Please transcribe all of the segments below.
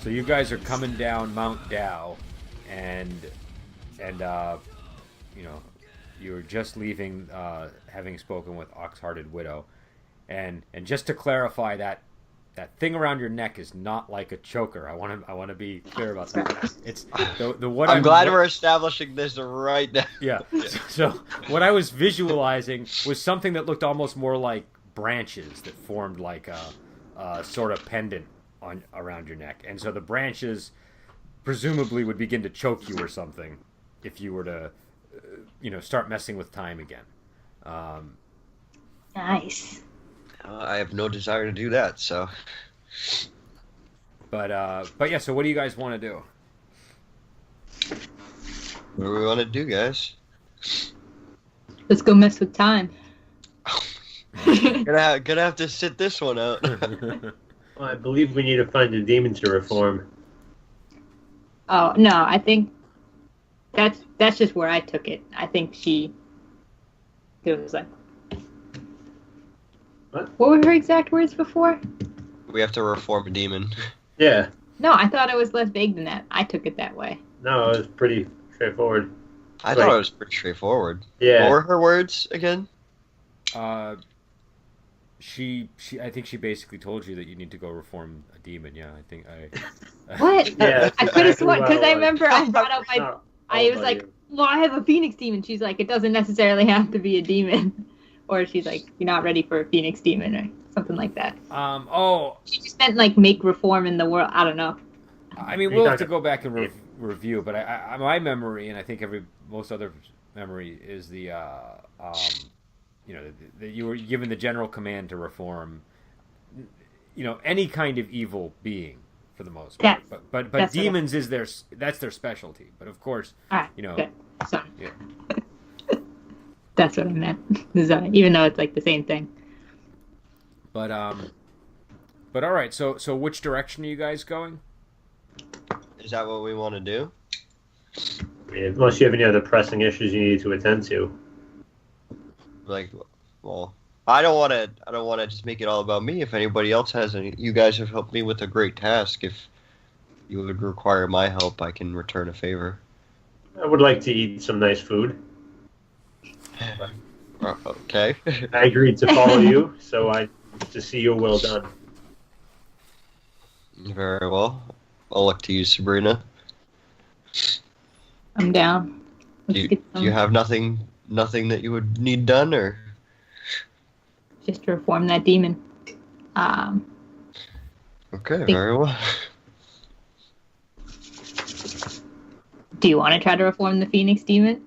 So you guys are coming down Mount Dow, and you know, you were just leaving, having spoken with Ox-Hearted Widow, and just to clarify, that thing around your neck is not like a choker. I want to be clear about that. It's the what I'm glad we're establishing this right now. Yeah. So what I was visualizing was something that looked almost more like branches that formed like a sort of pendant around your neck, and so the branches presumably would begin to choke you or something if you were to, start messing with time again. Nice. I have no desire to do that, so. But yeah. So what do you guys want to do? What do we want to do, guys? Let's go mess with time. Gonna have to sit this one out. Well, I believe we need to find a demon to reform. Oh no, I think that's just where I took it. I think it was like. What were her exact words before? We have to reform a demon. Yeah. No, I thought it was less vague than that. I took it that way. No, it was pretty straightforward. I thought it was pretty straightforward. Yeah. What were her words again? She I think she basically told you that you need to go reform a demon. Yeah, I think I. What? Yeah, I could have sworn because I like- remember I brought up Not I all was by like, you. well, I have a phoenix demon. She's like, it doesn't necessarily have to be a demon, or she's like, you're not ready for a phoenix demon or something like that. She just meant like make reform in the world. I don't know. I mean, we'll have to go back and review, but my memory, and I think most other memory, is the that you were given the general command to reform, any kind of evil being for the most part. But that's demons that's their specialty. But of course, All right, good. Sorry. Yeah. That's what I meant. Even though it's like the same thing. But all right. So which direction are you guys going? Is that what we want to do? Unless you have any other pressing issues you need to attend to. Like, well, I don't want to just make it all about me. If anybody else has any, you guys have helped me with a great task. If you would require my help, I can return a favor. I would like to eat some nice food. Okay. I agreed to follow you, so to see your will done. Very well. I'll look to you, Sabrina. I'm down. Do you have nothing that you would need done, or just to reform that demon. Okay, very well. Do you want to try to reform the Phoenix demon?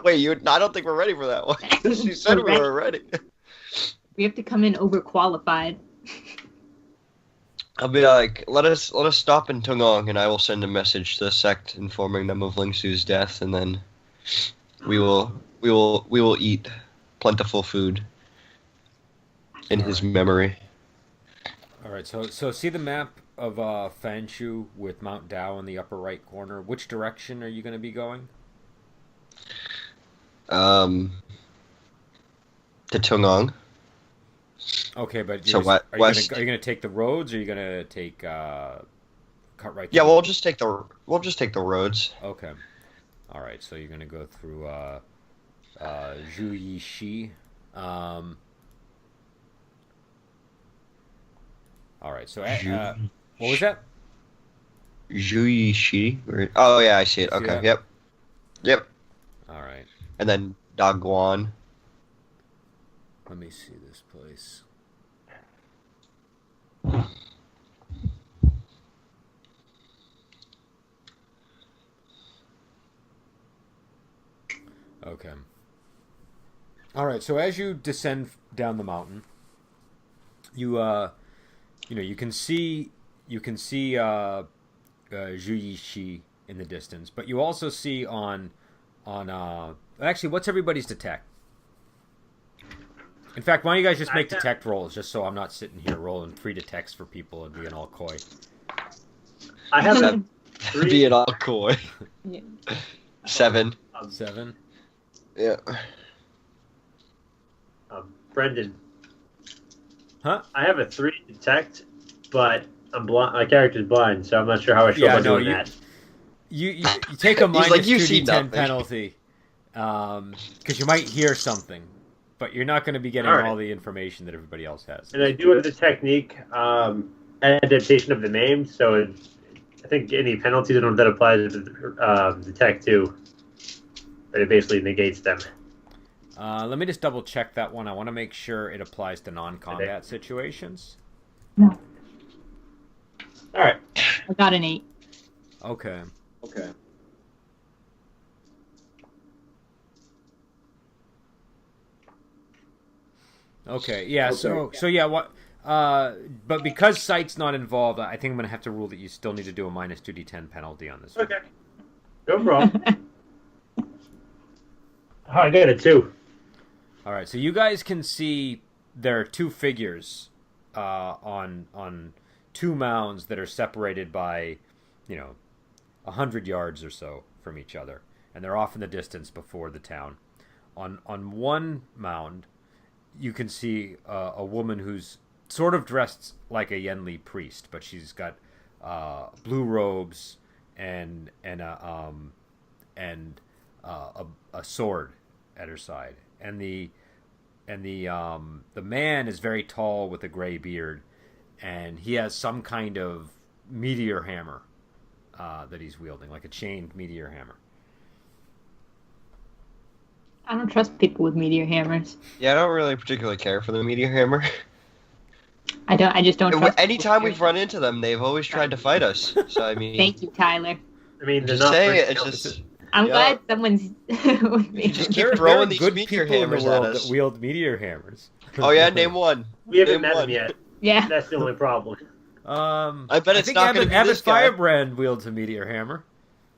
Wait, I don't think we're ready for that one. She said we were ready. We have to come in overqualified. I'll be like, let us stop in Tungong, and I will send a message to the sect informing them of Lingsu's death, and then we will eat plentiful food in his memory. All right. So see the map of Fanshu with Mount Dao in the upper right corner. Which direction are you going to be going? To Tungong. Okay, but So are you west. going to take the roads, or are you going to take cut right? Yeah, we'll just take the roads. Okay. All right. So you're going to go through Zhuyishi. All right. So what was that? Zhuyishi. Oh yeah, I see it. Okay. that? Yep. All right. And then Dagguan. Let me see this place. Okay. All right. So as you descend down the mountain, you can see Zhuyishi in the distance, but you also see on actually, what's everybody's detect? In fact, why don't you guys just make detect rolls, just so I'm not sitting here rolling free detects for people and being all coy. I have Being all coy. Yeah. 7. 7. Yeah. Brendan. Huh? I have a 3 detect, but I'm blind. My character's blind, so I'm not sure how I feel about doing that. You take a minus like, you 2d10 see nothing. penalty because you might hear something, but you're not going to be getting all the information that everybody else has. And I do have the technique adaptation of the name, so I think any penalties, I don't know if that applies to the tech too, but it basically negates them. Let me just double check that one. I want to make sure it applies to non-combat situations. No. All right. I got an 8. Okay. Okay. Yeah. So yeah. What? But because sight's not involved, I think I'm gonna have to rule that you still need to do a minus 2d10 penalty on this. Okay. No problem. I got it too. All right. So you guys can see there are two figures on two mounds that are separated by, 100 yards or so from each other, and they're off in the distance before the town. On one mound, you can see a woman who's sort of dressed like a Yenli priest, but she's got blue robes and a sword at her side, and the man is very tall with a gray beard, and he has some kind of meteor hammer that he's wielding, like a chained meteor hammer. I don't trust people with meteor hammers. Yeah, I don't really particularly care for the meteor hammer. I just don't trust. Anytime we've run into them, they've always tried to fight us. So I mean, Thank you, Tyler. I mean, they're just not say it. pretty It's kills. just I'm glad someone's with me. Just keep There throwing are these good meteor people in the hammers at world us. that wield meteor hammers. Oh yeah, name one. We haven't Name met one. them yet. Yeah. That's the only problem. I bet it's think not going to be Abbott this guy. Firebrand wields a meteor hammer.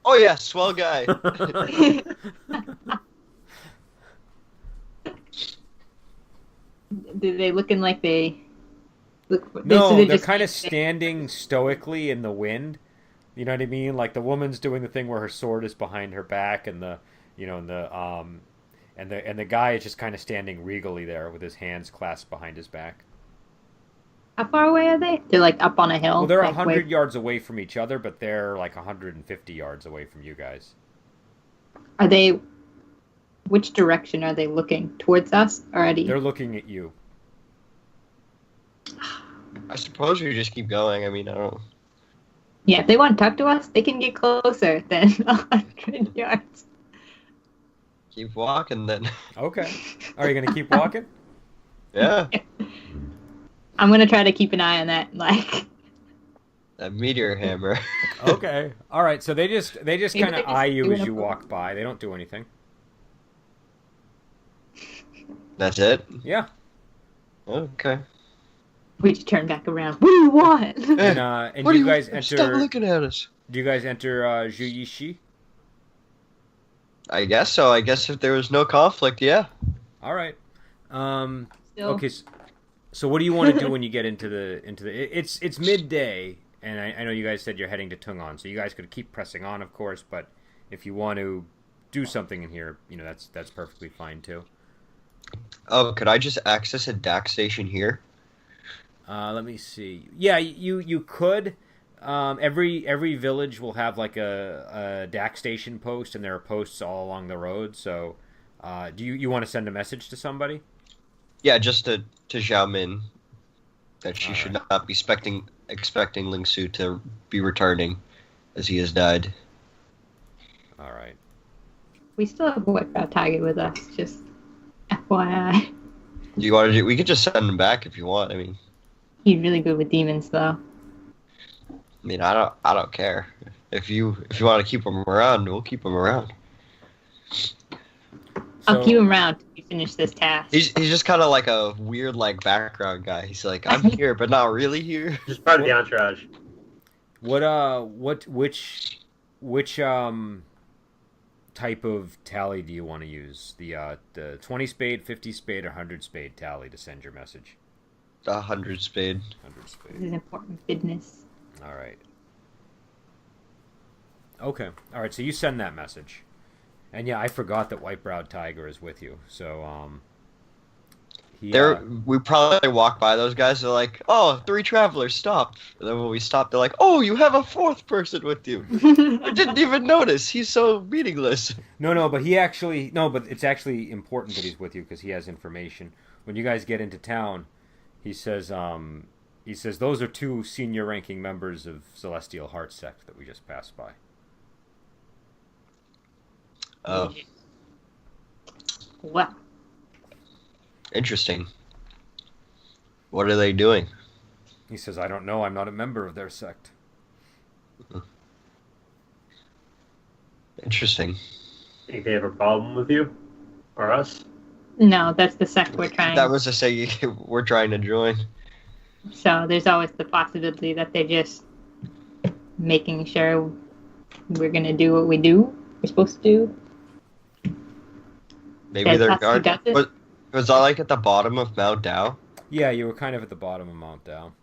Oh yeah, swell guy. Do they looking like they look? No, so they're just kind of standing stoically in the wind. You know what I mean? Like the woman's doing the thing where her sword is behind her back, and the guy is just kind of standing regally there with his hands clasped behind his back. How far away are they? They're like up on a hill. Well, they're like 100 yards away from each other, but they're like 150 yards away from you guys. Are they? Which direction are they looking? Towards us already? They're looking at you. I suppose we just keep going. I mean, I don't. Yeah, if they want to talk to us, they can get closer than 100 yards. Keep walking then. Okay. Are you going to keep walking? Yeah. I'm gonna try to keep an eye on that. Like That meteor hammer. Okay. All right. So they just Maybe kind they of just eye you do as it you up- walk by. They don't do anything. That's it. Yeah. Okay. we just turn back around. What do you want? And What you do guys Stop enter. looking at us. Do you guys enter Juyishi? I guess so. I guess if there was no conflict, yeah. All right. Still, Okay. So what do you want to do when you get into the? It's midday, and I know you guys said you're heading to Tungon, so you guys could keep pressing on, of course. But if you want to do something in here, that's perfectly fine too. Oh, could I just access a DAC station here? Let me see. Yeah, you could. Every village will have like a DAC station post, and there are posts all along the road. So, do you want to send a message to somebody? Yeah, just to Zhao Min that she All should right. not be expecting Ling Su to be returning, as he has died. All right. we still have Wipeout Tiger with us. Just FYI, Do you want to do? We could just send him back if you want. I mean, he's really good with demons, though. I don't care. If you want to keep him around, we'll keep him around. I'll keep him around till we finish this task. He's just kind of like a weird background guy. He's like, I'm here, but not really here. Just part of the entourage. Which type of tally do you want to use? The 20 spade, 50 spade, or 100 spade tally to send your message? 100 spade. 100 This spade. is important business. All right. Okay. All right. So you send that message, and yeah, I forgot that White Browed Tiger is with you. So We probably walk by those guys. They're like, "Oh, 3 travelers stopped." And then when we stop, they're like, "Oh, you have a 4th person with you. I didn't even notice. He's so meaningless." No, but but it's actually important that he's with you because he has information. When you guys get into town, he says those are 2 senior ranking members of Celestial Heart Sect that we just passed by. Oh, Wow. interesting. What are they doing? He says, I don't know. I'm not a member of their sect. Interesting. Think they have a problem with you or us? No, that's the sect we're trying. That was to say we're trying to join. So there's always the possibility that they're just making sure we're gonna do what we're supposed to do. Maybe they're That's who does it? Was I like at the bottom of Mount Dow? Yeah, you were kind of at the bottom of Mount Dow.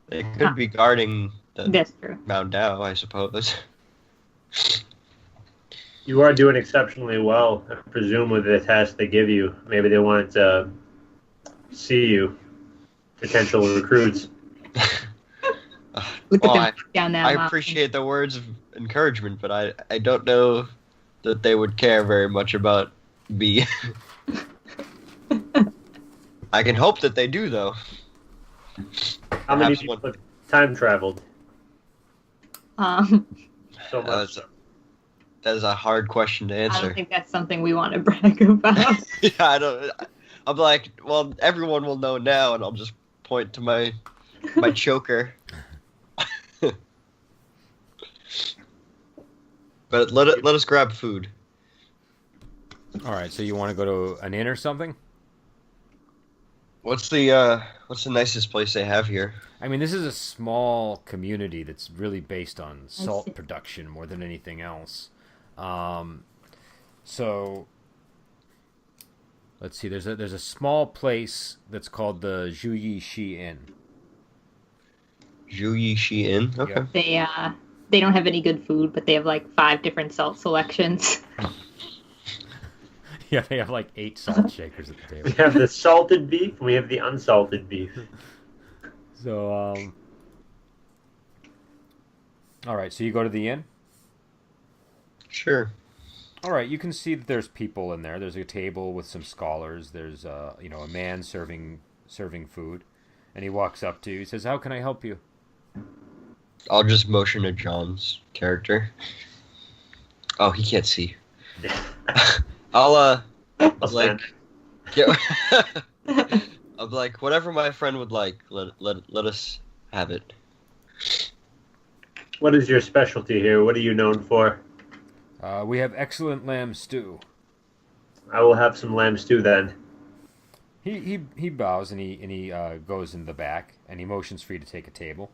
They could be guarding That's true. Mount Dow, I suppose. You are doing exceptionally well, I presume, with the task they give you. Maybe they wanted to see you, potential recruits. Look Well, at them down that I mountain. appreciate the words of encouragement, but I don't know that they would care very much about me. I can hope that they do, though. How many Perhaps people one- have time traveled? So much. That is a hard question to I answer. don't think that's something we want to brag about. Yeah, I don't. I'm like, well, everyone will know now, and I'll just point to my choker. But let us grab food. All right, so you want to go to an inn or something? What's the nicest place they have here? I mean, this is a small community that's really based on see. salt production more than anything else. So let's see. There's a small place that's called the Zhuyi Shi Inn. Zhuyi Shi Inn? Okay. Yep. They don't have any good food, but they have like 5 different salt selections. Yeah, they have like 8 salt shakers at the We table. have the salted beef, and we have the unsalted beef. So, all right. So you go to the inn. Sure. All right, you can see that there's people in there. There's a table with some scholars. There's a man serving food, and he walks up to you. He says, "How can I help you?" I'll just motion to John's character. Oh, he can't see. I'll like, get, I'm like, whatever my friend would like, let us have it. What is your specialty here? What are you known for? We have excellent lamb stew. I will have some lamb stew then. He bows and he goes in the back and he motions for you to take a table.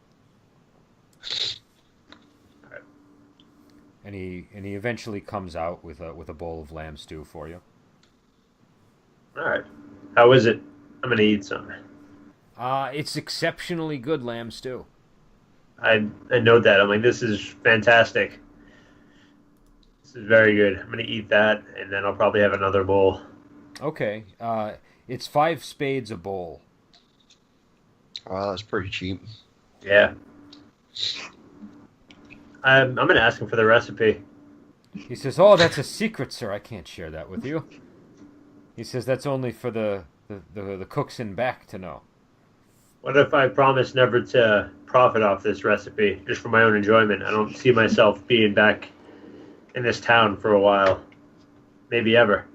And he eventually comes out with a bowl of lamb stew for you. All right. How is it? I'm gonna eat some. It's exceptionally good lamb stew. I know that. I'm like, this is fantastic. This is very good. I'm gonna eat that, and then I'll probably have another bowl. Okay. It's 5 spades a bowl. Oh, that's pretty cheap. Yeah. I'm gonna ask him for the recipe. He says, "Oh, that's a secret, sir. I can't share that with you." He says, "That's only for the cooks in back to know." What if I promise never to profit off this recipe, just for my own enjoyment? I don't see myself being back in this town for a while, maybe ever.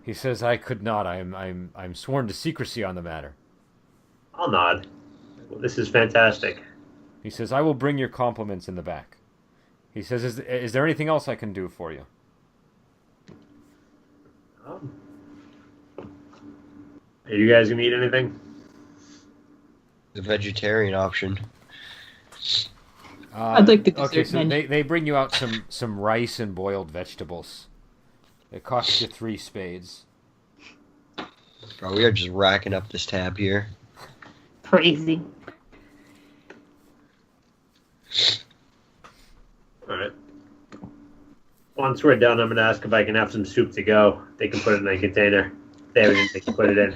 He says, "I could not. I'm sworn to secrecy on the matter." I'll nod. Well, this is fantastic. He says, "I will bring your compliments in the back." He says, "Is there anything else I can do for you?" Are you guys gonna eat anything? The vegetarian option. I'd like the dessert Okay, so menu. they bring you out some rice and boiled vegetables. It costs you 3 spades. Bro, we are just racking up this tab here. Crazy. All right. Once we're done, I'm gonna ask if I can have some soup to go. They can put it in a container. They have it, they can put it in.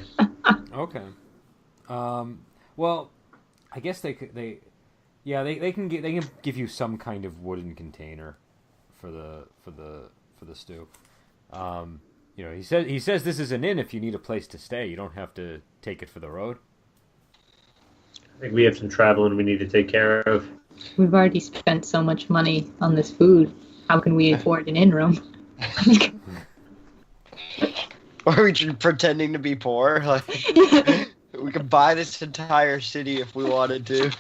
Okay. Well, I guess they can give you some kind of wooden container for the stew. He says this is an inn if you need a place to stay. You don't have to take it for the road. I think we have some traveling we need to take care of. We've already spent so much money on this food. How can we afford an inn room? Are we pretending to be poor? Like, we could buy this entire city if we wanted to.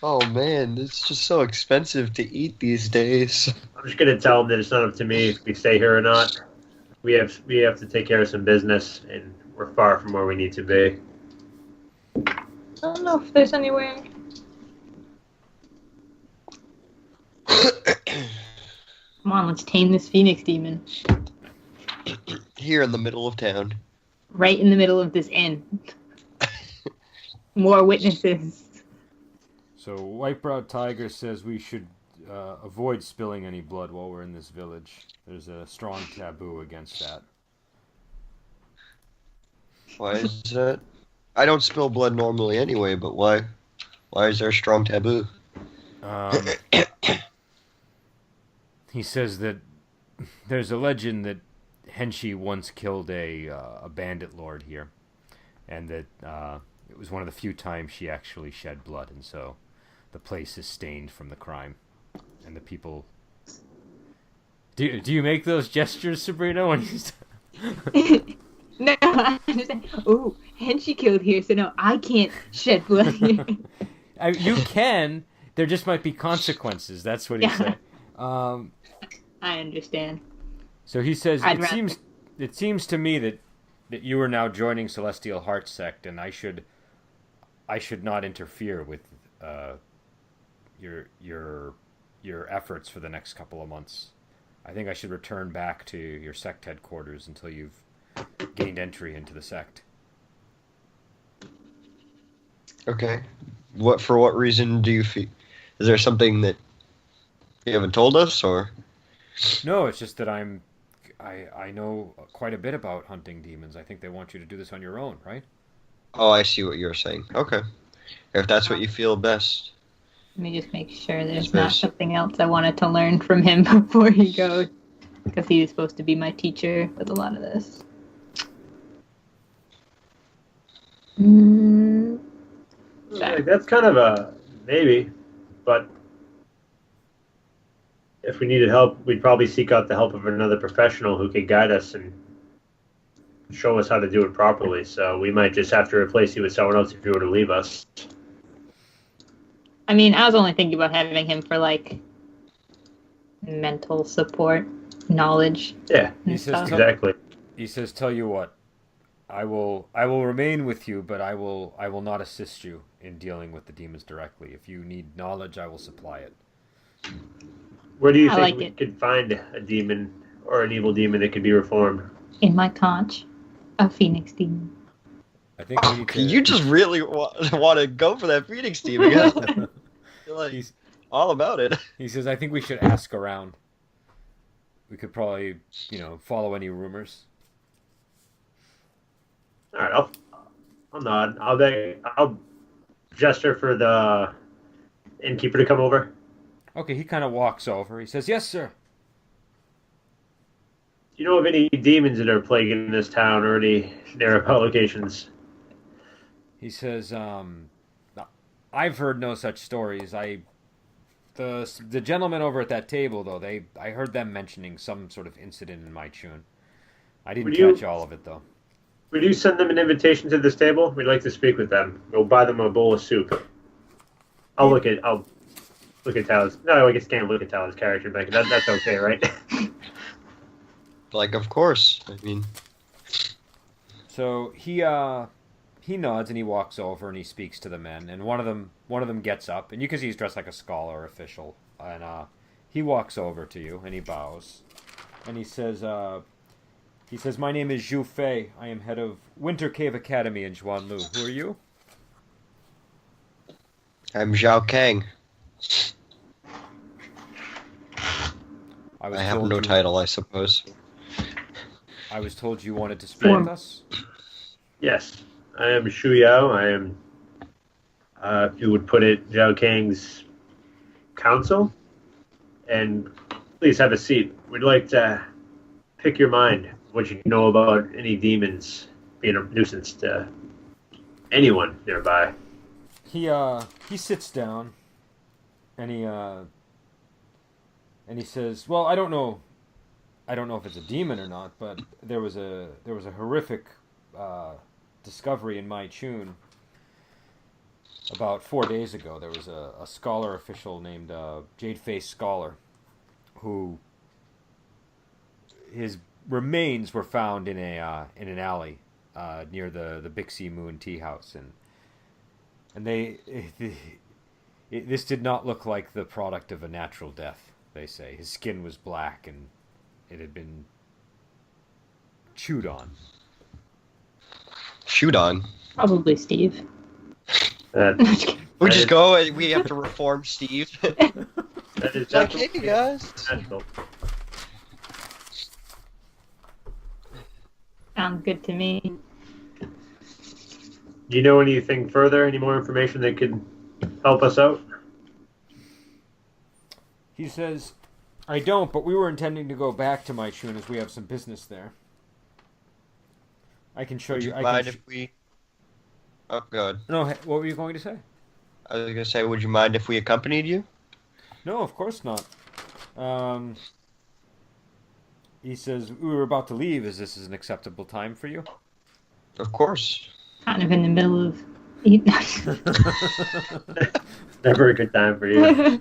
Oh man, it's just so expensive to eat these days. I'm just gonna tell them that it's not up to me if we stay here or not. We have to take care of some business, and we're far from where we need to be. I don't know if there's anywhere. Come on, let's tame this Phoenix demon. Here in the middle of town. Right in the middle of this inn. More witnesses. So White-Browed Tiger says we should avoid spilling any blood while we're in this village. There's a strong taboo against that. Why is that? I don't spill blood normally anyway, but why? Why is there a strong taboo? He says that there's a legend that Henshi once killed a bandit lord here, and that it was one of the few times she actually shed blood, and so the place is stained from the crime, and the people. Do you make those gestures, Sabrina? When you No, I understand. Oh, Henshi killed here, so no, I can't shed blood here. You can. There just might be consequences. That's what he said. I understand. So he says it seems to me that you are now joining Celestial Heart sect, and I should not interfere with your efforts for the next couple of months. I think I should return back to your sect headquarters until you've gained entry into the sect. Okay. For what reason do you feel? Is there something that you haven't told us, or? No, it's just that I know quite a bit about hunting demons. I think they want you to do this on your own, right? Oh, I see what you're saying. Okay. If that's what you feel best. Let me just make sure there's not something else I wanted to learn from him before he goes. Because he was supposed to be my teacher with a lot of this. Like, that's kind of a maybe, but if we needed help, we'd probably seek out the help of another professional who could guide us and show us how to do it properly. So we might just have to replace you with someone else if you were to leave us. I mean, I was only thinking about having him for, like, mental support, knowledge. Yeah, exactly. He says, "Tell you what, I will remain with you, but I will not assist you in dealing with the demons directly. If you need knowledge, I will supply it." Where do you think we could find a demon or an evil demon that could be reformed? In my conch, a Phoenix demon. I think we need to... You just really want to go for that Phoenix demon. He's all about it. He says, "I think we should ask around. We could probably, follow any rumors." All right, I'll nod. I'll gesture for the innkeeper to come over. Okay, he kind of walks over. He says, "Yes, sir." Do you know of any demons that are plaguing this town or any nearby locations? He says, "I've heard no such stories. The gentlemen over at that table, though, I heard them mentioning some sort of incident in my tune. I didn't catch all of it, though." Would you send them an invitation to this table? We'd like to speak with them. We'll buy them a bowl of soup. I'll look at Tyler's. No, I guess can't look at Tyler's character, but that's okay, right? Like, of course. I mean. So he nods and he walks over and he speaks to the men, and one of them gets up, and you can see he's dressed like a scholar official, and he walks over to you and he bows, and he says, "My name is Zhu Fei. I am head of Winter Cave Academy in Zhuanlu. Who are you?" I'm Zhao Kang. I have no title, I suppose. I was told you wanted to speak with us. Yes, I am Shu Yao. I am, if you would put it, Zhao Kang's counsel. And please have a seat. We'd like to pick your mind, what you know about any demons being a nuisance to anyone nearby. He sits down, and he says, "Well, I don't know if it's a demon or not, but there was a horrific discovery in Mai Chun about 4 days ago. There was a scholar official named Jade-Face Scholar, who his remains were found in an alley near the Bixie Moon Tea House, and this did not look like the product of a natural death. They say his skin was black and it had been chewed on." Shoot on. Probably Steve. We just go and we have to reform Steve. That is Like, hey definitely guys. natural. Sounds good to me. Do you know anything further? Any more information that could help us out? He says, "I don't, but we were intending to go back to Mai Chun as we have some business there. I can show Would you." you mind if we... Oh, God. No, what were you going to say? I was going to say, would you mind if we accompanied you? No, of course not. He says, "We were about to leave. Is this an acceptable time for you?" Of course. Kind of in the middle of eating. Never a good time for you.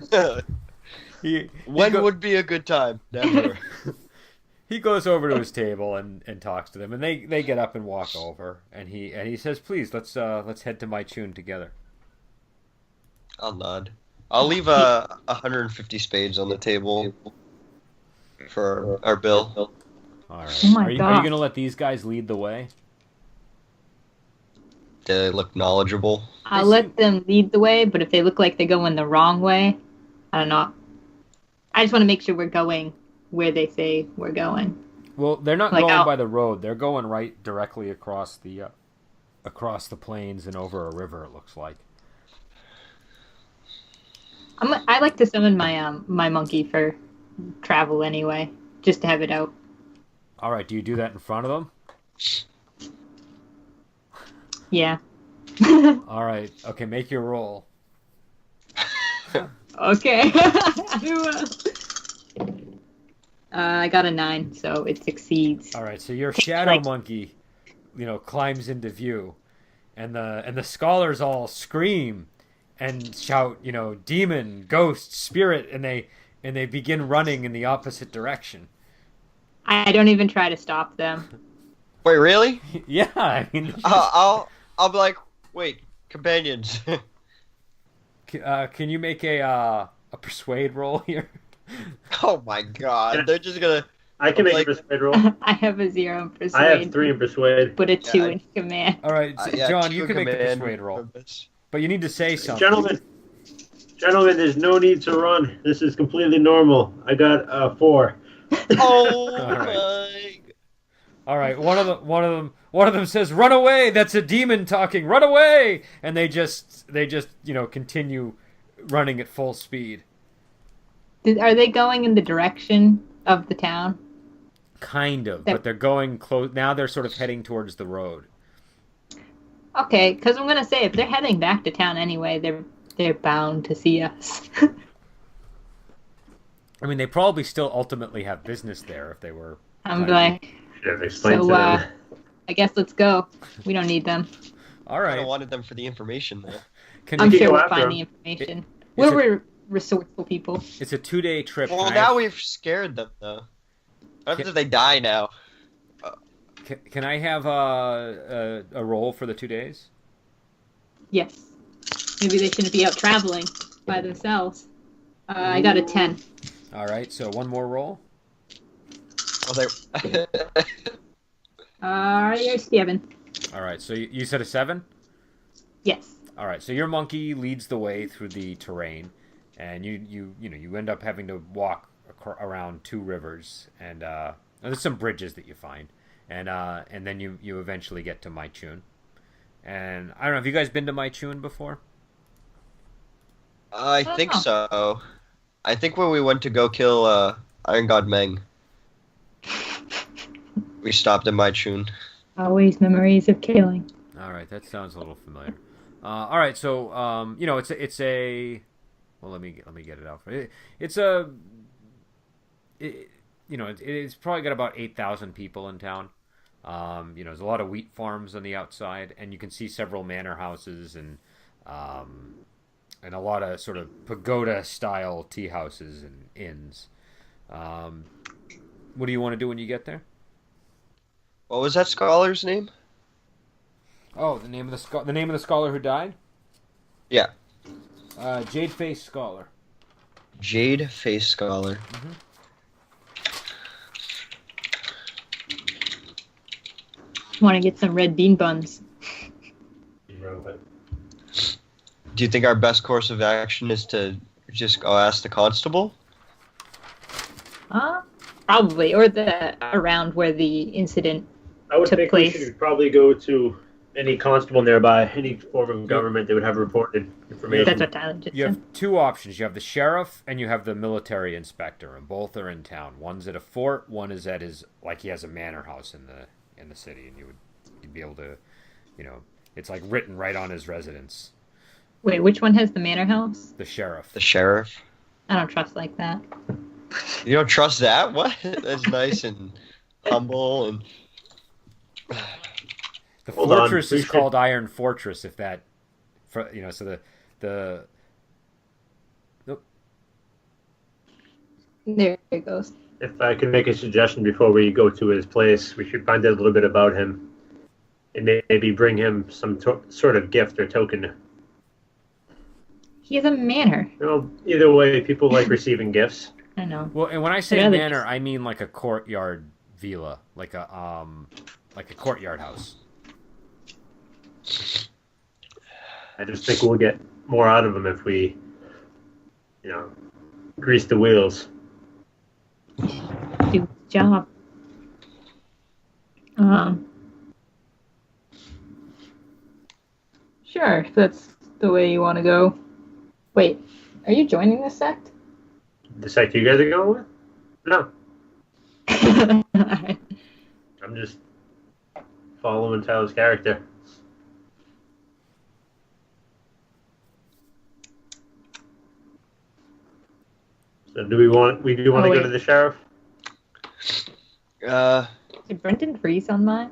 When would be a good time? Never. He goes over to his table and talks to them, and they get up and walk over, and he says, "Please, let's head to Mai Chun together." I'll nod. I'll leave 150 spades on the table for our bill. All right. Oh my are you God. going to let these guys lead the way? Do they look knowledgeable? I'll let them lead the way, but if they look like they're going the wrong way, I don't know. I just want to make sure we're going where they say we're going. Well, they're not Like going out- by the road. They're going right directly across the plains and over a river. It looks like. I like to summon my monkey for travel anyway, just to have it out. All right. Do you do that in front of them? Yeah. All right. Okay. Make your roll. Okay. I got a 9, so it succeeds. All right. So your shadow Like- monkey, climbs into view, and the scholars all scream and shout, demon, ghost, spirit, and they begin running in the opposite direction. I don't even try to stop them. Wait, really? Yeah, I mean, I'll be like, wait, companions. can you make a persuade roll here? Oh my God, they're just gonna. I can make Like- a persuade roll. I have a 0 in persuade. I have 3 in persuade. But a 2 Yeah, in command. All right, so, Yeah, John, two you can make the command persuade roll, purpose. but you need to say something. Gentlemen, there's no need to run. This is completely normal. I got 4. Oh All right. my! All right, one of them says, "Run away! That's a demon talking. Run away!" And they just continue running at full speed. Are they going in the direction of the town? Kind of, but they're going close now. They're sort of heading towards the road. Okay, because I'm gonna say if they're heading back to town anyway, they're bound to see us. I mean, they probably still ultimately have business there if they were. I'm like, Should have explained so to them. I guess let's go. We don't need them. All I right. wanted them for the information though. Can I'm you, can sure go we'll after find them. the information. It's We're resourceful people. it's a 2-day trip. Well, Can I now have- we've scared them though. What happens if they die now? Can I have a roll for the 2 days? Yes. Maybe they shouldn't be out traveling by themselves. I got a 10. All right, so one more roll. Well, they... You're 7. All right, so you said a 7. Yes. All right, so your monkey leads the way through the terrain, and you end up having to walk around 2 rivers, and there's some bridges that you find, and then you eventually get to Maichun. And I don't know, have you guys been to Maichun before? I think so. I think when we went to go kill Iron God Meng, we stopped in Maichun. Always memories of killing. All right, that sounds a little familiar. All right, so it's a well, let me get it out for you. It's it's probably got about 8,000 people in town. There's a lot of wheat farms on the outside, and you can see several manor houses and a lot of sort of pagoda style tea houses and inns. What do you want to do when you get there? What was that scholar's name? Oh, the name of the scholar who died? Yeah. Jade Face Scholar. Jade Face Scholar. Mm-hmm. Want to get some red bean buns. Do you think our best course of action is to just go ask the constable? Probably, or around where the incident I would took think place. we should probably go to any constable nearby, any form of government that would have reported information. That's what Tyler just You said. have two options. You have the sheriff and you have the military inspector, and both are in town. One's at a fort, one is at he has a manor house in the city, and you'd be able to, it's like written right on his residence. Wait, which one has the manor house? The sheriff. The sheriff? I don't trust like that. You don't trust that? What? That's nice and humble and... The Hold fortress on, is called Iron Fortress. If that, so the. Nope. There it goes. If I could make a suggestion before we go to his place, we should find out a little bit about him and maybe bring him some sort of gift or token. He has a manor. Well, either way, people like receiving gifts. I know. Well, and when I say But other- manor, I mean like a courtyard villa, like a courtyard house. I just think we'll get more out of him if we, grease the wheels. Do job. Sure, if that's the way you want to go. Wait, are you joining this sect? The sect you guys are going with? No, Alright. I'm just following Tyler's character. So do we want to go wait. to the sheriff? Did Brenton freeze on mine?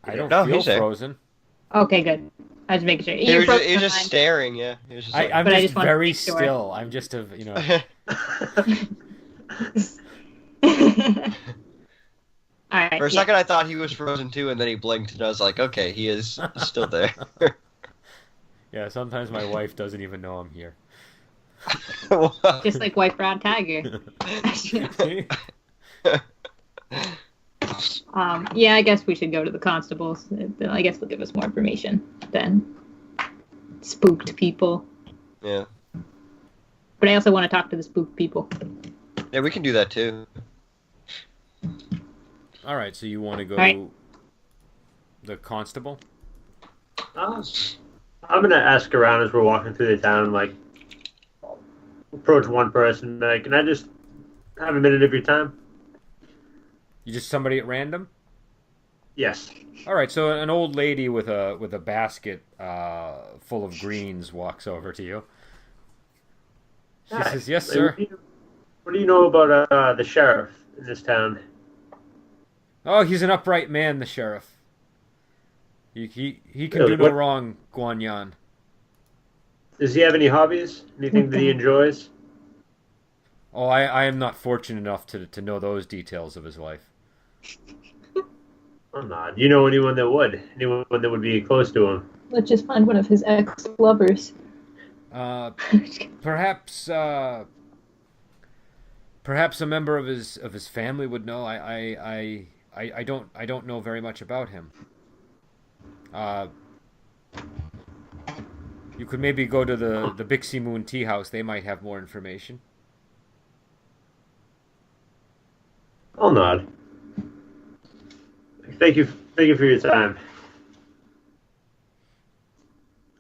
I don't No, feel he's there. frozen. Okay, good. I was making sure. He You was froze just, he was on just mine. staring, yeah. He was just like, I'm But I just just wanted to very make sure. still. I'm just Alright. For a second, I thought he was frozen too, and then he blinked, and I was like, okay, he is still there. Yeah, sometimes my wife doesn't even know I'm here. Just like White Brown Tiger. Yeah, I guess we should go to the constables. I guess they'll give us more information than spooked people. Yeah. But I also want to talk to the spooked people. Yeah, we can do that too. All right, so you want to go All right. the constable? I'm gonna ask around as we're walking through the town, like approach one person, like, can I just have a minute of your time? You just somebody at random? Yes. All right, so an old lady with a basket full of greens walks over to you. She Hi. says, "Yes, Like, sir." What do you know about the sheriff in this town? Oh, he's an upright man, the sheriff. He can Really? do no What- wrong, Guan Yan. Does he have any hobbies? Anything that he enjoys? Oh, I am not fortunate enough to know those details of his life. I'm not. Do you know anyone that would? Anyone that would be close to him? Let's just find one of his ex-lovers. Perhaps a member of his family would know. I don't know very much about him. You could maybe go to the Bixie Moon Tea House. They might have more information. I'll nod. I Thank you for your time.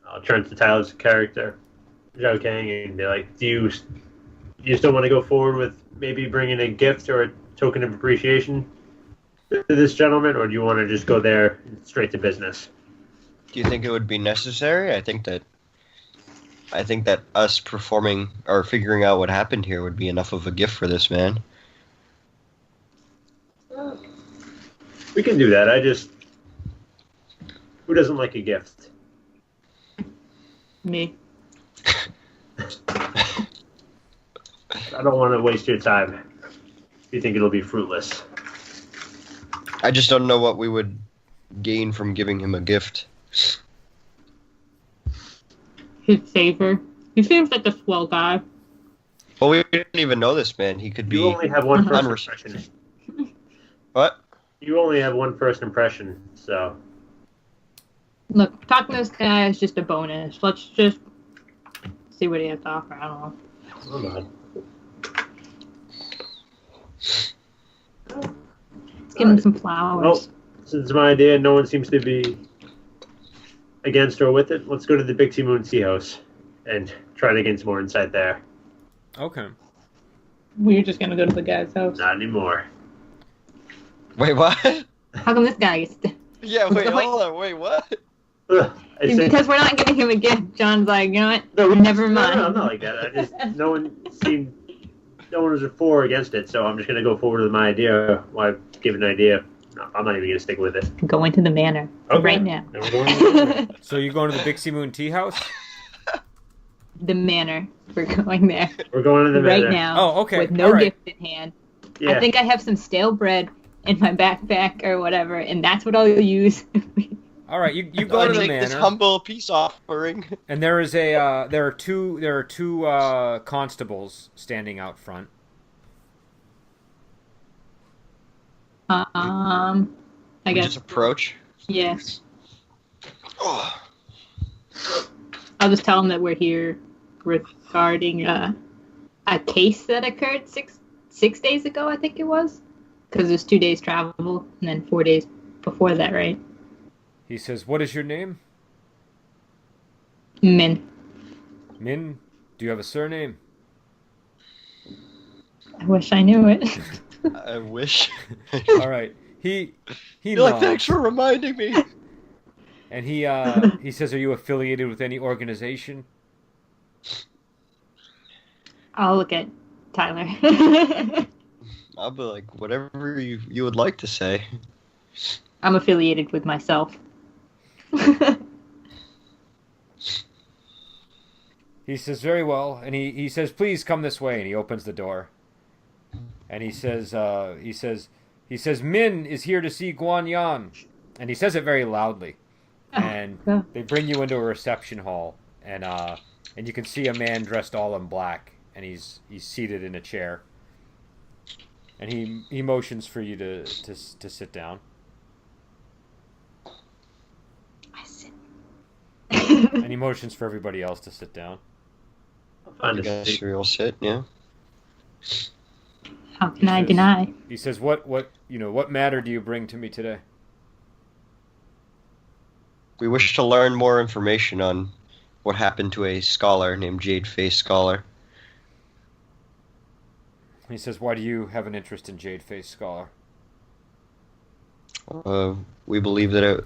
I'll turn to Tyler's character, Zhao Kang, and be like, do you still want to go forward with maybe bringing a gift or a token of appreciation to this gentleman, or do you want to just go there straight to business? Do you think it would be necessary? I think that us performing or figuring out what happened here would be enough of a gift for this man. We can do that. Who doesn't like a gift? Me. I don't want to waste your time if you think it'll be fruitless. I just don't know what we would gain from giving him a gift. His favor. He seems like a swell guy. Well, we didn't even know this man. He could be... You only have one first impression. What? You only have one first impression, so... Look, talking to this guy is just a bonus. Let's just see what he has to offer. I don't know. Hold on. Let's give him some flowers. Well, since it's my idea, no one seems to be against or with it. Let's go to the Big T Moon Tea House and try to gain some more insight there. Okay. We're just gonna go to the guy's house. Not anymore. Wait, what? How come this guy gets to... Yeah, wait, hold on. Wait, what? Because we're not giving him a gift, John's like, you know what? No, Never mind. No, I'm not like that. No one was for or against it, so I'm just gonna go forward with my idea. Why give an idea? No, I'm not even gonna stick with it. Going to the manor right now. Then we're going to the manor. So you going to the Bixie Moon Tea House? The manor. We're going there We're going to the right manor. now. Oh, okay. With no All right. gift in hand. Yeah. I think I have some stale bread in my backpack or whatever, and that's what I'll use. All right, you go to the take manor. this humble peace offering. And there is there are two constables standing out front. I We guess. just approach. Yes. Oh. I'll just tell them that we're here regarding a case that occurred six days ago, I think it was. Because there's 2 days travel and then 4 days before that, right? He says, "What is your name?" Min. Min. Do you have a surname? I wish I knew it. I wish. All right. He You're like, nods, thanks for reminding me. and he says, "Are you affiliated with any organization?" I'll look at Tyler. I'll be like, whatever you would like to say. I'm affiliated with myself. He says, "Very well," and he says, "Please come this way," and he opens the door. And he says, "Min is here to see Guan Yan," and he says it very loudly. And they bring you into a reception hall, and you can see a man dressed all in black, and he's seated in a chair. And he motions for you to sit down. I sit. And he motions for everybody else to sit down. I Find a guess seat. we'll sit, yeah. How can I deny? He says, what matter do you bring to me today?" We wish to learn more information on what happened to a scholar named Jade Face Scholar. He says, "Why do you have an interest in Jade Face Scholar?" We believe that it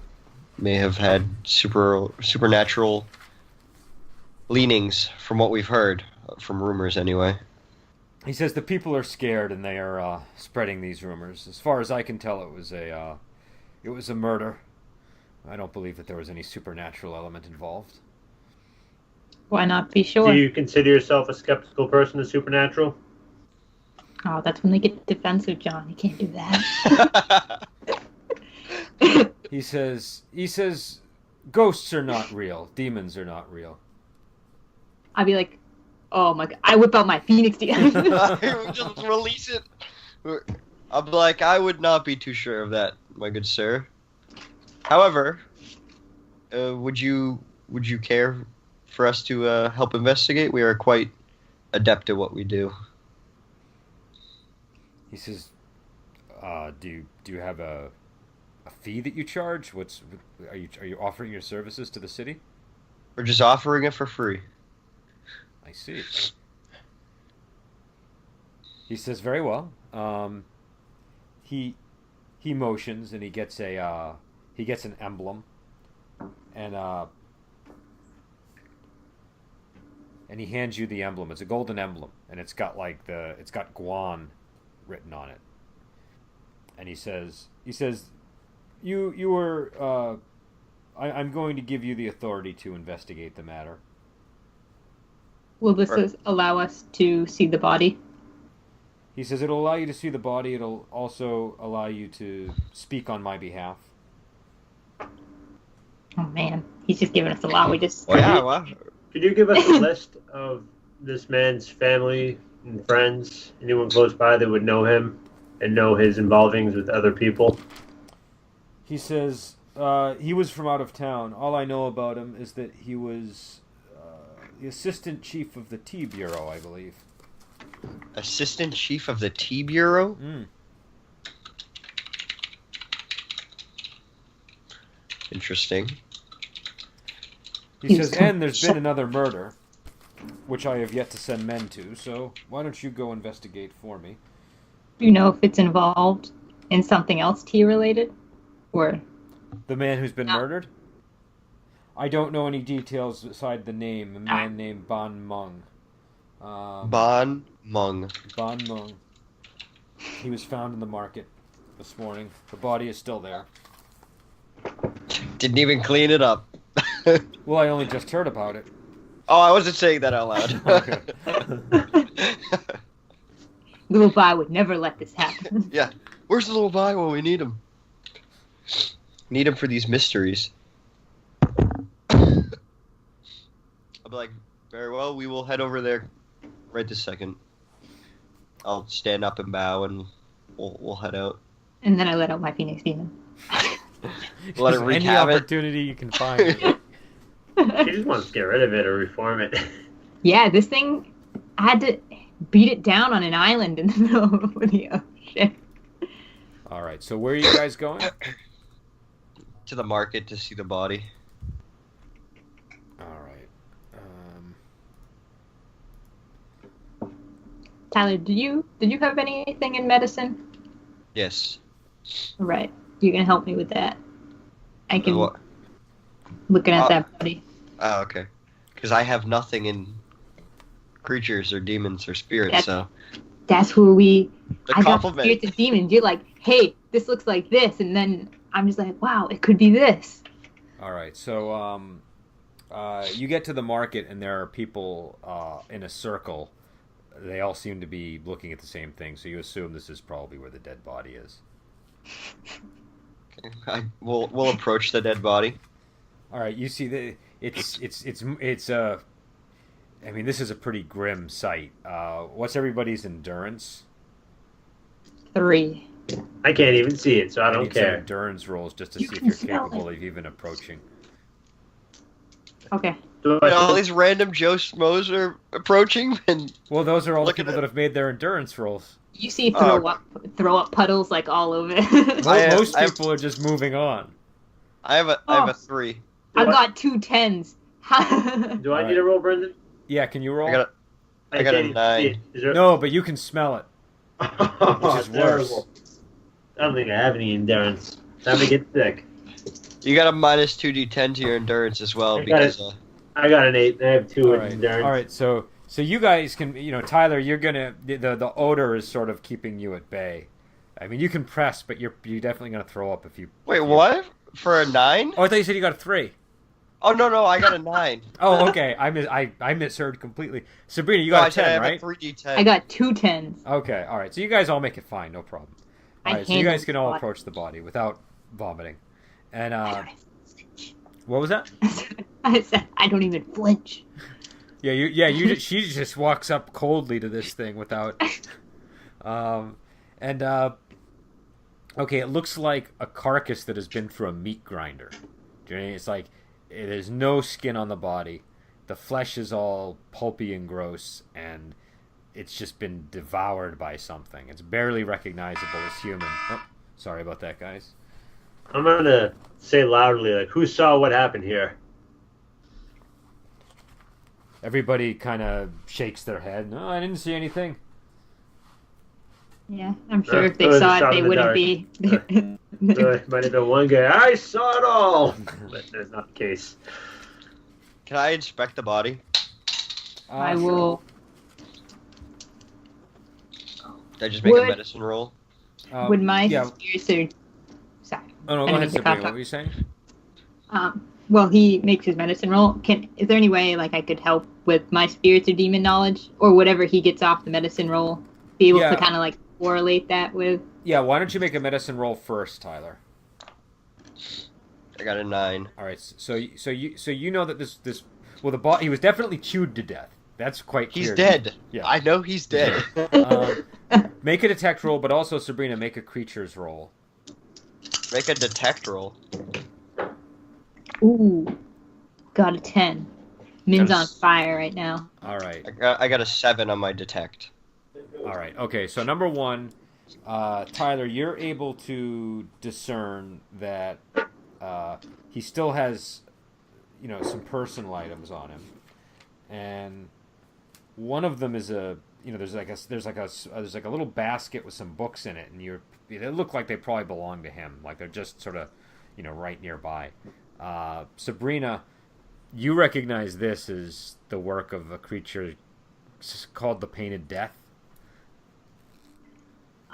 may have had supernatural leanings from what we've heard, from rumors anyway. He says, "The people are scared and they are spreading these rumors. As far as I can tell, it was a murder. I don't believe that there was any supernatural element involved." Why not be sure? Do you consider yourself a skeptical person of supernatural? Oh, that's when they get defensive, John. You can't do that. He says, "Ghosts are not real. Demons are not real." I'd be like, oh my god. I whip out my Phoenix demon. Just release it. I'm like, I would not be too sure of that, my good sir. However, would you care for us to help investigate? We are quite adept at what we do. He says, "Do you have a a fee that you charge? Are you offering your services to the city? We're just offering it for free. I see. He says, very well. He motions and he gets an emblem, and he hands you the emblem. It's a golden emblem, and it's got Guan written on it. And he says, you were. I'm going to give you the authority to investigate the matter. Will this allow us to see the body? He says it'll allow you to see the body. It'll also allow you to speak on my behalf. Oh man, he's just giving us a lot. We just. Well, yeah, well, Could you give us a list of this man's family and friends? Anyone close by that would know him and know his involvings with other people? He says he was from out of town. All I know about him is that he was the assistant chief of the Tea Bureau, I believe. Assistant chief of the Tea Bureau? Mm. Interesting. He says, and there's been another murder, which I have yet to send men to, so why don't you go investigate for me? Do you know if it's involved in something else tea related? Or The man who's been murdered? I don't know any details beside the name. A man named Ban Meng. Ban Meng. Ban Meng. He was found in the market this morning. The body is still there. Didn't even clean it up. Well, I only just heard about it. Oh, I wasn't saying that out loud. Okay. Little Bai would never let this happen. Yeah. Where's the little guy when we need him? Need him for these mysteries. I'll be like, very well, we will head over there right this second. I'll stand up and bow and we'll head out. And then I let out my Phoenix Demon. Let it wreak Any havoc. opportunity you can find. He just wants to get rid of it or reform it. Yeah, this thing, I had to beat it down on an island in the middle of the ocean. All right, so where are you guys going? To the market to see the body. All right. Tyler, did you have anything in medicine? Yes. Right. You're gonna help me with that. I can What? looking at that body. Oh, okay. Because I have nothing in creatures or demons or spirits, so. That's where The I got compliment. spirits and demons. You're like, hey, this looks like this, and then I'm just like, wow, it could be this. All right, so you get to the market and there are people in a circle. They all seem to be looking at the same thing, so you assume this is probably where the dead body is. We'll approach the dead body. All right, you see it's I mean, this is a pretty grim sight. What's everybody's endurance? 3. I can't even see it, so I don't need some care. endurance rolls just to You see if can you're smell capable of even approaching. Okay. Do And all I, these random Joe Schmoes are approaching, and Well, those are all the Look at people it. that have made their endurance rolls. You see Oh. throw up puddles like all over. Most I- people are just moving on. I have a 3. I got 2 10s. do I need a roll, Brendan? Yeah, can you roll? I got I got a can't even 9. see it. Is there... No, but you can smell it. Oh, Which is worse. terrible. I don't think I have any endurance. Time to get sick. You got a minus 2d10 to your endurance as well I got because I got an 8. I have 2 All in right. endurance. All right. So you guys can, Tyler, you're gonna the odor is sort of keeping you at bay. I mean, you can press, but you're definitely gonna throw up if you. Wait, what? For a 9? Oh, I thought you said you got a 3. Oh no, I got a 9. Oh, okay. I misheard completely. Sabrina, you No, got I a said 10, I have right? a 3d10. I got 2 10s. Okay. All right. So you guys all make it fine. No problem. All I right. So you guys handled can all the approach the body without vomiting. And body. what was that? I said I don't even flinch. She just walks up coldly to this thing without okay, it looks like a carcass that has been through a meat grinder. Do you know what I mean? It's like there's no skin on the body. The flesh is all pulpy and gross, and it's just been devoured by something. It's barely recognizable as human. Oh, sorry about that, guys. I'm gonna say loudly, like, who saw what happened here? Everybody kind of shakes their head. No, I didn't see anything. Yeah, I'm sure if they Those saw are it, shot they in the wouldn't dark. be. There might have been one guy, I saw it all! But that's not the case. Can I inspect the body? I Sure. will. Did I just make a Would- medicine roll? Would my yeah. spirits or sorry. Oh no, I go didn't ahead, mean to Sabrina. cough What were you saying? Well, he makes his medicine roll. Is there any way like I could help with my spirits or demon knowledge or whatever he gets off the medicine roll? Be able Yeah. to kind of like correlate that with. Yeah. Why don't you make a medicine roll first, Tyler? I got a 9. All right. So you know that this well he was definitely chewed to death. That's quite clear. He's dead. Yeah. I know he's dead. Make a detect roll, but also Sabrina, make a creatures roll. Make a detect roll. Ooh, got a 10. Min's on Yes. fire right now. All right. I got a 7 on my detect. All right. Okay. So number one, Tyler, you're able to discern that he still has, some personal items on him, and one of them is there's like a little basket with some books in it, and they look like they probably belong to him, like they're just sort of, right nearby. Sabrina, you recognize this as the work of a creature called the Painted Death.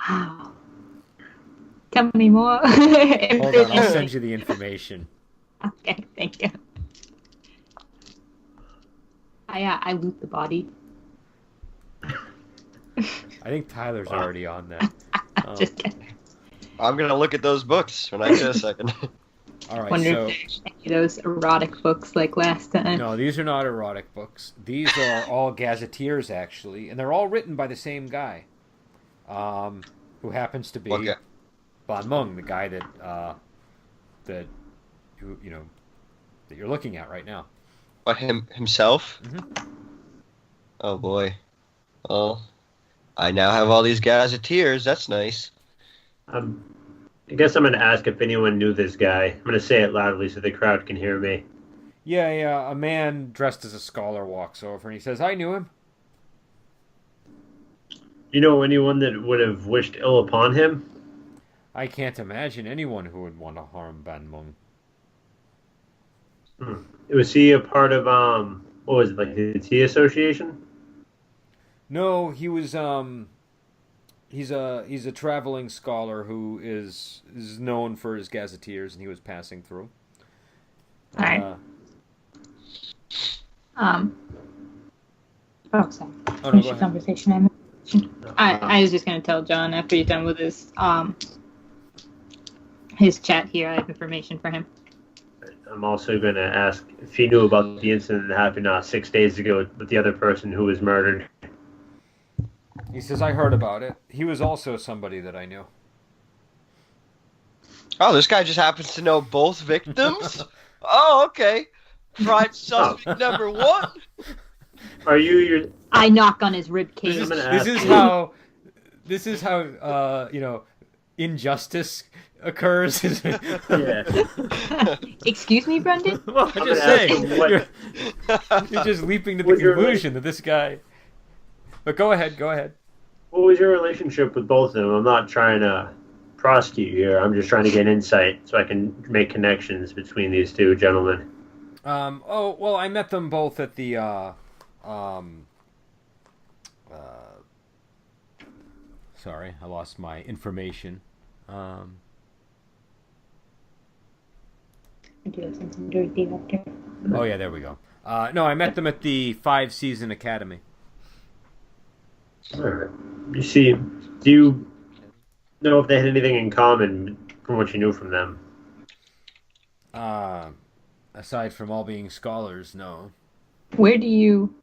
Wow. Tell me more. Hold on, I'll send you the information. Okay, thank you. I loot the body. I think Tyler's already on that. Just kidding. I'm gonna look at those books when I get a second. All right, Wonder so if there's any of those erotic books like last time. no, these are not erotic books. These are all gazetteers, actually, and they're all written by the same guy, who happens to be Okay. Ban Meng, the guy that that you're looking at right now. But himself? Mhm. Oh boy. Well, I now have all these gazetteers. That's nice. I guess I'm gonna ask if anyone knew this guy. I'm gonna say it loudly so the crowd can hear me. Yeah. A man dressed as a scholar walks over and he says, "I knew him." You know anyone that would have wished ill upon him? I can't imagine anyone who would want to harm Ban Meng. Was he a part of what was it, like the tea association? No, he was he's a traveling scholar who is known for his gazetteers, and he was passing through. Alright. Oh, sorry. Oh, no, Finish go the ahead. conversation. I was just gonna tell John after you're done with his chat here. I have information for him. I'm also gonna ask if he knew about the incident that happened 6 days ago with the other person who was murdered. He says, "I heard about it. He was also somebody that I knew." Oh, this guy just happens to know both victims? Oh, okay. Prime suspect number 1. Are you your? I knock on his rib cage. I'm gonna This ask is how injustice occurs. Yeah. Excuse me, Brendan? Well, I'm I'm just gonna ask saying. him what- You're just leaping to the Was your conclusion that this guy. But go ahead. What was your relationship with both of them? I'm not trying to prosecute you here. I'm just trying to get insight so I can make connections between these two gentlemen. Oh well, I met them both at the sorry, I lost my information. I do have something to repeat after. Oh yeah, there we go. No, I met them at the 5-season academy. All right. You see, do you know if they had anything in common from what you knew from them? Aside from all being scholars, no. Where do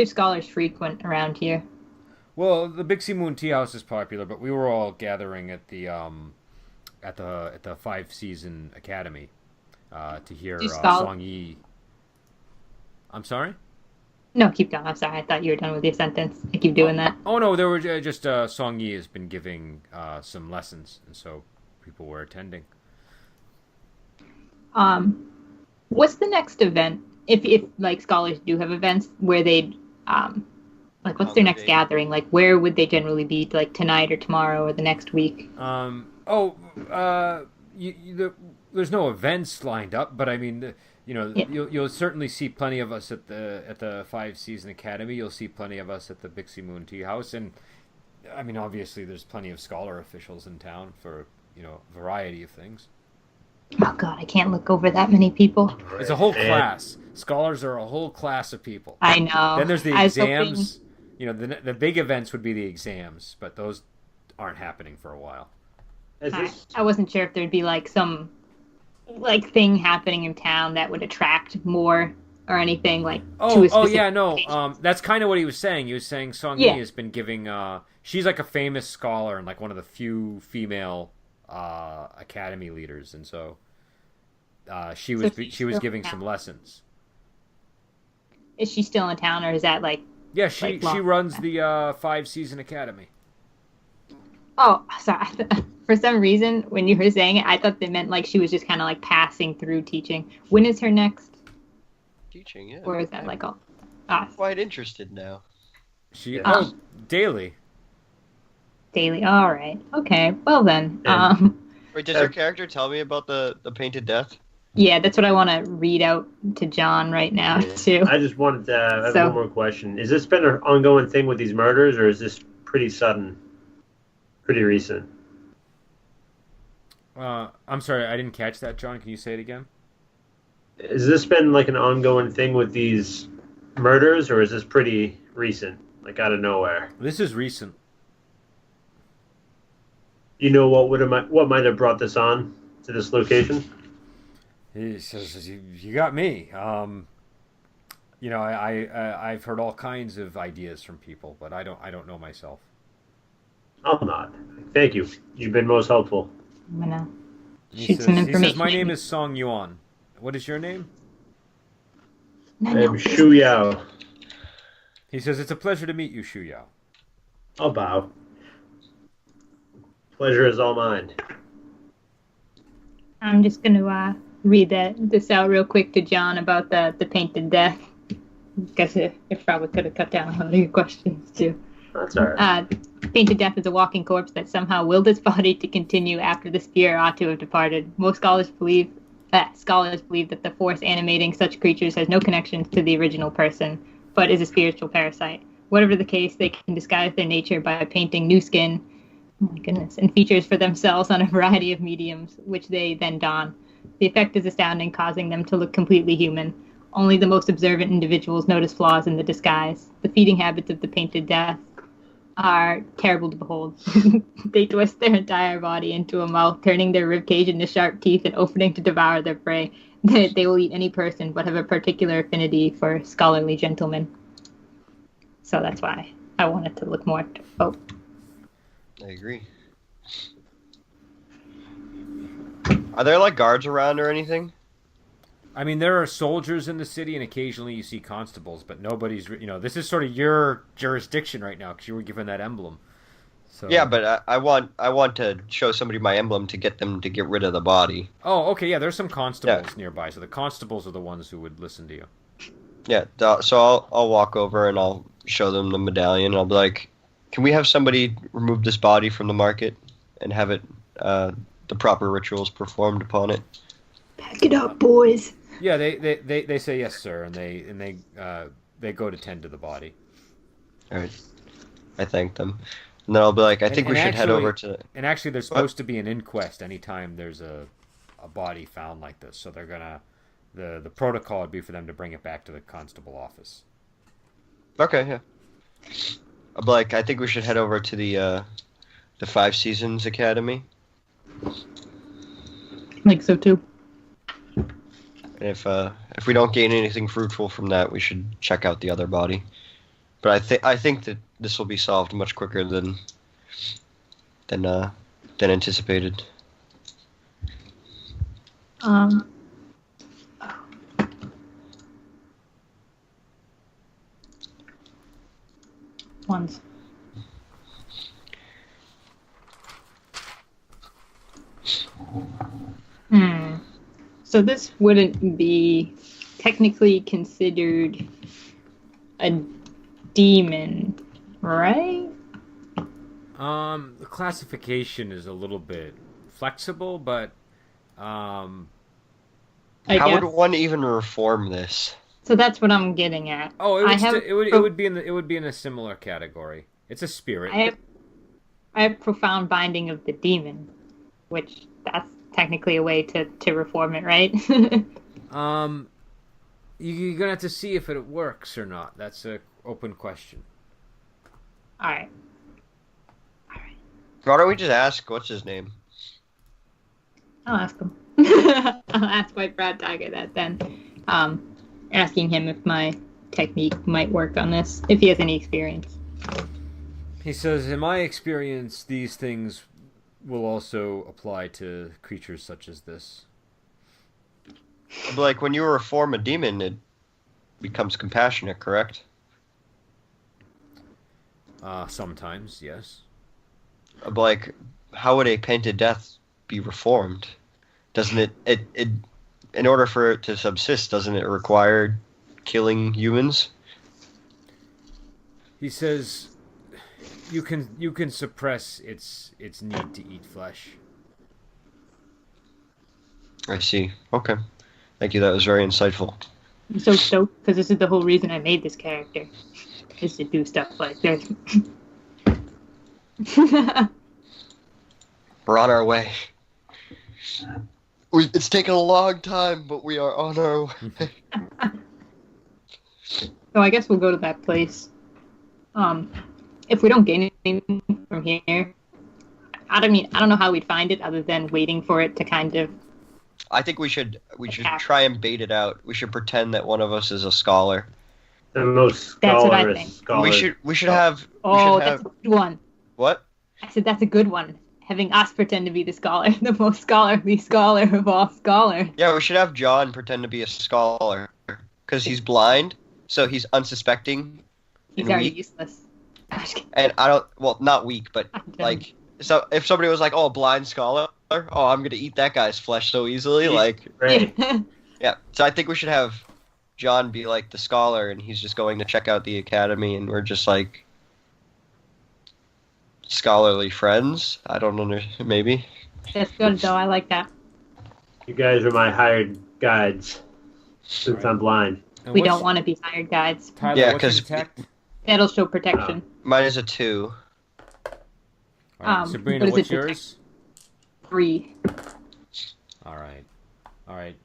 scholars frequent around here? Well, the Big Sea Moon Tea House is popular, but we were all gathering at the 5-season academy to hear Song Yi. I'm sorry? No, keep going. I'm sorry. I thought you were done with your sentence. I keep doing that. Oh no, there were just Song Yi has been giving some lessons, and so people were attending. What's the next event? If like scholars do have events where they'd like what's their next Congregate. gathering? Like where would they generally be? Like tonight or tomorrow or the next week? There's no events lined up, but I mean, Yeah. you'll certainly see plenty of us at the 5 Season Academy. You'll see plenty of us at the Bixie Moon Tea House, and I mean, obviously, there's plenty of scholar officials in town for a variety of things. Oh God, I can't look over that many people. It's a whole And- class. Scholars are a whole class of people. I know. Then there's the I was hoping- exams. The big events would be the exams, but those aren't happening for a while. Is this, I wasn't sure if there'd be like some like thing happening in town that would attract more or anything like to a specific Yeah, no. location. That's kind of what he was saying. He was saying Song Yeah. Yi has been giving. She's like a famous scholar and like one of the few female academy leaders, and so she was she's she was still giving in some town. lessons. Is she still in town or is that like Yeah, she Like, long- runs the 5 Season Academy. oh sorry. For some reason when you were saying it I thought they meant like she was just kinda like passing through teaching. When is her next Teaching, yeah. or is that like all Quite interested now. She Oh. daily. daily? Alright. Okay. Well then. And- Wait, does your character tell me about the painted death? Yeah, that's what I want to read out to John right now too. I just wanted to have So- one more question. Is this been an ongoing thing with these murders, or is this pretty sudden, pretty recent? I'm sorry, I didn't catch that, John. Can you say it again? Has this been like an ongoing thing with these murders, or is this pretty recent, like out of nowhere? This is recent. You know what might have brought this on to this location? He says, "You got me." I've heard all kinds of ideas from people, but I don't know myself. I'll not. Thank you. You've been most helpful. I'm gonna He shoot says, some he information. says, "My name is Song Yuan. What is your name?" No, I am no. Shu Yao. He says, "It's a pleasure to meet you, Shu Yao." I'll bow. Pleasure is all mine. I'm just gonna read this out real quick to John about the painted death. Guess it probably could have cut down a lot of your questions too. That's all right. Painted death is a walking corpse that somehow willed its body to continue after the spirit ought to have departed. Most scholars believe that the force animating such creatures has no connection to the original person, but is a spiritual parasite. Whatever the case, they can disguise their nature by painting new skin, oh my goodness, and features for themselves on a variety of mediums, which they then don. The effect is astounding, causing them to look completely human. Only the most observant individuals notice flaws in the disguise. The feeding habits of the painted death are terrible to behold. They twist their entire body into a mouth, turning their ribcage into sharp teeth and opening to devour their prey. They will eat any person, but have a particular affinity for scholarly gentlemen. So that's why I wanted to look more. I agree. Are there like guards around or anything? I mean, there are soldiers in the city, and occasionally you see constables, but nobody's. This is sort of your jurisdiction right now because you were given that emblem. So. Yeah, but I want to show somebody my emblem to get them to get rid of the body. Oh, okay, yeah. There's some constables nearby, so the constables are the ones who would listen to you. Yeah, so I'll walk over and I'll show them the medallion. I'll be like, "Can we have somebody remove this body from the market and have it the proper rituals performed upon it?" Pack it up, boys. Yeah, they say yes, sir, and they go to tend to the body. All right, I thank them, and then I'll be like, "I think we should head over to." And actually, there's supposed to be an inquest anytime there's a body found like this, so they're gonna. The protocol would be for them to bring it back to the constable office. Okay, yeah. I'll be like, I think we should head over to the 5 Seasons Academy. Like so too. And if we don't gain anything fruitful from that, we should check out the other body. But I think that this will be solved much quicker than anticipated. Ones. So this wouldn't be technically considered a demon, right? The classification is a little bit flexible, but I How guess. would one even reform this? So that's what I'm getting at. oh, I have it would be in a similar category. It's a spirit. I have profound binding of the demon, which that's technically a way to reform it, right? You're gonna have to see if it works or not. That's a open question. All right. Why don't we just ask what's his name? I'll ask him. I'll ask White Brad Tiger that then. Asking him if my technique might work on this, if he has any experience. He says, in my experience, these things will also apply to creatures such as this. Like when you reform a demon, it becomes compassionate, correct? Sometimes, yes. Like, how would a painted death be reformed? Doesn't it in order for it to subsist, doesn't it require killing humans? He says, you can suppress its need to eat flesh. I see. Okay. Thank you. That was very insightful. I'm so stoked because this is the whole reason I made this character, is to do stuff like this. We're on our way. It's taken a long time, but we are on our way. So I guess we'll go to that place. If we don't gain anything from here, I don't know how we'd find it other than waiting for it to kind of. I think we should try and bait it out. We should pretend that one of us is a scholar. The most That's what I scholarous think. scholar. We should have. Oh, that's a good one. What? I said that's a good one. Having us pretend to be the scholar, the most scholarly scholar of all scholars. Yeah, we should have John pretend to be a scholar because he's blind, so he's unsuspecting. He's and already weak. useless. And I don't. Well, not weak, but like. So if somebody was like, "Oh, a blind scholar," oh, I'm gonna eat that guy's flesh so easily. Like, Right. yeah. So I think we should have John be like the scholar, and he's just going to check out the academy, and we're just like scholarly friends. I don't know, maybe. That's good though. I like that. You guys are my hired guides since I'm blind. And We what's- don't want to be hired guides. Tyler, Yeah, what's your 'cause- detect? That'll show protection. Mine is a 2. All right, what Sabrina, is what's it, yours? 3. All right.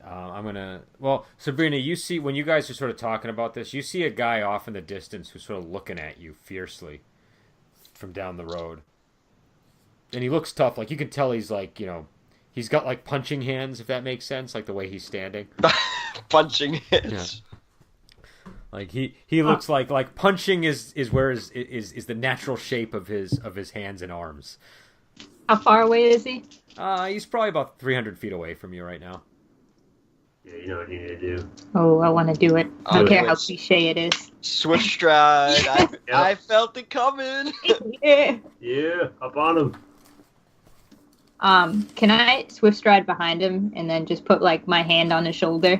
I'm gonna. Well, Sabrina, you see when you guys are sort of talking about this, you see a guy off in the distance who's sort of looking at you fiercely from down the road, and he looks tough. Like you can tell he's like he's got like punching hands, if that makes sense, like the way he's standing. Punching his. Like he looks like punching is where is the natural shape of his hands and arms. How far away is he? He's probably about 300 feet away from you right now. Yeah, you know what you need to do. Oh, I want to do it. I don't Oh, care how it's- cliche it is. Swift stride. Yep. I felt it coming. Yeah. Yeah, up on him. Can I swift stride behind him and then just put like my hand on his shoulder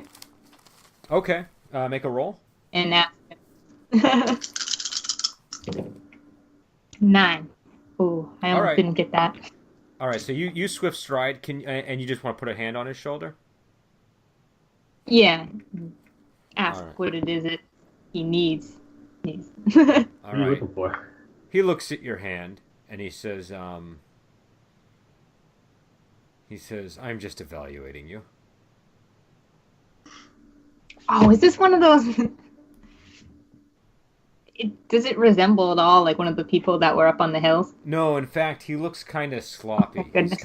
Okay. Make a roll. and ask him? 9. Oh, I almost Alright. didn't get that. All right. So you swift stride. And you just want to put a hand on his shoulder? Yeah. Ask Alright. what it is that he needs. All What are you right. looking for? He looks at your hand and he says, "I'm just evaluating you." Oh, is this one of those? Does it resemble at all like one of the people that were up on the hills? No, in fact, he looks kind of sloppy. Oh, goodness.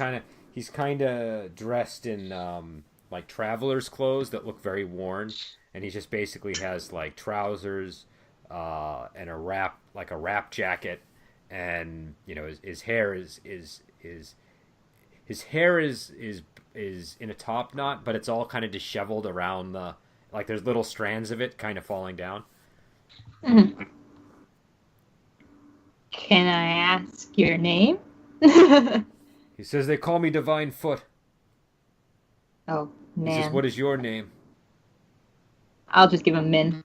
He's kind of dressed in like traveler's clothes that look very worn, and he just basically has like trousers and a wrap jacket, and his hair is in a top knot, but it's all kind of disheveled around like there's little strands of it kind of falling down. Mhm. Can I ask your name? He says they call me Divine Foot. Oh, He says, Man. what is your name? I'll just give him Min.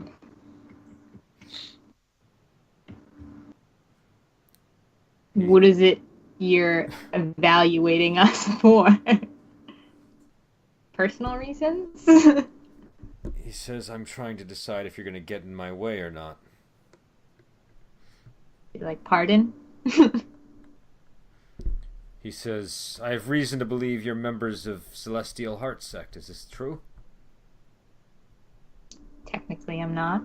What is it you're evaluating us for? Personal reasons? He says, I'm trying to decide if you're going to get in my way or not. Like, pardon? He says, I have reason to believe you're members of Celestial Heart Sect. Is this true? Technically, I'm not.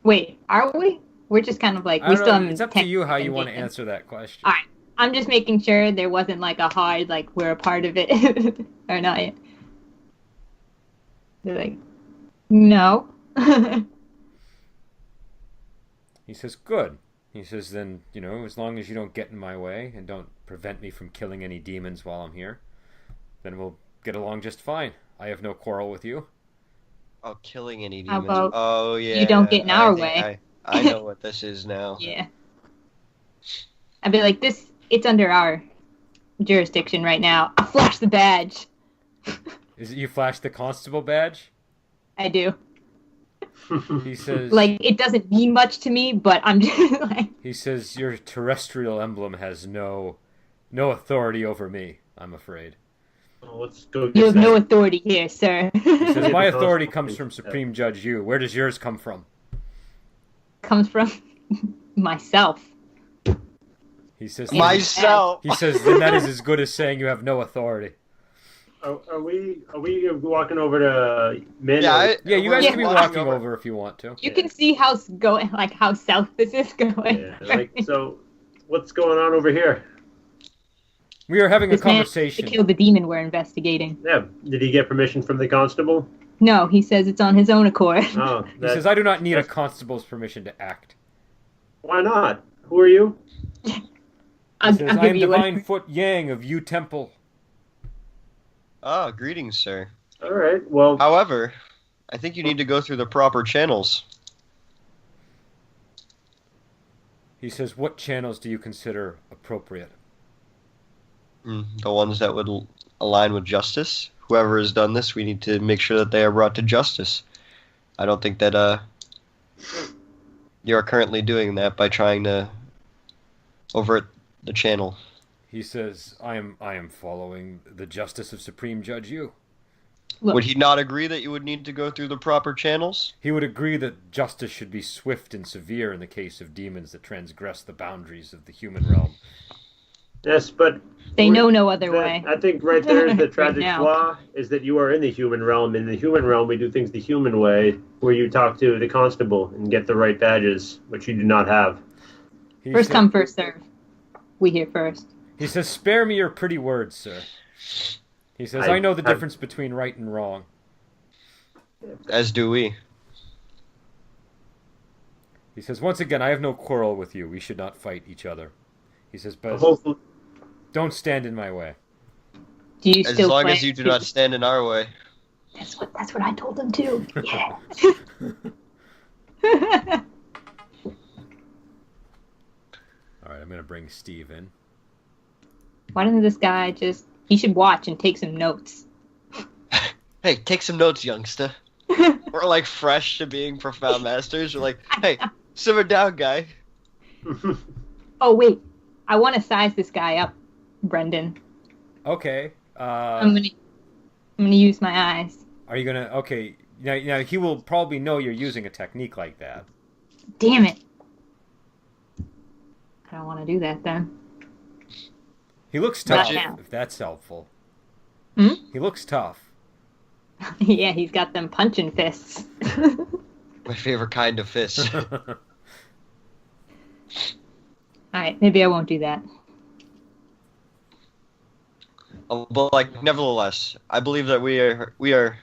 Wait, are we? We're just kind of like, I we don't still know. haven't. It's up to you how you want to engaged. answer that question. All right. I'm just making sure there wasn't like a hard, like, we're a part of it or not yet. They're like, no. He says, good. He says, then, as long as you don't get in my way and don't prevent me from killing any demons while I'm here, then we'll get along just fine. I have no quarrel with you. Oh, killing any How demons. about Oh, yeah. you don't get in our think way? I know what this is now. Yeah. I'd be like, it's under our jurisdiction right now. I'll flash the badge. Is it you flash the constable badge? I do. He says, Like, it doesn't mean much to me, but I'm just like... He says, your terrestrial emblem has no authority over me, I'm afraid. Well, let's go get You have that. no authority here, sir. He says, my the authority constable, comes please. from Supreme Judge Yu. Where does yours come from? Comes from myself. He says, Myself! He says, then that is as good as saying you have no authority. Are we walking over to Min? Yeah, Yeah, you guys Yeah. can be walking over if you want to. You can see how south this is going. Yeah, like, so what's going on over here? We are having a This man conversation. killed the demon we're investigating. Yeah, did he get permission from the constable? No, he says it's on his own accord. Oh, He says, I do not need a constable's permission to act. why not? Who are you? I'll, He says, I'll I give am you Divine one. Foot Yang of Yu Temple. Oh, greetings, sir. All right. Well, However, I think you need to go through the proper channels. He says, what channels do you consider appropriate? The ones that would align with justice. Whoever has done this, we need to make sure that they are brought to justice. I don't think that you are currently doing that by trying to overt the channel. He says, I am following the justice of Supreme Judge Yu. Look, Would he not agree that you would need to go through the proper channels? He would agree that justice should be swift and severe in the case of demons that transgress the boundaries of the human realm. yes, but they know no other way. I think right there is the Right tragic now. flaw is that you are in the human realm. In the human realm, we do things the human way, where you talk to the constable and get the right badges, which you do not have. He First said- come, first serve. We here first. He says, spare me your pretty words, sir. He says, I know the difference between right and wrong. As do we. He says, once again, I have no quarrel with you. We should not fight each other. He says, but Hopefully, don't stand in my way. Do you As still long plan as you do to- not stand in our way. That's what I told them too. Yeah. All right, I'm going to bring Steve in. Why doesn't this guy just... He should watch and take some notes. Hey, take some notes, youngster. We're like fresh to being profound masters. We're like, hey, simmer down, guy. Oh, wait. I want to size this guy up, Brendan. Okay. I'm gonna use my eyes. Are you going to... Okay. Now, he will probably know you're using a technique like that. Damn it. I don't want to do that then. He looks Not tough, now. if that's helpful. Hmm? He looks tough. Yeah, he's got them punching fists. My favorite kind of fist. Alright, maybe I won't do that. But like, nevertheless, I believe that we are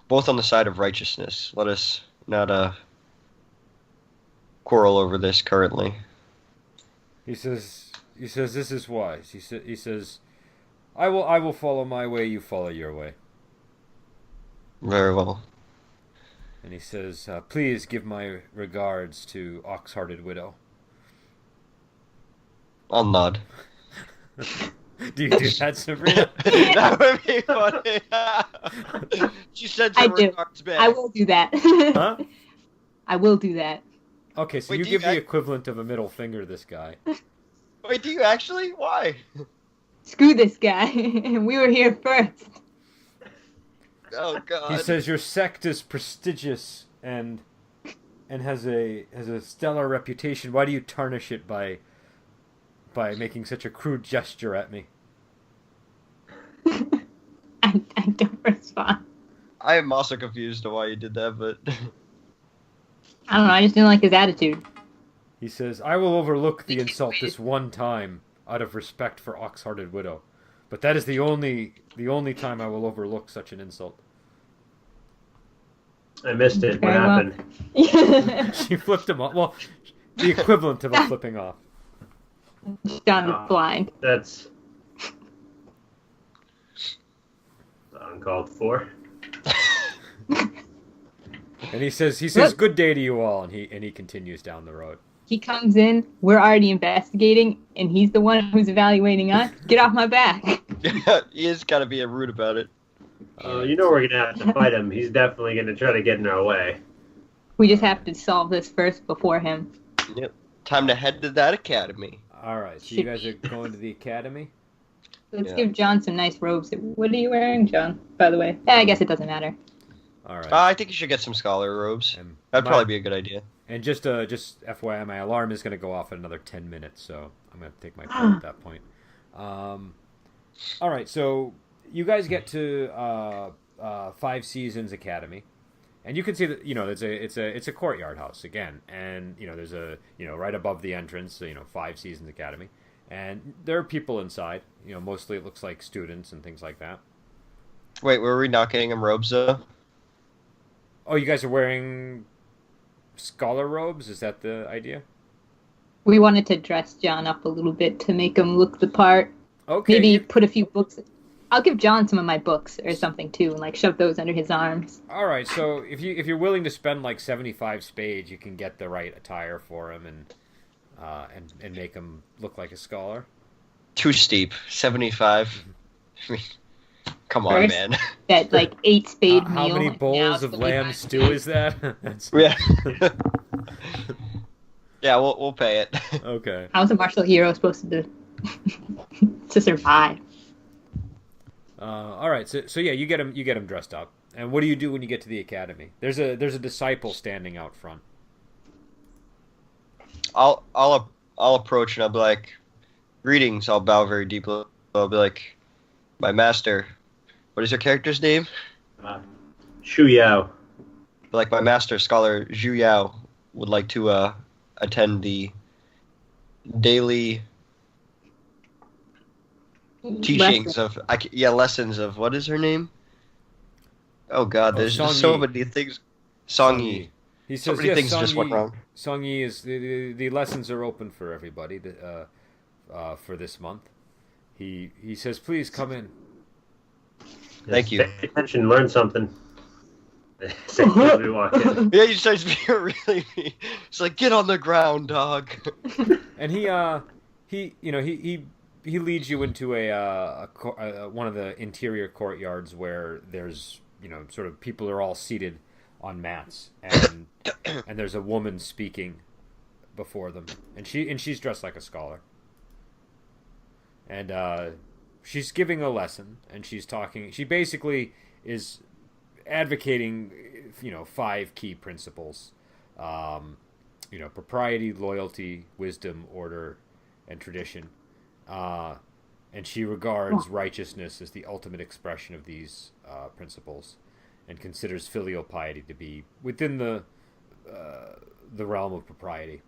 both on the side of righteousness. Let us not quarrel over this currently. He says, this is wise. He says, I will follow my way, you follow your way. Very well. And he says, please give my regards to Ox-Hearted Widow. I'll nod. Do you do that, Sabrina? That would be funny. She sends I her do. regards back. I will do that. Huh? I will do that. Okay, so Wait, you do you give the act- equivalent of a middle finger to this guy. Wait, do you actually? Why? Screw this guy. We were here first. Oh God. He says your sect is prestigious and has a stellar reputation. Why do you tarnish it by making such a crude gesture at me? I don't respond. I am also confused to why you did that, but I don't know. I just didn't like his attitude. He says, I will overlook the insult this one time out of respect for Ox-Hearted Widow. But that is the only time I will overlook such an insult. I missed it. What Very well. happened? She flipped him off. Well, the equivalent of a flipping off. John is blind. That's uncalled for. And he says, good day to you all, and he continues down the road. He comes in, we're already investigating, and he's the one who's evaluating us. Get off my back. he is kind of being rude about it. You know we're gonna have to fight him. He's definitely gonna try to get in our way. We just have to solve this first before him. Yep. Time to head to that academy. All right, so you guys are going to the academy? Let's Yeah. give John some nice robes. What are you wearing, John, by the way? I guess it doesn't matter. All right. I think you should get some scholar robes. And That'd my- probably be a good idea. And just FYI, my alarm is going to go off in another 10 minutes, so I'm going to take my part at that point. All right, so you guys get to Five Seasons Academy, and you can see that it's a courtyard house again, and there's a right above the entrance, Five Seasons Academy, and there are people inside. Mostly it looks like students and things like that. Wait, were we not getting him robes though? Oh, you guys are wearing scholar robes? Is that the idea? We wanted to dress John up a little bit to make him look the part. Okay. Maybe put a few books. I'll give John some of my books or something too, and shove those under his arms. All right, so if you're willing to spend 75 spades, you can get the right attire for him and make him look like a scholar. Too steep. 75. I mean, come on, First, man. That 8-spade meal. How many and now bowls it's of gonna be lamb fine. stew is that? That's... Yeah. Yeah, we'll pay it. Okay. How's a martial hero supposed to to survive? All right, so yeah, you get him dressed up, and what do you do when you get to the academy? There's a disciple standing out front. I'll approach and I'll be like, "Greetings." I'll bow very deeply. I'll be like, "My master." What is your character's name? Shu Yao. Like, my master, Scholar Zhu Yao, would like to attend the daily teachings Lesson. lessons of, what is her name? Oh God, there's just so Song Yi. many things. Song Yi. He So says, many yes, things just went wrong. Song Yi is the lessons are open for everybody for this month. He says, please come in. Thank you. Pay attention, learn something. Say when we walk in. Yeah, he starts being really mean. It's like, get on the ground, dog. And he leads you into one of the interior courtyards where there's sort of people are all seated on mats, and there's a woman speaking before them, and she's dressed like a scholar, and she's giving a lesson, and she's talking. She basically is advocating 5 key principles: propriety, loyalty, wisdom, order, and tradition. And she regards righteousness as the ultimate expression of these principles, and considers filial piety to be within the realm of propriety.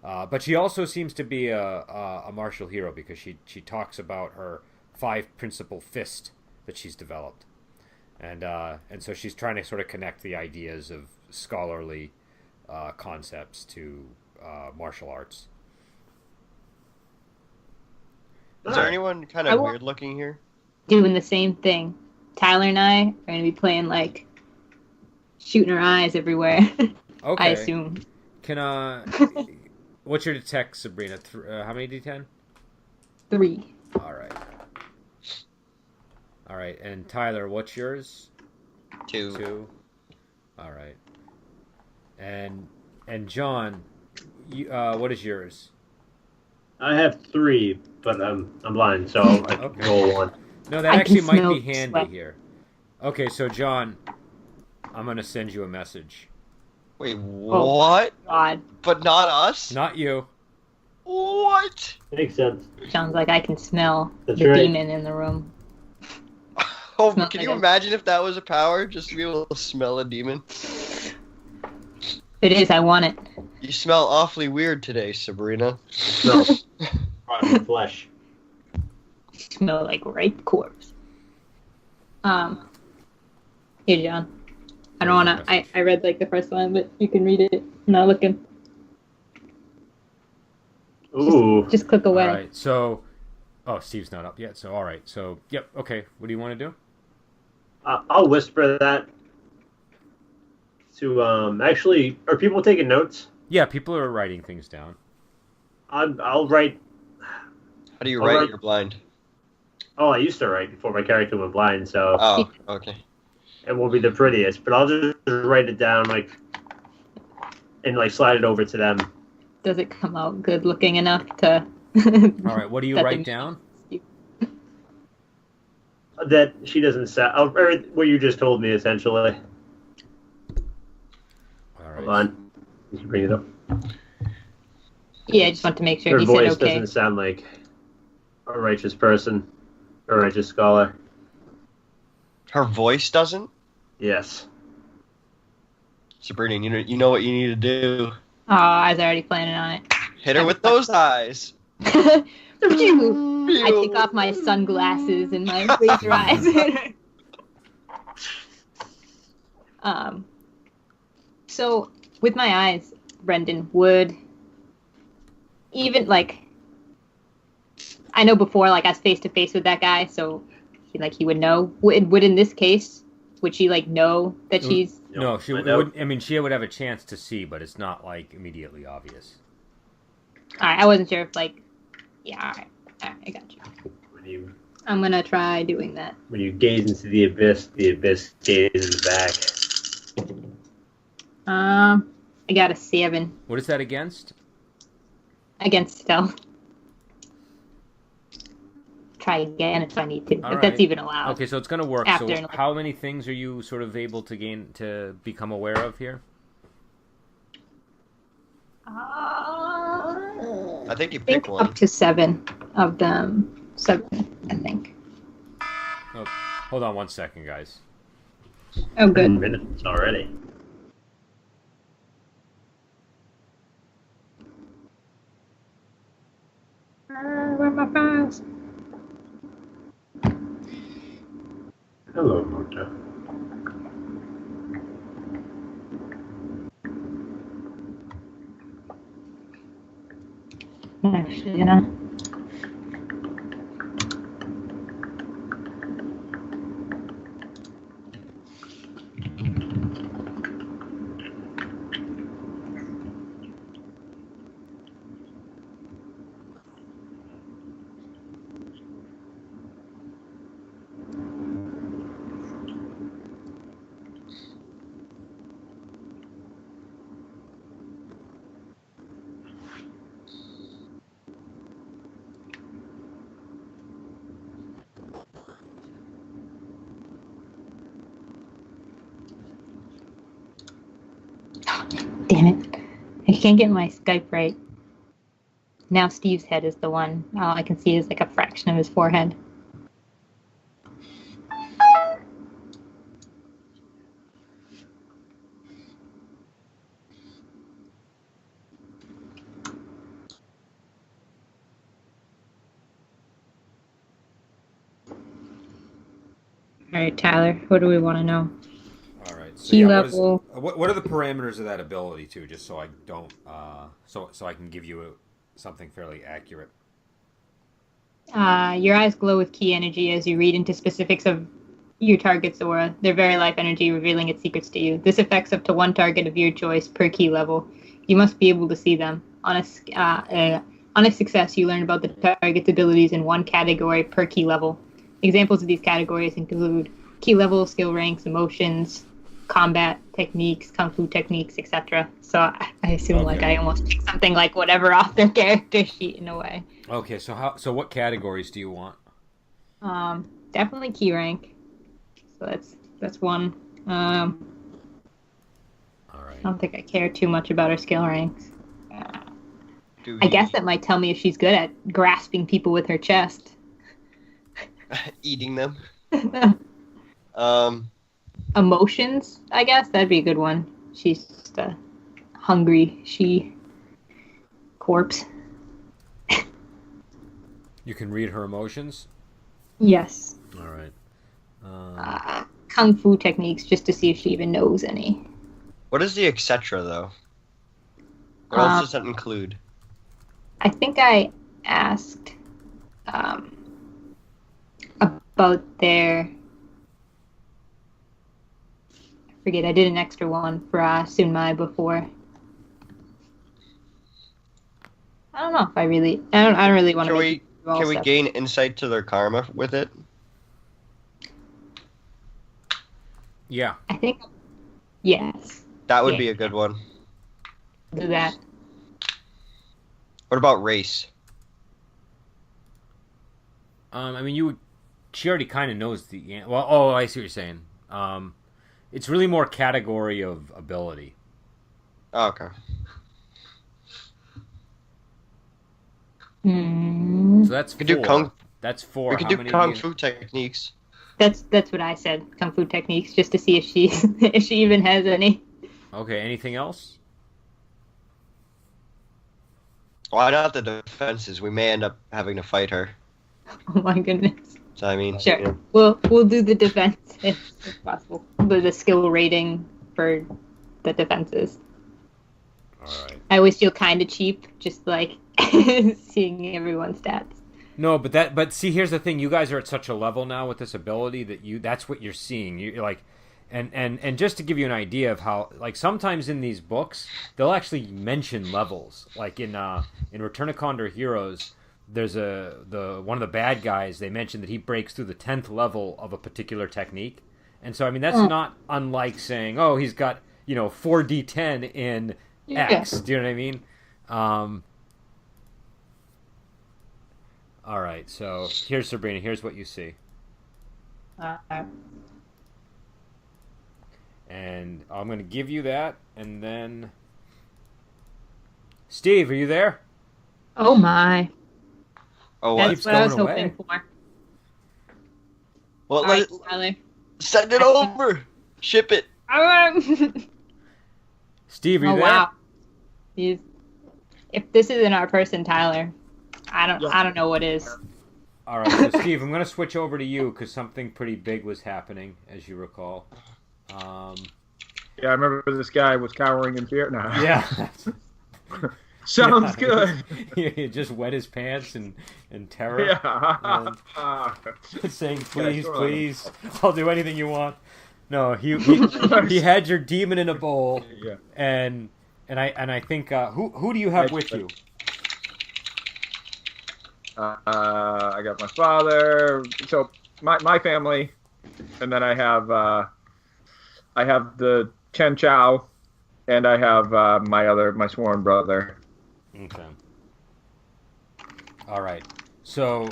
But she also seems to be a martial hero, because she talks about her 5 principle fist that she's developed, and so she's trying to sort of connect the ideas of scholarly concepts to martial arts. Is there anyone kind I of want- weird looking here? Doing the same thing. Tyler and I are going to be playing shooting our eyes everywhere. Okay. I assume. Can what's your detect, Sabrina? How many D10? 3. All right. All right, and Tyler, what's yours? 2. 2. All right. And John, what is yours? I have 3, but I'm blind, so I can Okay. roll 1. No, that I actually can might smell be handy sweat. here. Okay, so John, I'm gonna send you a message. Wait, what? God. But not us? Not you. What? Makes sense. Sounds like I can smell That's the right. demon in the room. Oh, Smells can like you a- imagine if that was a power? Just to be able to smell a demon? It is. I want it. You smell awfully weird today, Sabrina. No. Rotten flesh. Smell like ripe corpse. Here, John. I don't want to. I read like the first line, but you can read it. I'm not looking. Ooh. Just click away. All right, so, Steve's not up yet. So, all right, so, yep, okay. What do you want to do? I'll whisper that to actually, are people taking notes? Yeah, people are writing things down. I'll write. How do you All write right. you're blind? Oh, I used to write before my character went blind, so Oh, okay. it won't be the prettiest. But I'll just write it down and slide it over to them. Does it come out good looking enough to? All right, what do you that write they- down? That she doesn't sound, or what you just told me essentially. All right. Hold on, you can bring it up. Yeah, I just want to make sure Her he said voice okay. doesn't sound like a righteous person, a righteous scholar. Her voice doesn't? Yes. Sabrina, you know what you need to do. Oh, I was already planning on it. Hit her with those eyes. Phew. I take off my sunglasses and my laser eyes. So with my eyes, Brendan, would even I know before I was face to face with that guy, so he would know. Would in this case, would she know that she's? No, she find out. wouldn't. I mean, she would have a chance to see, but it's not immediately obvious. All right, I wasn't sure if yeah. All right, I got you. I'm gonna try doing that. When you gaze into the abyss gazes back. I got a 7 What is that against? against stealth. Try again if I need to, All if that's right. even allowed. Okay, so it's going to work. After, So how many things are you sort of able to become aware of here? I think you I pick think one. up to 7 of them. 7, I think. Oh, hold on one second, guys. Oh, good. 10 minutes already. Where are my files? Hello, Mota. Actually, you know. Damn it. I can't get my Skype right. Now Steve's head is the one. All I can see is a fraction of his forehead. All right, Tyler, what do we want to know? All right. So Key what level. what are the parameters of that ability too? Just so I don't so I can give you something fairly accurate. Your eyes glow with key energy as you read into specifics of your target's aura, their very life energy revealing its secrets to you. This affects up to one target of your choice per key level. You must be able to see them. On a success, you learn about the target's abilities in one category per key level. examples of these categories include key level, skill ranks, emotions, combat techniques, kung fu techniques, etc. So I assume like I almost pick something like whatever off their character sheet in a way. Okay, so what categories do you want? Definitely key rank. So that's one. All I right. don't think I care too much about her skill ranks. Do I guess that might tell me if she's good at grasping people with her chest. eating them. Emotions, I guess that'd be a good one. She's just a hungry corpse. You can read her emotions. Yes. All right. Kung fu techniques, just to see if she even knows any. What is the etc. though? What else does that include? I think I asked about their. I forget. I did an extra one for Sunmai before. I don't know if I really. I don't really want to. Can we gain insight to their karma with it? Yeah. I think. Yes. That would be a good one. Do that. What about race? I mean, you would. She already kind of knows the. Well, oh, I see what you're saying. It's really more category of ability. Oh, okay. Mm. So that's We four. could do That's four. We could How do many kung fu techniques. That's what I said. Kung fu techniques, just to see if she if she even has any. Okay. Anything else? Why not the defenses? We may end up having to fight her. Oh my goodness. So I mean, Sure. you know. We'll do the defense if possible. The skill rating for the defenses. All right. I always feel kind of cheap, just like seeing everyone's stats. No, but see, here's the thing: you guys are at such a level now with this ability that's what you're seeing. You're like, and just to give you an idea of how, like, sometimes in these books they'll actually mention levels. Like in Return of Condor Heroes, there's one of the bad guys. They mentioned that he breaks through the 10th level of a particular technique, and so I mean that's not unlike saying, oh, he's got 4d10 in X. Do you know what I mean? All right, so here's Sabrina. Here's what you see. And I'm going to give you that, and then... Steve, are you there? Oh my. Oh, That's what? what I was going hoping away. for. Well, All right, Tyler. send it over. Ship it. Steve, are you Oh there? wow. If this isn't our person, Tyler, I don't know what is. All right, so Steve, I'm going to switch over to you because something pretty big was happening, as you recall. Yeah, I remember this guy was cowering in fear. No. Yeah. Sounds good. He just wet his pants in terror. Yeah. And saying, Yeah, please, sure. please, I'll do anything you want. No, he had your demon in a bowl, Yeah. and I think who do you have with you? I got my father. So my family, and then I have the Chen Chow, and I have my sworn brother. Okay. All right. So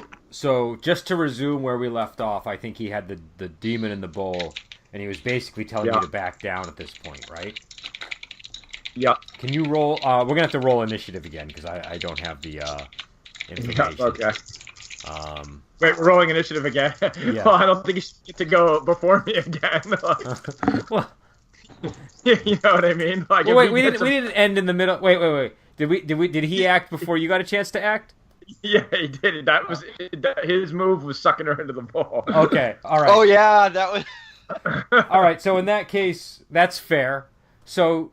just to resume where we left off, I think he had the demon in the bowl, and he was basically telling you to back down at this point, right? Yeah. Can you roll? We're gonna have to roll initiative again because I don't have the information. Yeah, okay. Um, Wait, we're rolling initiative again. Yeah. Well, I don't think you should get to go before me again. well, You know what I mean? Like, well, if wait, he we didn't end in the middle. Wait. Did he act before you got a chance to act? Yeah, he did. His move was sucking her into the bowl. Okay. All right. Oh yeah, that was. All right. So in that case, that's fair. So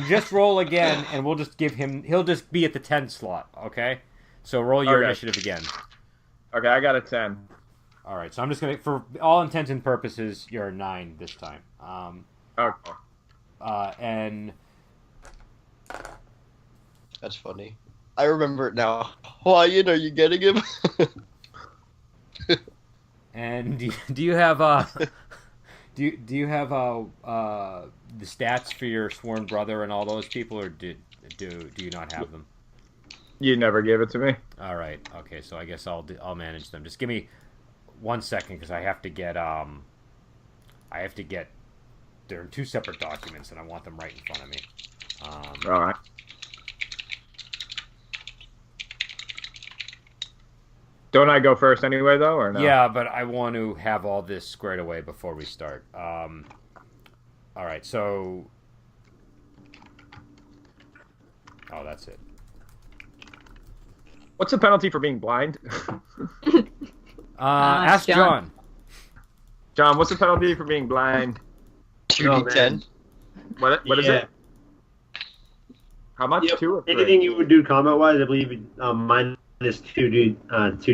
just roll again, and we'll just give him. He'll just be at the 10 slot. Okay. So roll your Okay. initiative again. Okay, I got a 10. All right. So I'm just gonna, for all intents and purposes, you're a 9 this time. Okay. And That's funny. I remember it now. Hawaiian, are you getting him? And do you have do you have the stats for your sworn brother and all those people, or do you not have them? You never gave it to me. All right. Okay. So I guess I'll manage them. Just give me 1 second because I have to get they're in 2 separate documents and I want them right in front of me. All right. Don't I go first anyway, though, or no? Yeah, but I want to have all this squared away before we start. All right. So. Oh, that's it. What's the penalty for being blind? Ask John. John, what's the penalty for being blind? 2d10. What is it? How much? Yep. 2 or 3? Anything you would do combat wise, I believe minus 2d10. Minus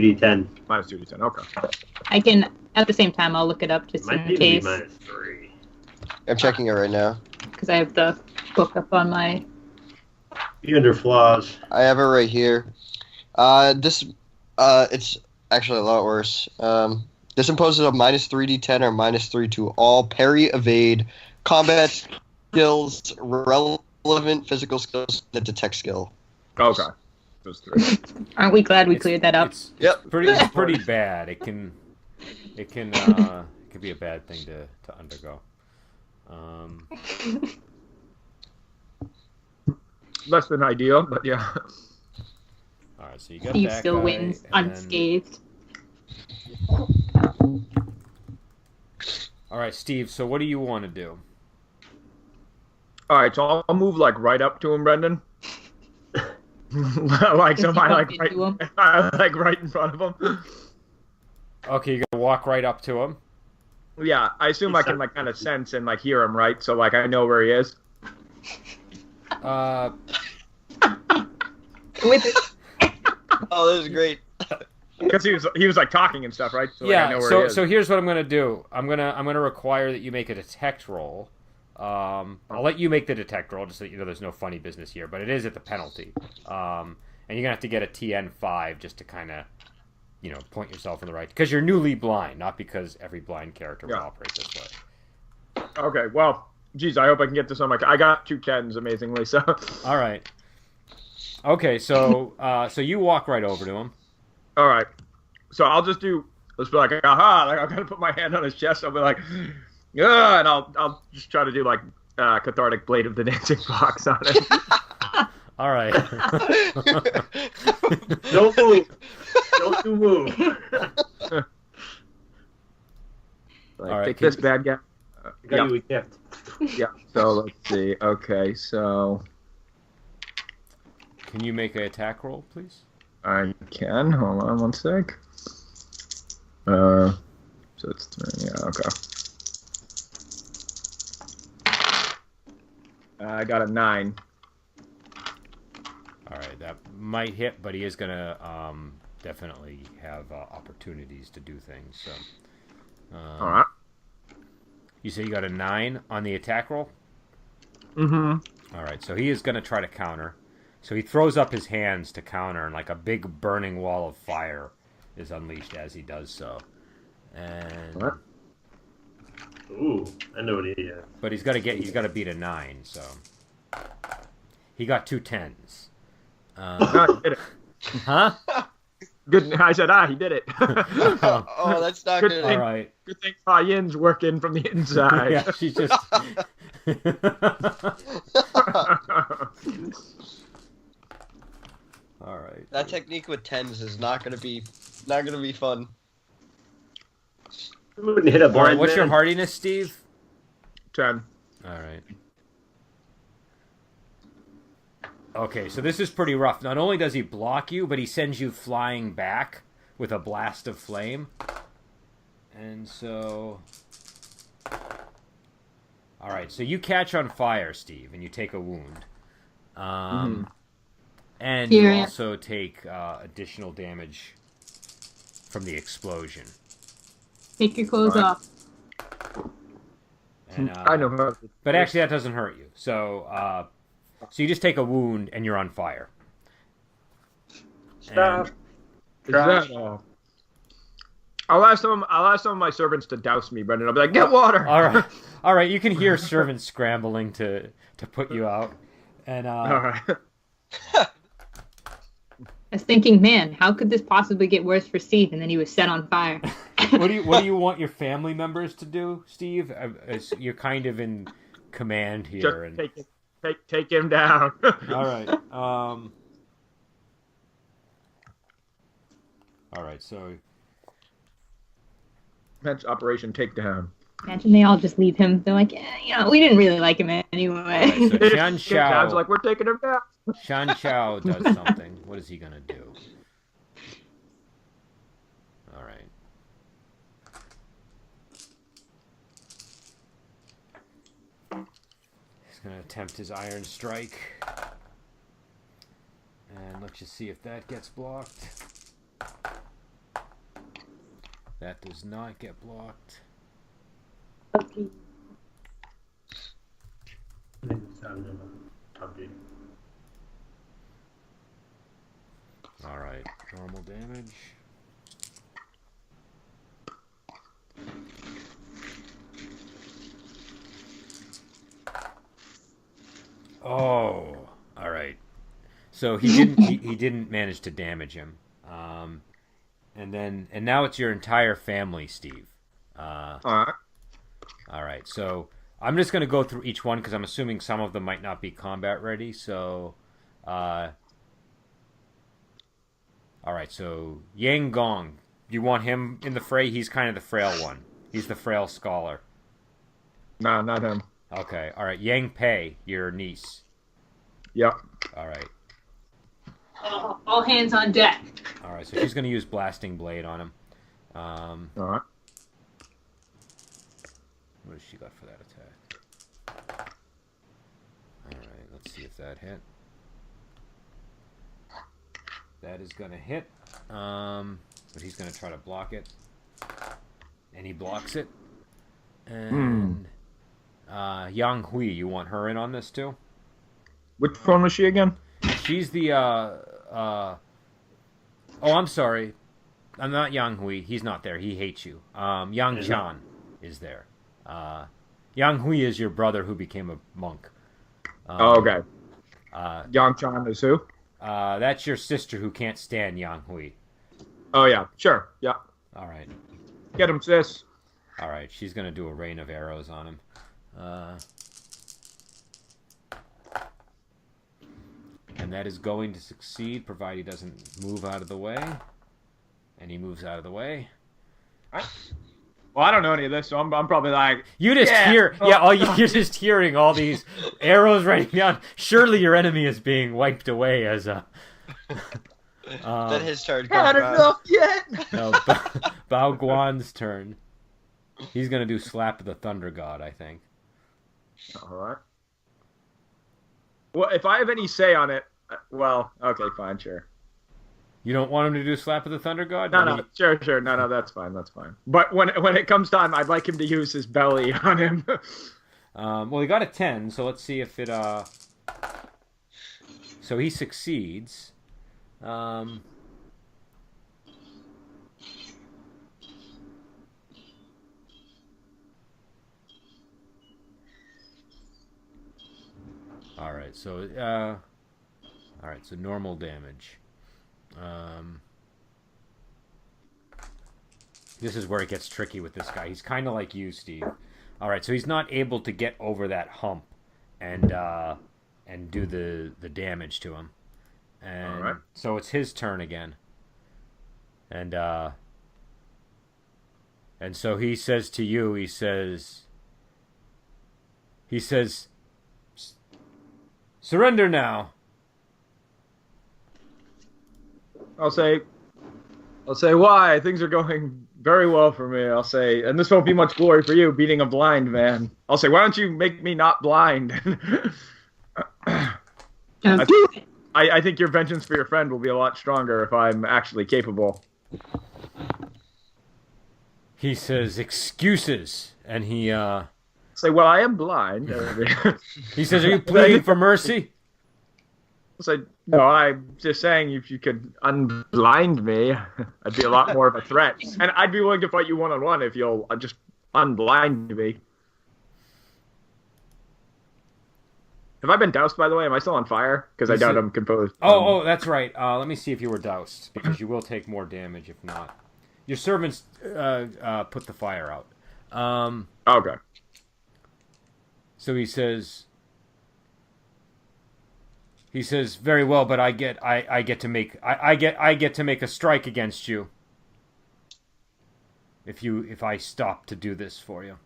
2d10. Okay. I can, at the same time, I'll look it up just Might in be case. minus 3. I'm checking it right now. Because I have the book up on my. Be under flaws. I have it right here. It's actually a lot worse. This imposes a minus 3d10 or minus 3 to all parry, evade, combat skills, relevant physical skills, and detect skill. Okay. Those 3. Aren't we glad we cleared that up? It's Yep. pretty bad. It can it can be a bad thing to undergo. Less than ideal, but yeah. All right, so you got Steve that still guy, wins and then- unscathed. All right, Steve. So what do you want to do? All right, so I'll move like right up to him, Brendan. Like so, Does he I bump like into him? like right in front of him. Okay, you're gonna walk right up to him. Yeah, I assume I can like kind of sense and like hear him, right? So like I know where he is. With it. Oh, this is great. Because he was like talking and stuff, right? So, like, I know Yeah. where he is. So here's what I'm gonna do. I'm gonna require that you make a detect roll. I'll let you make the detect roll, just so you know there's no funny business here, but it is at the penalty. And you're gonna have to get a TN5 just to kind of, point yourself in the right, because you're newly blind, not because every blind character will operate this way. Okay, well, geez, I hope I can get this on my. I got 2 10s, amazingly. So. All right. Okay, so you walk right over to him. All right. So I'll just do. Let's be like, aha! Like I'm gonna put my hand on his chest. I'll be like, yeah, and I'll just try to do like cathartic blade of the dancing fox on it. All right. Don't move. Don't you move. Like, All right, take can- this bad guy. Got you a gift. Yeah. So let's see. Okay, so Can you make an attack roll, please? I can. Hold on 1 sec. So it's 3. Yeah. Okay. I got a 9. All right, that might hit, but he is gonna definitely have opportunities to do things. So, All right. you say you got a 9 on the attack roll. Mm-hmm. All right, so he is gonna try to counter. So he throws up his hands to counter, and like a big burning wall of fire is unleashed as he does so. And What? Ooh, I know what he is. but he's got to beat a 9. So he got 2 10s. No, he did it. Huh? Good. I said, he did it. Oh, that's not Good good. All right. Good thing Ha Yin's working from the inside. Yeah, she's just. All right. That technique with 10s is not gonna be fun. I wouldn't hit a All right. blind What's your man. hardiness, Steve? 10. All right. Okay, so this is pretty rough. Not only does he block you, but he sends you flying back with a blast of flame. And so... All right, so you catch on fire, Steve, and you take a wound. And you Here I am. also take additional damage from the explosion. Take your clothes Right. off. And, I know how. But actually, that doesn't hurt you. So, so you just take a wound and you're on fire. Stop. Is that, I'll ask some of my servants to douse me, Brendan. I'll be like, get water. All right. You can hear servants scrambling to put you out, and All right. I was thinking, man, how could this possibly get worse for Steve? And then he was set on fire. What do you want your family members to do, Steve? You're kind of in command here. Just take him down. All right. All right. So. That's Operation Takedown. Imagine they all just leave him. They're like, we didn't really like him anyway. Right, so Shan Chao. Like, we're taking him down. Shan Chao does something. What is he gonna do? All right. He's gonna attempt his Iron Strike, and let's just see if that gets blocked. That does not get blocked. Okay. All right, normal damage. Oh, all right. So he didn't manage to damage him. And now it's your entire family, Steve. All right. All right. So I'm just going to go through each one because I'm assuming some of them might not be combat ready. So, all right. So Yang Gong, you want him in the fray? He's kind of the frail one. He's the frail scholar. No, not him. Okay. All right. Yang Pei, your niece. Yep. All right. All hands on deck. All right. So she's going to use Blasting Blade on him. All right. What has she got for that attack? All right. Let's see if that hit. That is going to hit. But he's going to try to block it. And he blocks it. And Yang Hui, you want her in on this too? Which one was she again? She's the oh, I'm sorry. I'm not Yang Hui. He's not there. He hates you. Yang Chan is there. Yang Hui is your brother who became a monk. Okay. Yang Chan is who? That's your sister who can't stand Yang Hui. Oh yeah, sure. Yeah. All right. Get him, sis. All right. She's gonna do a rain of arrows on him. And that is going to succeed, provided he doesn't move out of the way. And he moves out of the way. Well, I don't know any of this, so I'm probably like... You just hear... Yeah, you're just hearing all these arrows raining down. Surely your enemy is being wiped away as a... Then his turn comes Not around. enough yet! No, Bao Guan's turn. He's going to do Slap of the Thunder God, I think. All right. Well, if I have any say on it, well, okay, fine, sure. You don't want him to do Slap of the Thunder God? No, sure. No, that's fine. But when it comes time, I'd like him to use his belly on him. Well, he got a 10, so let's see if it... So he succeeds. Alright, so normal damage. This is where it gets tricky with this guy. He's kind of like you, Steve. Alright, so he's not able to get over that hump and do the damage to him. And all right. So it's his turn again. And so he says to you, he says, surrender now. I'll say why things are going very well for me. I'll say, and this won't be much glory for you, beating a blind man. I'll say, why don't you make me not blind? I think your vengeance for your friend will be a lot stronger if I'm actually capable. He says, excuses, and he say, well, I am blind. he says, are you pleading for mercy? Say, No, I'm just saying if you could unblind me, I'd be a lot more of a threat. And I'd be willing to fight you one-on-one if you'll just unblind me. Have I been doused, by the way? Am I still on fire? Because I doubt I'm composed. Oh, that's right. Let me see if you were doused, because you will take more damage if not. Your servants put the fire out. Okay. So he says, very well, but I get to make a strike against you if I stop to do this for you.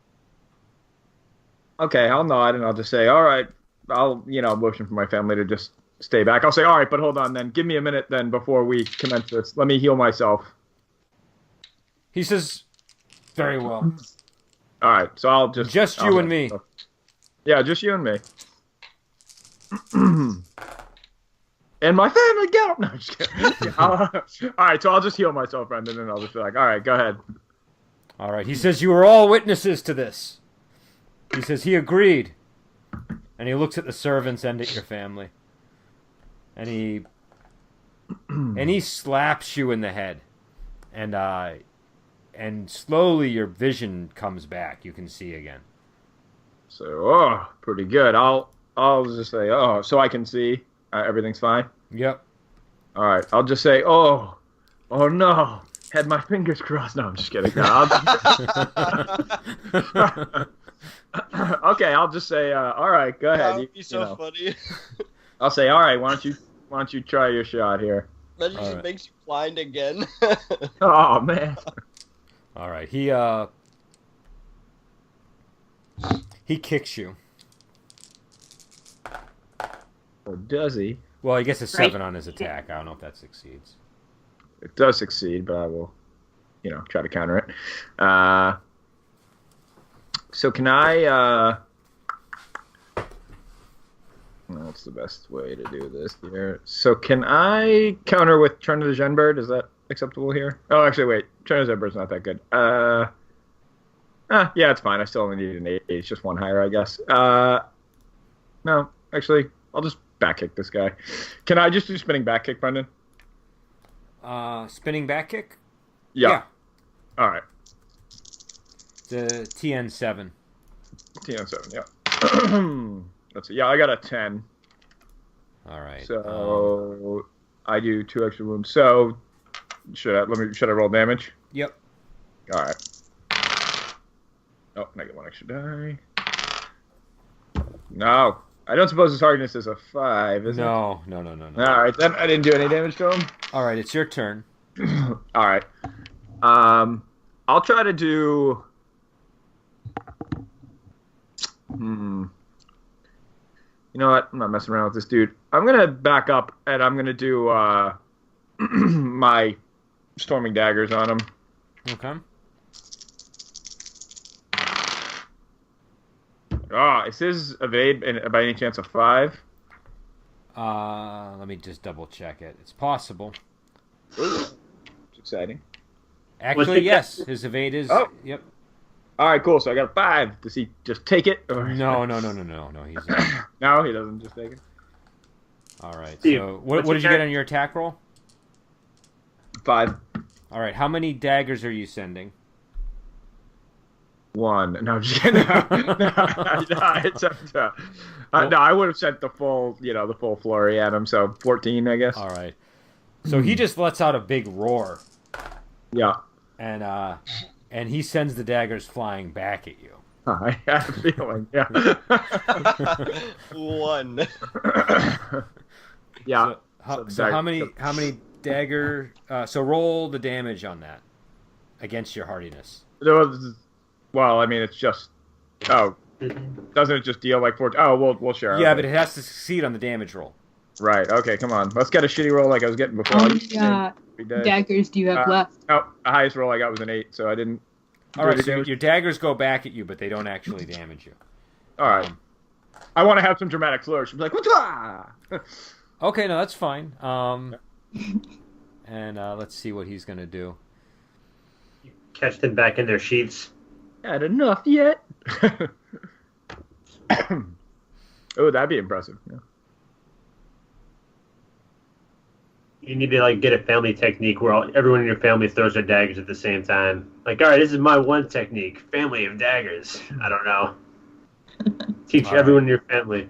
Okay, I'll nod and I'll just say, all right. I'll motion for my family to just stay back. I'll say, all right, but hold on then. Give me a minute then before we commence this. Let me heal myself. He says, very well. All right, so I'll just you and me. Yeah, just you and me. And my family, get up. No, I'm just kidding. All right, so I'll just heal myself, Brendan, and I'll just be like, all right, go ahead. All right, he says, you are all witnesses to this. He says he agreed. And he looks at the servants and at your family. And he slaps you in the head. And slowly your vision comes back. You can see again. So, pretty good. I'll just say, so I can see. Everything's fine? Yep. All right. I'll just say, oh no. Had my fingers crossed. No, I'm just kidding. No, okay, I'll just say, all right, go ahead. That would be so funny. I'll say, all right, why don't you try your shot here? Imagine it makes you blind again. Oh man. All right, he kicks you. Oh, does he? Well, he gets a 7 on his attack. I don't know if that succeeds. It does succeed, but I will, try to counter it. So can I, what's the best way to do this here? So can I counter with Turn of the Genbird? Is that acceptable here? Oh, actually, wait. Turn of the Genbird's not that good. Yeah, it's fine. I still only need an 8. It's just one higher, I guess. No, actually, I'll just back kick this guy. Can I just do spinning back kick, Brendan? Spinning back kick? Yeah. All right. The TN7. TN7, yeah. Let's see. Yeah, I got a 10. All right. So I do 2 extra wounds. So should I roll damage? Yep. All right. Oh, and I get 1 extra die. No, I don't suppose his hardness is a 5, is it? No. All right, then I didn't do any damage to him. All right, it's your turn. All right. I'll try to do. You know what? I'm not messing around with this dude. I'm gonna back up and I'm gonna do my storming daggers on him. Okay. Is his evade by any chance a 5? Let me just double check it. It's possible. It's exciting. Actually, yes. His evade is. Oh. Yep. All right, cool. So I got a 5. Does he just take it? Or... No. He's. No, he doesn't just take it. All right. Steve, So, what did you get on your attack roll? 5. All right. How many daggers are you sending? 1. No, I'm just kidding. No, I would have sent the full, the full flurry at him. So 14, I guess. All right. So he just lets out a big roar. Yeah. And he sends the daggers flying back at you. I have a feeling. Yeah. 1. Yeah. So how many dagger? So roll the damage on that against your hardiness. Well, I mean, it's just. Oh, doesn't it just deal like 14? Oh, we'll share. Yeah, okay. but it has to succeed on the damage roll. Right. Okay. Come on. Let's get a shitty roll like I was getting before. How many daggers do you have left? Oh, the highest roll I got was an 8, so I didn't. All right. So your daggers go back at you, but they don't actually damage you. All right. I want to have some dramatic flourish. I'm like, what's Okay, no, that's fine. And let's see what he's gonna do. Catch them back in their sheets. Had enough yet? Oh, that'd be impressive. Yeah. you need to like get a family technique where everyone in your family throws their daggers at the same time. Like, all right, this is my one technique: family of daggers. I don't know. Teach All everyone right. in your family.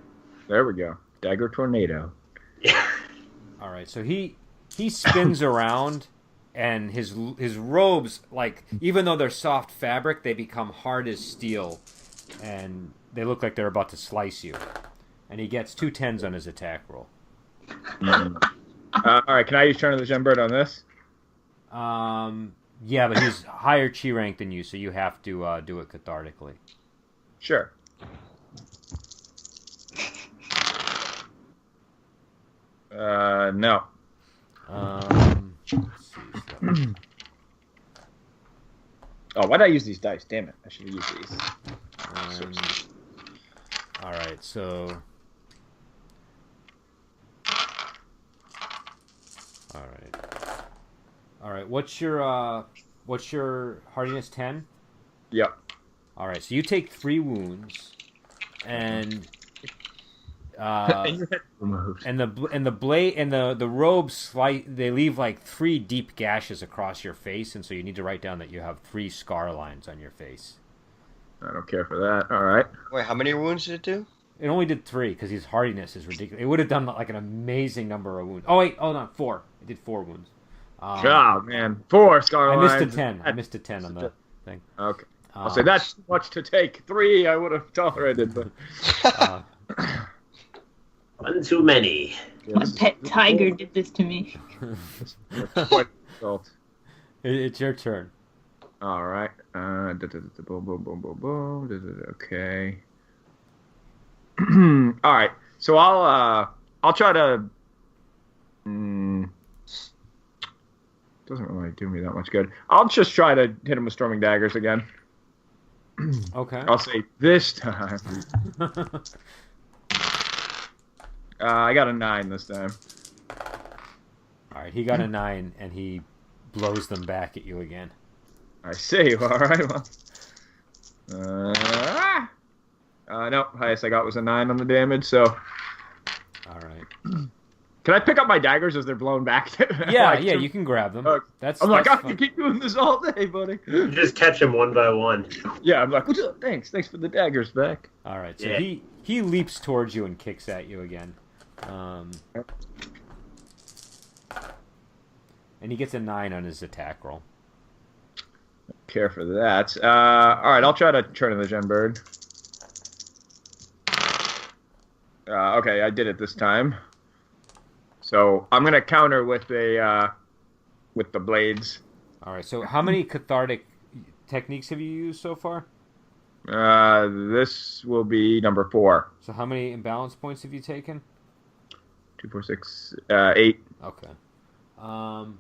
There we go. Dagger tornado. Yeah. All right, so he spins around, and his robes, like, even though they're soft fabric, they become hard as steel, and they look like they're about to slice you. And he gets 2 10s on his attack roll. All right, can I use Turn of the Gem Bird on this? Yeah, but he's higher chi rank than you, so you have to do it cathartically. Sure. No. Let's see. Oh, why did I use these dice? Damn it! I should have used these. All right, so. All right. What's your hardiness 10? Yep. All right, so you take 3 wounds, and And your head removed. and the blade and the robes they leave like 3 deep gashes across your face, and so you need to write down that you have 3 scar lines on your face. I don't care for that. All right. Wait, how many wounds did it do? It only did 3 because his hardiness is ridiculous. It would have done like an amazing number of wounds. Oh wait, hold on, 4. It did 4 wounds. Oh man, 4 scar I lines. missed a 10. I missed a 10 on the thing. Okay. I'll say that's too much to take. 3 I would have tolerated, but One too many. My pet tiger did this to me. quite insult. It's your turn. All right. Boom, boom, boom, boom, boom. Okay. All right. So I'll try to. Doesn't really do me that much good. I'll just try to hit him with storming daggers again. Okay. I'll say this time. I got a 9 this time. All right, he got a 9, and he blows them back at you again. I see. All right. Well. No. Highest I got was a 9 on the damage. So. All right. Can I pick up my daggers as they're blown back? Yeah, Like, you can grab them. That's. I'm like, that's I fun. can keep doing this all day, buddy. You just catch them one by one. Yeah, I'm like, what's up? Thanks for the daggers back. All right, so Yeah. he leaps towards you and kicks at you again. And he gets a 9 on his attack roll. Care for that. All right, I'll try to turn in the Gen Bird. Okay, I did it this time. So I'm gonna counter with the blades. All right, so how many cathartic techniques have you used so far? This will be number 4. So how many imbalance points have you taken? 2, 4, 6, 8. Okay. All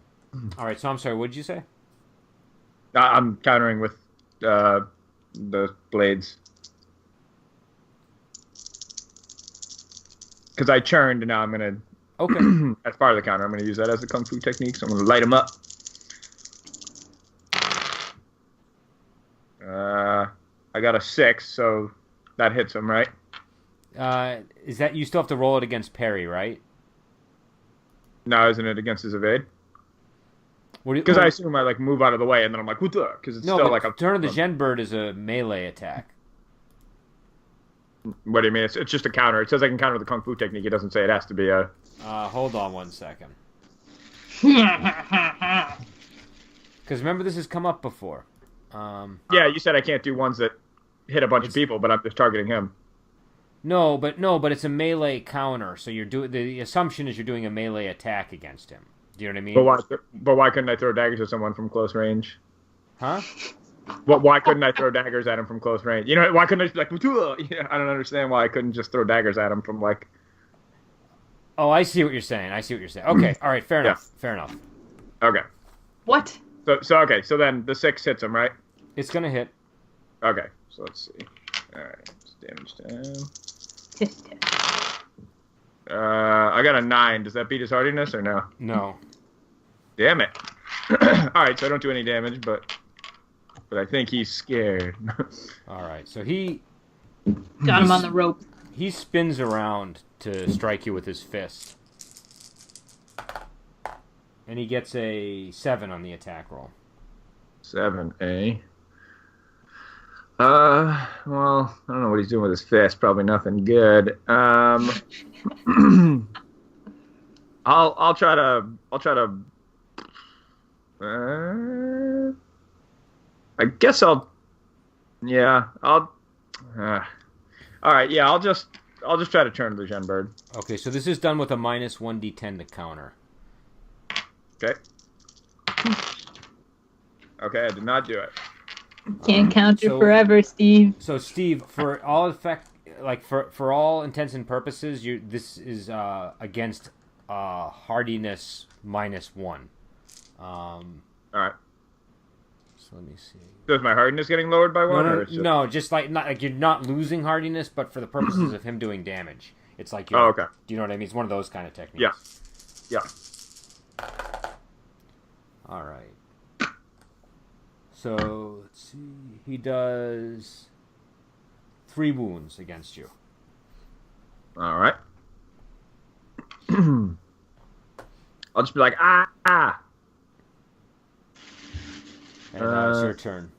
right, so I'm sorry, what did you say? I'm countering with the blades. Because I churned, and now I'm going Okay. to, as part of the counter, I'm going to use that as a kung fu technique, so I'm going to light them up. I got a 6, so that hits him, right? Is that you still have to roll it against parry, right? No, isn't it against his evade? Because I assume I like move out of the way, and then I'm like, what the? Because it's no, still but like a Turn of the Gen Bird is a melee attack. What do you mean? It's just a counter. It says I can counter the kung fu technique. It doesn't say it has to be a. Hold on 1 second. Because remember, this has come up before. Yeah, you said I can't do ones that hit a bunch of people, but I'm just targeting him. No, but it's a melee counter. So the assumption is you're doing a melee attack against him. Do you know what I mean? But why couldn't I throw daggers at someone from close range? Huh? Why couldn't I throw daggers at him from close range? You know, why couldn't I just be like, yeah, I don't understand why I couldn't just throw daggers at him from like. Oh, I see what you're saying. Okay, all right, fair enough. Yeah. Fair enough. Okay. What? So okay, so then the 6 hits him, right? It's gonna hit. Okay, so let's see. All right, damage down. Tisk, tisk. I got a 9. Does that beat his hardiness or no? No. Damn it. All right, so I don't do any damage, but I think he's scared. All right, so he Got him on the rope. spins around to strike you with his fist. And he gets a 7 on the attack roll. 7A. Well, I don't know what he's doing with his fist. Probably nothing good. I'll try to. I guess I'll. Yeah, I'll. All right. Yeah, I'll just try to turn the Gen Bird. Okay, so this is done with a minus 1d10 to counter. Okay. Okay, I did not do it. Can't counter so- forever, Steve. So Steve, for all for all intents and purposes, this is against hardiness -1. All right. So let me see. So is my hardiness getting lowered by one? or it's just... No, just like not like you're not losing hardiness, but for the purposes of him doing damage, it's like you're, Oh, okay. Do you know what I mean? It's one of those kind of techniques. Yeah. All right. So let's see. He does 3 wounds against you. All right. I'll just be like, ah. And it's your turn.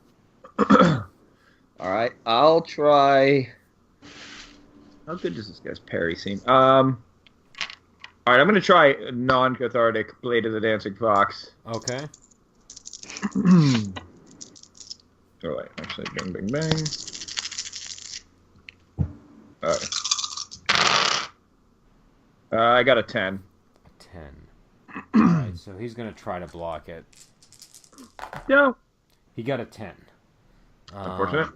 All right, I'll try. How good does this guy's parry seem? All right, I'm gonna try a non-cathartic Blade of the Dancing Fox. Okay. Oh wait, actually, bang, bang, bang. All right. I got a 10. 10. All right, so he's gonna try to block it. No. He got a 10. Unfortunate.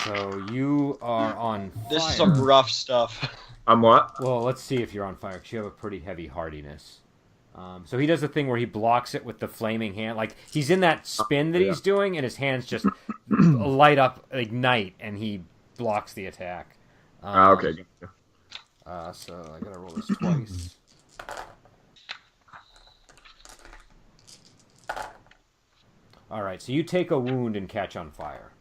So you are on fire. This is some rough stuff. I'm what? Well, let's see if you're on fire, because you have a pretty heavy hardiness. So he does the thing where he blocks it with the flaming hand. Like, he's in that spin that he's doing, and his hands just light up, ignite, and he blocks the attack. Okay. So I gotta roll this twice. All right, so you take a wound and catch on fire.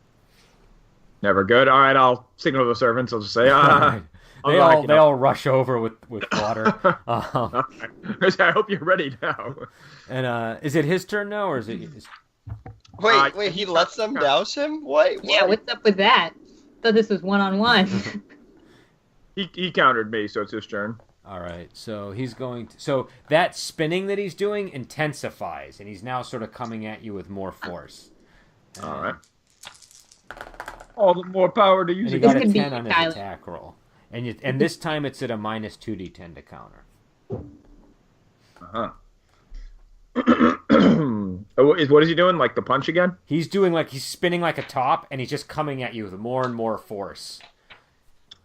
Never good. All right, I'll signal the servants. I'll just say, They all rush over with water. I hope you're ready now. And is it his turn now, or is it? Wait, he lets them douse him? What? Yeah, what's up with that? Thought this was one-on-one. He countered me, so it's his turn. All right, so he's going to. So that spinning that he's doing intensifies, and he's now sort of coming at you with more force. All right. All the more power to use And he it. got a could be 10 on his Tyler. attack roll, and this time it's at a minus 2d10 to counter. What is he doing? Like the punch again? He's spinning like a top, and he's just coming at you with more and more force.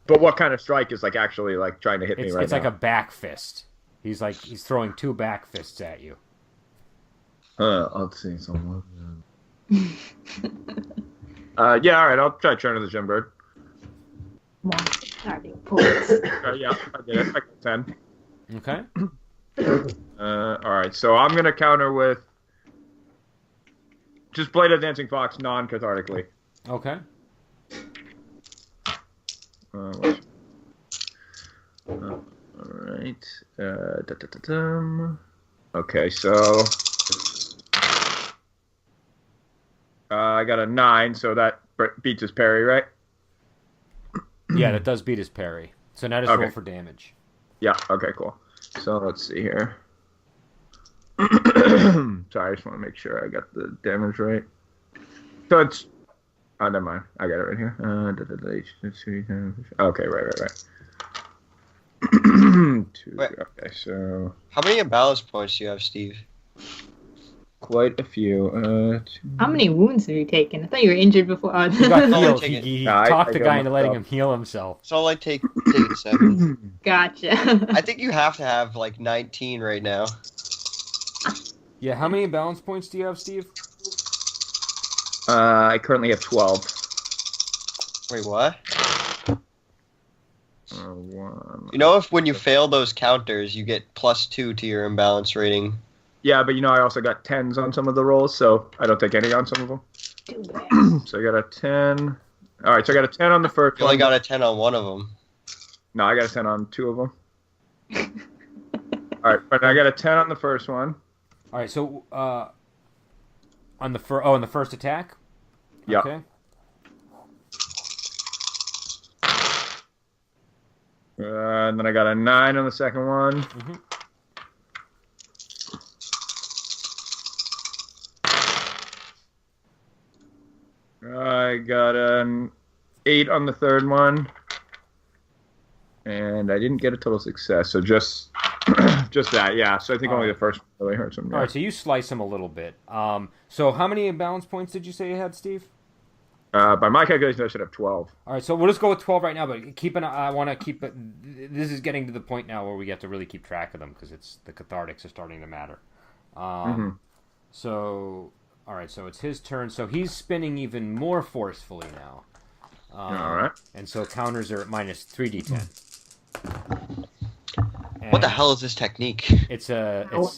But what kind of strike is like actually like trying to hit me right now? It's like a back fist. He's throwing 2 back fists at you. Let's see someone. Yeah, all right. I'll try turn to the Gen Bird. Starting points. Yeah, I did it. I got 10. Okay. All right, so I'm gonna counter with just Blade of Dancing Fox non-cathartically. Okay. All right. Okay, so I got a 9, so that beats his parry, right? Yeah, that does beat his parry. So now just roll for damage. Yeah. Okay. Cool. So let's see here. Sorry, I just want to make sure I got the damage right. So it's. Oh, never mind. I got it right here. Okay, right. Wait. Okay, so How many imbalance points do you have, Steve? quite a few. How many wounds have you taken? I thought you were injured before. He got No, healed. take it. He No, I talked the got guy into letting myself. him heal himself. So I'll take 7. Gotcha. I think you have to have 19 right now. Yeah, how many balance points do you have, Steve? I currently have 12. Wait, what? 1. You know, if when you fail those counters, you get +2 to your imbalance rating. Yeah, but I also got 10s on some of the rolls, so I don't take any on some of them. So I got a 10. All right, so I got a 10 on the first You only one. got a 10 on one of them. No, I got a 10 on 2 of them. right, but I got a 10 on the first one. All right, so on the first attack. Yeah. Okay. And then I got a 9 on the second one. Mm-hmm. I got an 8 on the third one. And I didn't get a total success, so just that, yeah. So I think only the first one really hurts him. Yeah. All right, so you slice him a little bit. So how many imbalance points did you say you had, Steve? By my calculation, I should have 12. All right, so we'll just go with 12 right now, but I want to keep it. This is getting to the point now where we have to really keep track of them because the cathartics are starting to matter. So, all right, so it's his turn. So he's spinning even more forcefully now. All right. And so counters are at minus 3d10. What the hell is this technique? So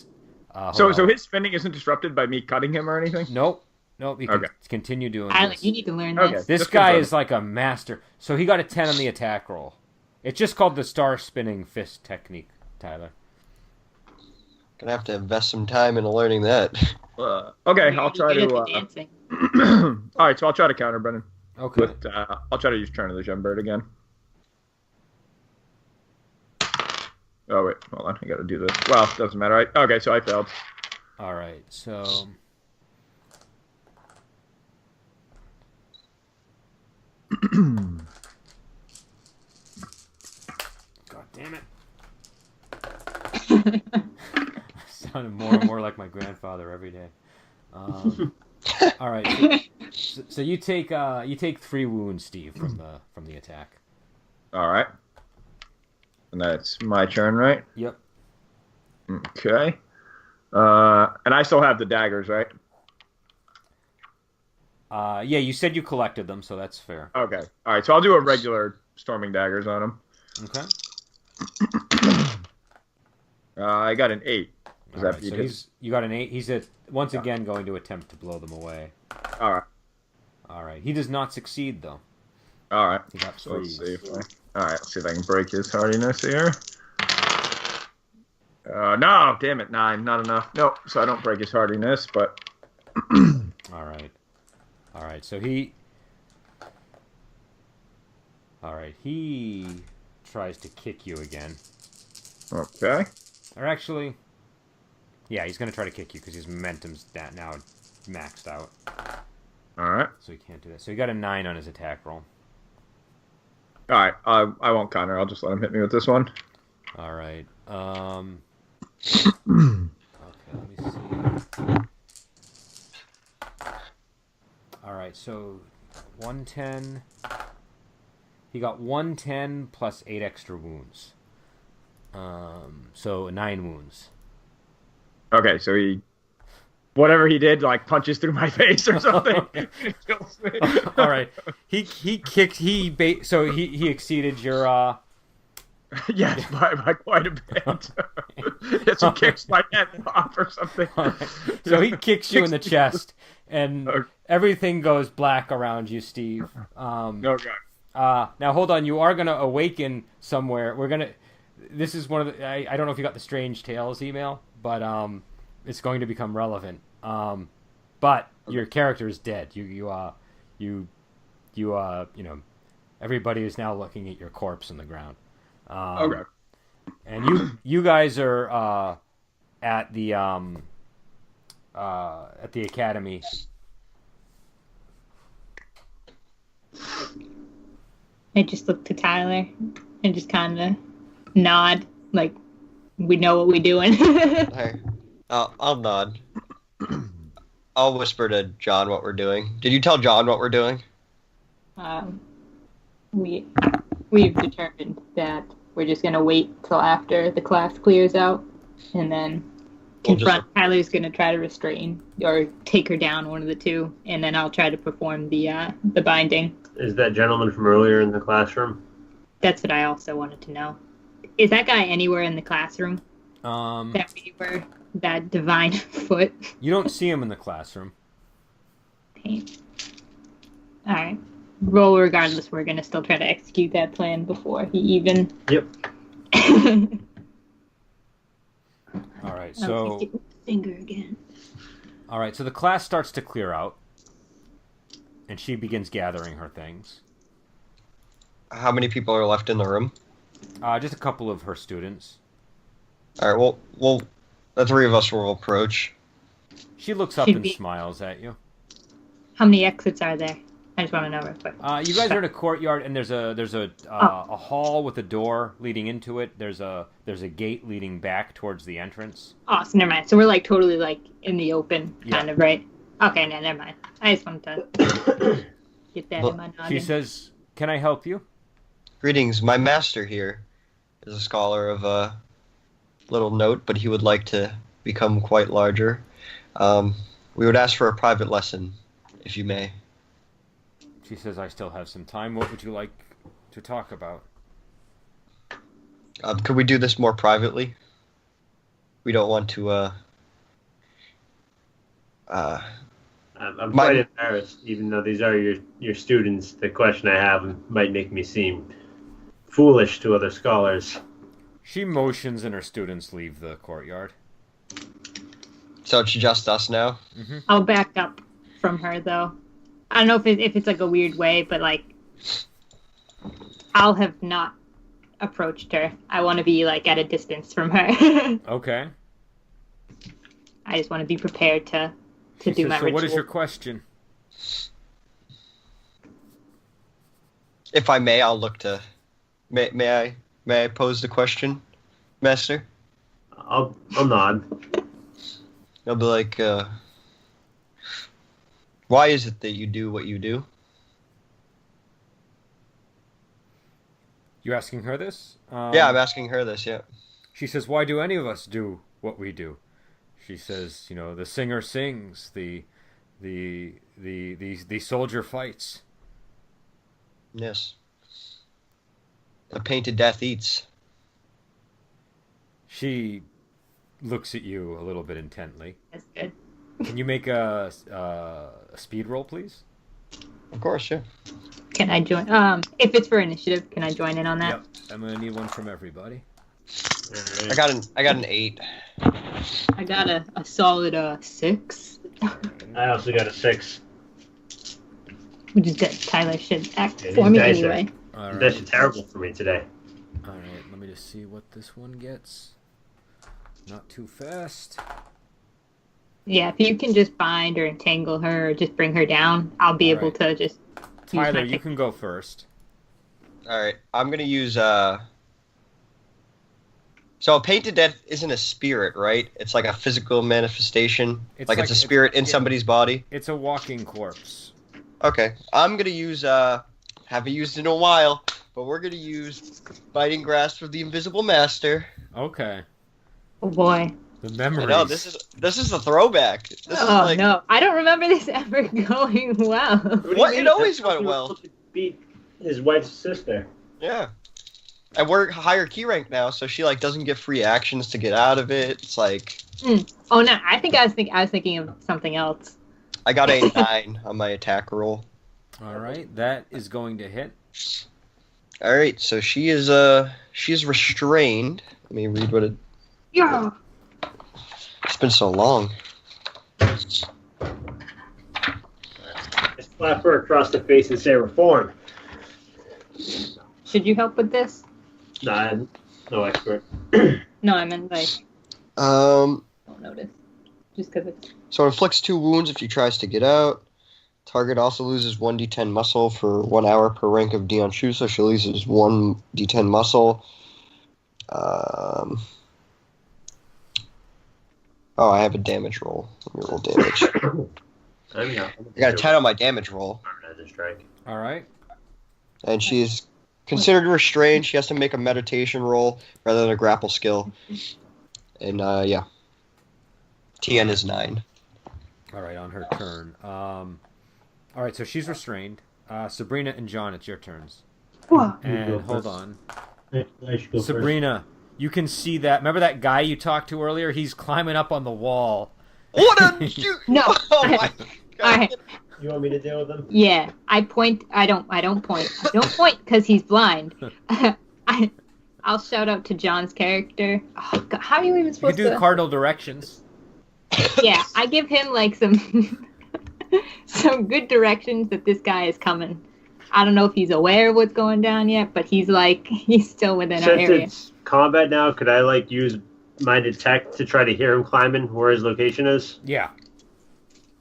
his spinning isn't disrupted by me cutting him or anything? Nope. You can continue doing Tyler, this. you need to learn this. This guy is like a master. So he got a 10 on the attack roll. It's just called the star spinning fist technique, Tyler. Gonna have to invest some time into learning that. Okay, I'll try to. Dancing. All right, so I'll try to counter Brennan. Okay. But I'll try to use Turn of the Gembird again. Oh wait, hold on. I got to do this. Well, it doesn't matter. Okay, so I failed. All right, so. God damn it. Sounded more and more like my grandfather every day. All right. So you take 3 wounds, Steve, from the attack. All right. And that's my turn, right? Yep. Okay. And I still have the daggers, right? Yeah, you said you collected them, so that's fair. Okay. All right, so I'll do a regular storming daggers on him. Okay. I got an 8. All right, so you got an 8. He's once again going to attempt to blow them away. All right. All right. He does not succeed, though. All right. He got So let's freeze. see. All right, let's see if I can break his hardiness here. No, damn it, 9, not enough. Nope, so I don't break his hardiness, but... All right, so he tries to kick you again. Okay. Or actually, yeah, he's going to try to kick you because his momentum's now maxed out. All right. So he can't do that. So he got a 9 on his attack roll. All right, I won't counter. I'll just let him hit me with this one. All right. Okay, let me see. All right, so 110. He got 110 plus 8 extra wounds. So 9 wounds. Okay, so whatever he did, like punches through my face or something. All right, he kicked. So he exceeded your. Yes, by quite a bit. Yes, he kicks my head off or something. Right. So he kicks you in the chest, and everything goes black around you, Steve. Okay. Now hold on, you are gonna awaken somewhere. This is one of the. I don't know if you got the Strange Tales email, but it's going to become relevant. But your character is dead. Everybody is now looking at your corpse in the ground. Okay. And you guys are at the academy. I just look to Tyler and just kind of nod, like we know what we're doing. Hey, I'll nod. I'll whisper to John what we're doing. Did you tell John what we're doing? We've determined that we're just gonna wait till after the class clears out, and then Tyler's gonna try to restrain or take her down, one of the two, and then I'll try to perform the binding. Is that gentleman from earlier in the classroom? That's what I also wanted to know. Is that guy anywhere in the classroom? That reaver, that divine foot. You don't see him in the classroom. Okay. All right. Roll regardless. We're gonna still try to execute that plan before he even. Yep. right, I so was getting my finger again. all right, so the class starts to clear out, and she begins gathering her things. How many people are left in the room? Just a couple of her students. All right. Well, the three of us will approach. She looks up Should and be- smiles at you. How many exits are there? I just want to know real quick. You guys are in a courtyard, and there's a hall with a door leading into it. There's a gate leading back towards the entrance. Oh, so never mind. So we're like totally like in the open, Yeah. kind of, right? Okay, no, never mind. I just wanted to get that Well, in my noggin. She says, "Can I help you?" Greetings. My master here is a scholar of little note, but he would like to become quite larger. We would ask for a private lesson, if you may. She says, "I still have some time. What would you like to talk about?" Could we do this more privately? We don't want to. I'm My- quite embarrassed, even though these are your students. The question I have might make me seem foolish to other scholars. She motions, and her students leave the courtyard. So it's just us now. I'll back up from her though. I don't know if it's like a weird way, but like I'll have not approached her. I want to be like at a distance from her. Okay. I just want to be prepared to She do says, my "So ritual. what is your question?" If I may, I'll look to. May I pose the question, Master? I'll nod. I'll be like, why is it that you do what you do? You asking her this? Yeah, I'm asking her this. Yeah. She says, "Why do any of us do what we do?" She says, "You know, the singer sings, the soldier fights." Yes. The painted death eats. She looks at you a little bit intently. That's good. Can you make a speed roll, please? Of course, yeah. Can I join? If it's for initiative, can I join in on that? Yep. I'm gonna need one from everybody. Alright. I got an 8. I got a solid 6, I also got a 6. which is good. Tyler should act Yeah, for these me dice anyway. All That's right. terrible for me today. All right. Let me just see what this one gets. Not too fast. Yeah, if you can just bind or entangle her or just bring her down, I'll be able Alright. to just use Tyler, my you pick. can go first. All right, I'm gonna use. So a painted death isn't a spirit, right? It's like a physical manifestation. It's Like like- it's a spirit in yeah. somebody's body. It's a walking corpse. Okay, I'm gonna use. Haven't used it in a while, but we're gonna use Biting Grasp of the Invisible Master. Okay. Oh boy. The I memories. know this is a throwback. This is Oh like no, I don't remember this ever going well. What do you What? mean? It always That's how went he was well. able to beat his wife's sister. Yeah. And we're higher key rank now, so she like doesn't get free actions to get out of it. It's like Oh no, I was thinking of something else. I got a 9 on my attack roll. All right. That is going to hit. All right, so she is restrained. Let me read what it. Yeah. It's been so long. I slap her across the face and say, "Reform." Should you help with this? Nah, I'm no expert. No, I meant like Um, don't notice. Just because it's so inflicts 2 wounds if he tries to get out. Target also loses 1d10 muscle for 1 hour per rank of Dion Shu, so she loses 1d10 muscle. Oh, I have a damage roll. Let me roll damage. I got a 10 on my damage roll. Strike. All right. And she is considered restrained. She has to make a meditation roll rather than a grapple skill. And, yeah. TN is 9. All right. On her turn. All right. So she's restrained. Sabrina and John, it's your turns. Whoa. And go hold first. on. I should go Sabrina, you can see that. Remember that guy you talked to earlier? He's climbing up on the wall. What a shoot! No. Oh my god! Alright. first. You want me to deal with them? Yeah, I point. I don't point. I don't point because he's blind. I I'll shout out to John's character. Oh, God, how are you even You can supposed do to? cardinal directions. Yeah, I give him like some some good directions that this guy is coming. I don't know if he's aware of what's going down yet, but he's still within our Since area. it's combat now, could I like use my detect to try to hear him climbing where his location is? Yeah,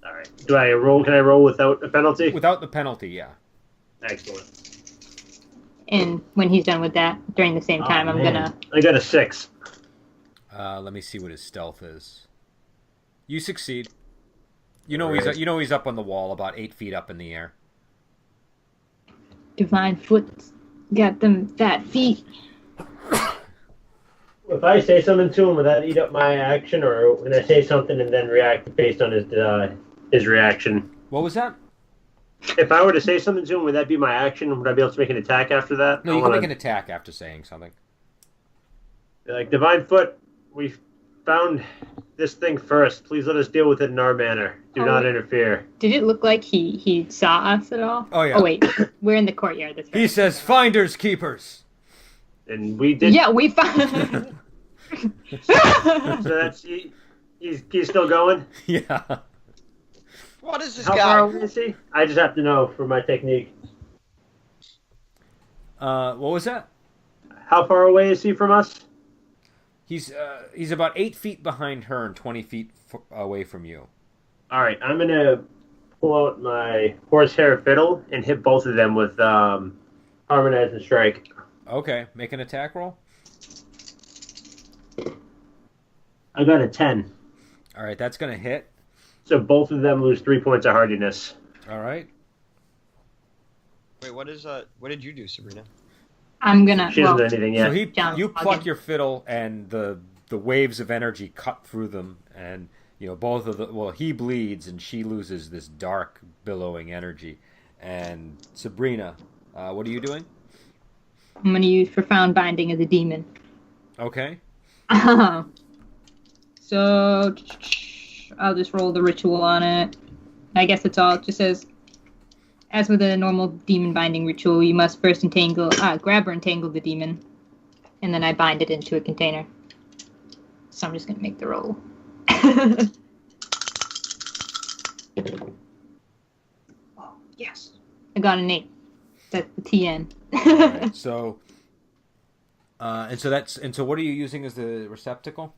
All right. Do I roll? Can I roll without a penalty? without the penalty. Yeah. Excellent. And when he's done with that, during the same time, I'm gonna. I got a 6. Let me see what his stealth is. You succeed. You know Alright. he's up on the wall, about 8 feet up in the air. Divine foot got them fat feet. If I say something to him, would that eat up my action, or when I say something and then react based on his reaction? What was that? If I were to say something to him, would that be my action? Would I be able to make an attack after that? No, I you can wanna make an attack after saying something. be like, Divine Foot, we found this thing first. Please let us deal with it in our manner. Do Oh, not wait. interfere. Did it look like he saw us at all? Oh, yeah. Oh wait, we're in the courtyard. That's right. He says, "Finders keepers." And we did. Yeah, we found. So that's he's still going. Yeah. What is this How guy? far away is he? I just have to know for my technique. What was that? How far away is he from us? He's about 8 feet behind her and 20 feet away from you. All right, I'm gonna pull out my horsehair fiddle and hit both of them with harmonize and strike. Okay, make an attack roll. I got a 10, All right, that's gonna hit. so both of them lose 3 points of hardiness. All right. Wait, what did you do, Sabrina? I'm gonna. She hasn't done anything yet. So John, you I'll pluck get- your fiddle, and the waves of energy cut through them, and both of the he bleeds, and she loses this dark billowing energy. And Sabrina, what are you doing? I'm gonna use profound binding as a demon. Okay. So I'll just roll the ritual on it. I guess that's all. It just says, as with a normal demon binding ritual, you must first grab or entangle the demon, and then I bind it into a container. So I'm just gonna make the roll. Oh, yes, I got an 8. That's the TN. All right, so. So what are you using as the receptacle?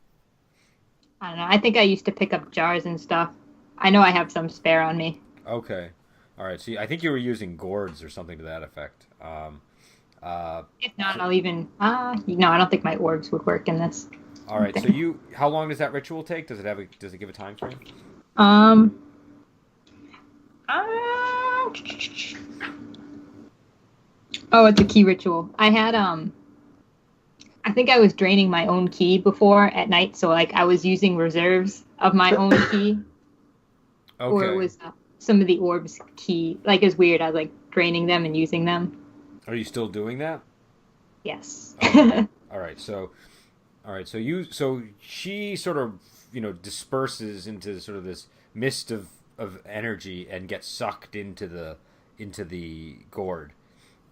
I don't know. I think I used to pick up jars and stuff. I know I have some spare on me. Okay. All right. So I think you were using gourds or something to that effect. If not, I'll even. No, I don't think my orbs would work in this. All right. So how long does that ritual take? Does it give a time frame? Oh, it's a key ritual. I had I think I was draining my own key before at night, so I was using reserves of my own key, Okay. or it was some of the orbs key. It's weird. I was draining them and using them. Are you still doing that? Yes. All right. So she sort of disperses into sort of this mist of energy and gets sucked into the gourd.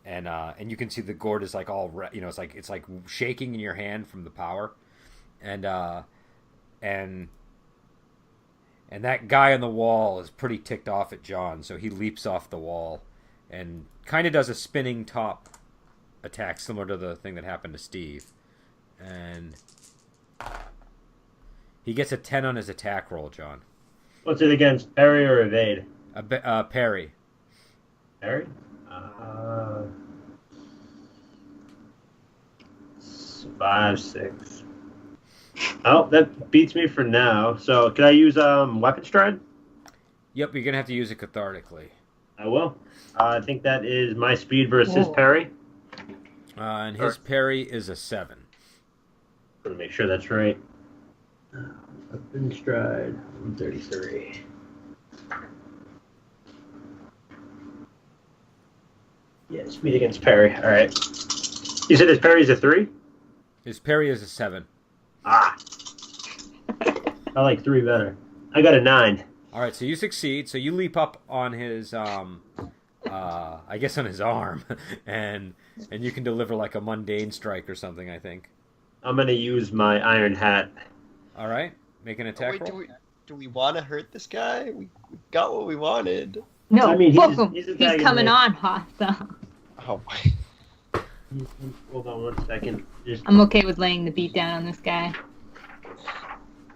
And you can see the gourd is it's like shaking in your hand from the power, and that guy on the wall is pretty ticked off at John, so he leaps off the wall and kind of does a spinning top attack similar to the thing that happened to Steve, and he gets a 10 on his attack roll. John, What's it against, parry or evade? parry. Parry? 5, 6. Oh, that beats me for now. So, can I use weapon stride? Yep, you're gonna have to use it cathartically. I will. I think that is my speed versus his Whoa. parry. And his parry is a 7. I'm gonna make sure that's right. Weapon stride, 133. Yeah, speed against parry. All right. You said his parry is a 3? His parry is a 7. Ah. I like 3 better. I got a 9. All right, so you succeed. So you leap up on his, I guess on his arm, and And you can deliver like a mundane strike or something, I think. I'm gonna use my iron hat. All right, make an attack Wait, roll. do we want to hurt this guy? We got what we wanted. No, I mean, book him. he's He's attacking coming me. on hot, though. Oh my. Hold on 1 second. I'm okay with laying the beat down on this guy.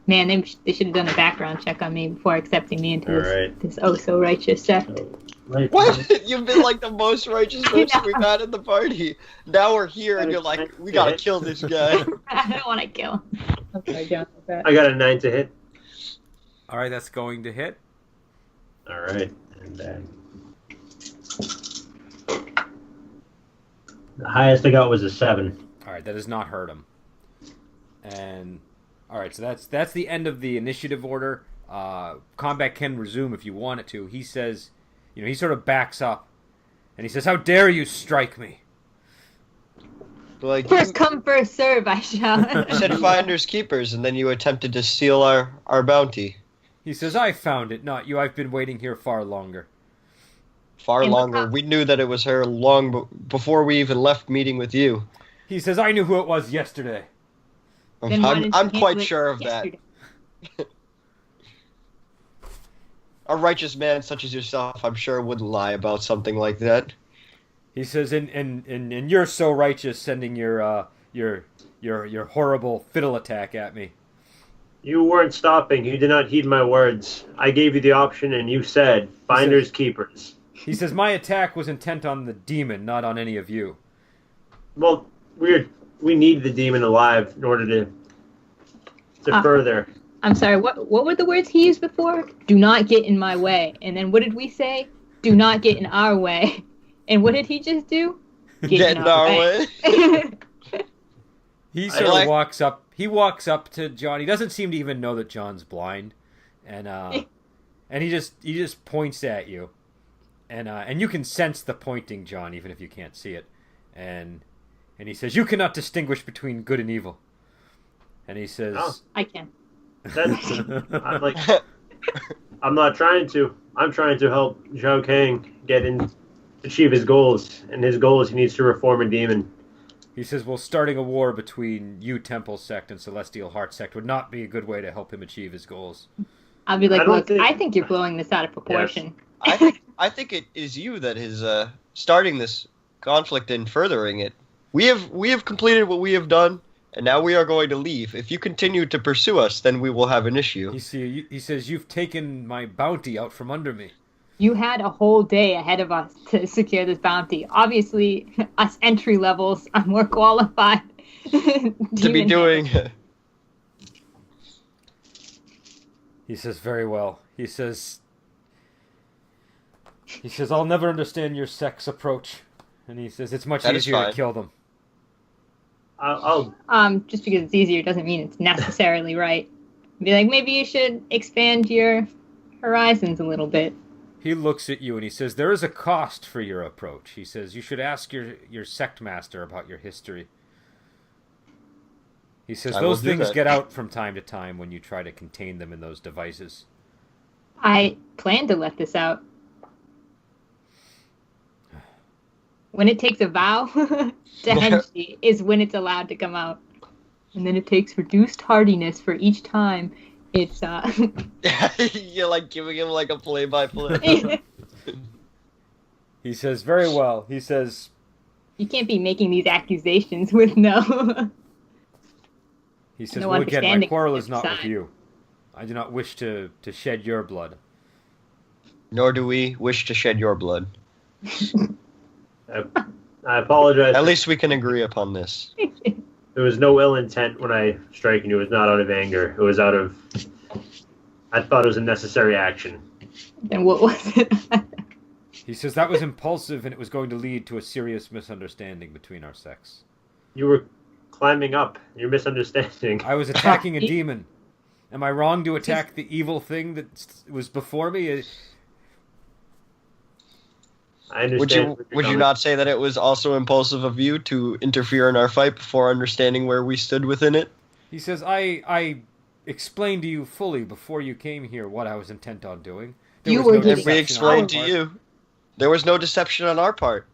Man, they should have done a background check on me before accepting me into Alright. this oh so righteous sect. What? You've been like the most righteous person know. we've had at the party. Now we're here and you're like, we gotta kill this guy. I don't want to kill him. I'm sorry, John. with that. I got a 9 to hit. All right, that's going to hit. All right, and then the highest I got was a 7. All right, that does not hurt him. And all right, so that's the end of the initiative order. Combat can resume if you want it to. He says, he sort of backs up, and he says, "How dare you strike me?" Like, First come, first serve, I shout. you said finders keepers, and then you attempted to steal our bounty. He says, "I found it, not you. I've been waiting here far longer." Far And longer. what- We knew that it was her before we even left meeting with you. He says, "I knew who it was yesterday." Then why didn't I'm you quite handle it sure of that. yesterday? A righteous man such as yourself, I'm sure, wouldn't lie about something like that. He says, and you're so righteous, sending your horrible fiddle attack at me. You weren't stopping. You did not heed my words. I gave you the option, and you said finders keepers. He says, "My attack was intent on the demon, not on any of you." Well, we need the demon alive in order to further. I'm sorry, what were the words he used before? Do not get in my way. And then what did we say? Do not get in our way. And what did he just do? Get in our way. He I sort like- of walks up. He walks up to John. He doesn't seem to even know that John's blind, and he just points at you, and you can sense the pointing, John, even if you can't see it, and he says, "You cannot distinguish between good and evil," and he says, Oh. I can. That's, I'm not trying to. I'm trying to help Zhao Kang achieve his goals, and his goal is he needs to reform a demon. He says, "Well, starting a war between you Temple Sect and Celestial Heart Sect would not be a good way to help him achieve his goals." I'll be like, I don't look, think- I think you're blowing this out of proportion. I think it is you that is starting this conflict and furthering it. We have completed what we have done, and now we are going to leave. If you continue to pursue us, then we will have an issue. He says, "You've taken my bounty out from under me." You had a whole day ahead of us to secure this bounty. Obviously, us entry levels are more qualified To be doing. He says, "Very well." He says, "I'll never understand your sex approach." And he says, "It's much That is easier to fine. kill them." I'll Just because it's easier doesn't mean it's necessarily right. Be like, maybe you should expand your horizons a little bit. He looks at you and he says, "There is a cost for your approach." He says, "You should ask your sect master about your history." He says, I will "Those do things that." get out from time to time when you try to contain them in those devices." I plan to let this out. When it takes a vow to Henshi is when it's allowed to come out. And then it takes reduced hardiness for each time it's You're like giving him like a play-by-play. He says, "Very well." He says, You can't be making these accusations with no "Well, again, my understanding quarrel of is the not with side. you. I do not wish to shed your blood." Nor do we wish to shed your blood. I apologize. At least we can agree upon this. There was no ill intent when I striking you. It was not out of anger. It was out of. I thought it was a necessary action. Then what was it? He says, "That was impulsive and it was going to lead to a serious misunderstanding between our sects. You were climbing up. You're misunderstanding. I was attacking a demon. Am I wrong to attack the evil thing that was before me?" I understand. Would you not say that it was also impulsive of you to interfere in our fight before understanding where we stood within it? He says, I explained to you fully before you came here what I was intent on doing. There You was were no getting- If we deception on explained to our part. you, there was no deception on our part.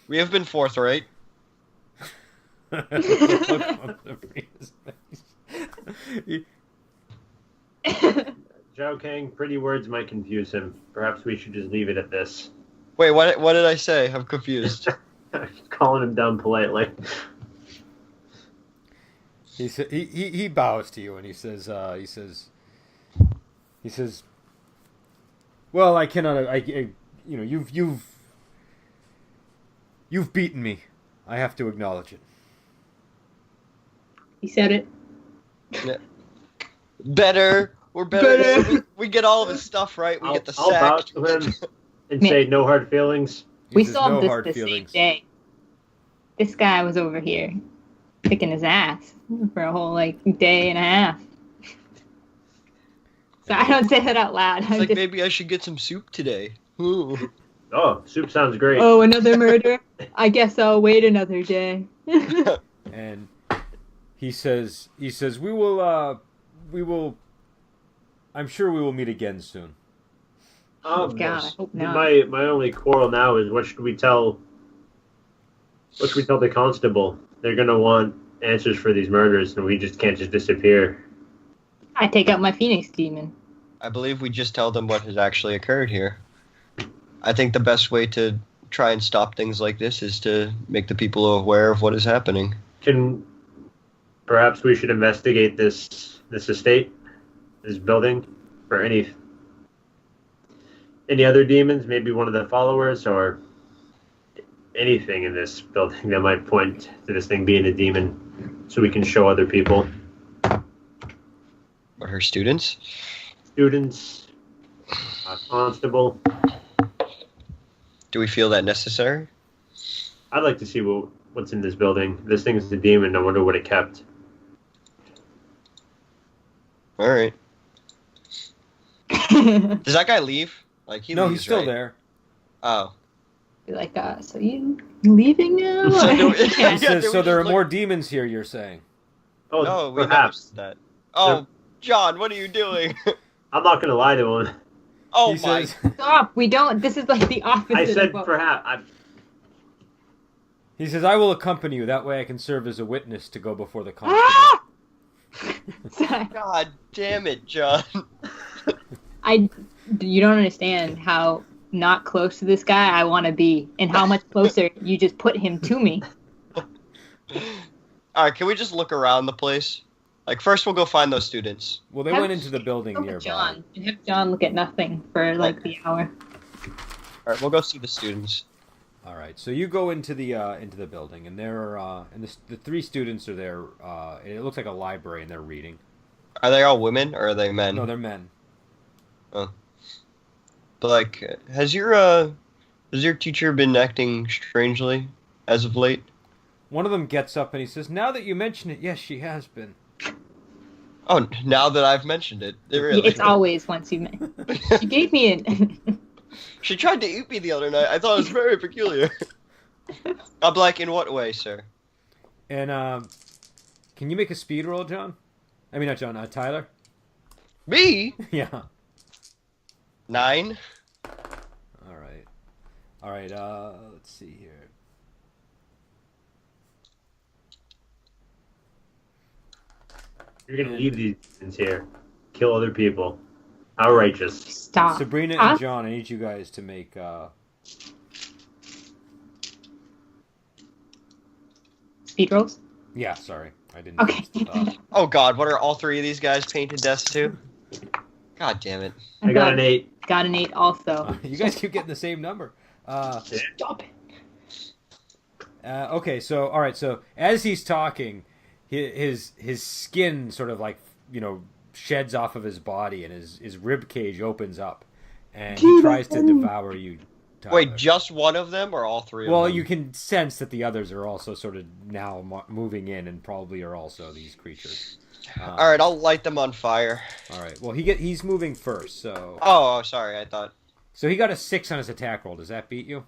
We have been forthright. Look on Sabrina's face. Zhao Kang, pretty words might confuse him. Perhaps we should just leave it at this. Wait, what did I say? I'm confused. Calling him dumb politely. He bows to you and he says, well, I cannot, you've beaten me. I have to acknowledge it. He said it. Yeah. Better. We're better. We get all of his stuff right. We get the I'll bow sack. to him and say no hard feelings. We says, solved "No this hard the feelings." same day. This guy was over here kicking his ass for a whole day and a half. So I don't say that out loud. It's I'm like just, maybe I should get some soup today. Ooh. Oh, soup sounds great. oh, another murder? I guess I'll wait another day. And he says, we will, I'm sure we will meet again soon. Oh, God, I hope not. My only quarrel now is what should we tell the constable? They're gonna want answers for these murders, and we just can't just disappear. I take out my Phoenix demon. I believe we just tell them what has actually occurred here. I think the best way to try and stop things like this is to make the people aware of what is happening. Perhaps we should investigate this estate, this building, for any other demons, maybe one of the followers, or anything in this building that might point to this thing being a demon, so we can show other people. Or her students? Students, constable. Do we feel that necessary? I'd like to see what's in this building. This thing is a demon. I wonder what it kept. All right. Does that guy leave? Like he No, leaves, he's still right? there. Oh. Be like, so you leaving now? He Yeah, says, they so were there are just more demons here, you're saying? Oh, No, we perhaps. never said that. Oh, John, what are you doing? I'm not going to lie to him. Oh He my. says, Stop. We don't. This is like the opposite. I said of what- perhaps. he says, I will accompany you. That way I can serve as a witness to go before the constable. Ah! Sorry. God damn it, John. You don't understand how not close to this guy I want to be, and how much closer you just put him to me. Alright, can we just look around the place? Like, first we'll go find those students. Well, they Have- went into the building Go with nearby. John and have John look at nothing for the hour. Alright, we'll go see the students. All right, so you go into the building, and there are and the three students are there. It looks like a library, and they're reading. Are they all women, or are they men? No, they're men. But, like, has your teacher been acting strangely as of late? One of them gets up and he says, "Now that you mention it, yes, she has been." Oh, now that I've mentioned it. Really? It's always once you met. You gave me an. She tried to eat me the other night. I thought it was very peculiar. I'm like, in what way, sir? And can you make a speed roll, John? I mean, not John. Tyler. Me? Yeah. 9? All right. All right. Let's see here. You're going to leave these things here. Kill other people. How righteous. Stop. Sabrina Huh? and John, I need you guys to make. Speed rolls. Yeah, sorry, I didn't. Okay. Oh god, what are all three of these guys painted deaths to? God damn it. I got an 8. Got an 8 also. You guys keep getting the same number. Stop it. Okay, so all right, so as he's talking, his skin sort of sheds off of his body, and his rib cage opens up, and he tries to devour you. Tyler. Wait, just one of them or all three of them? Well, you can sense that the others are also sort of now moving in, and probably are also these creatures. Alright, I'll light them on fire. All right. Well, he's moving first, so Oh, sorry, I thought. so he got a 6 on his attack roll. Does that beat you?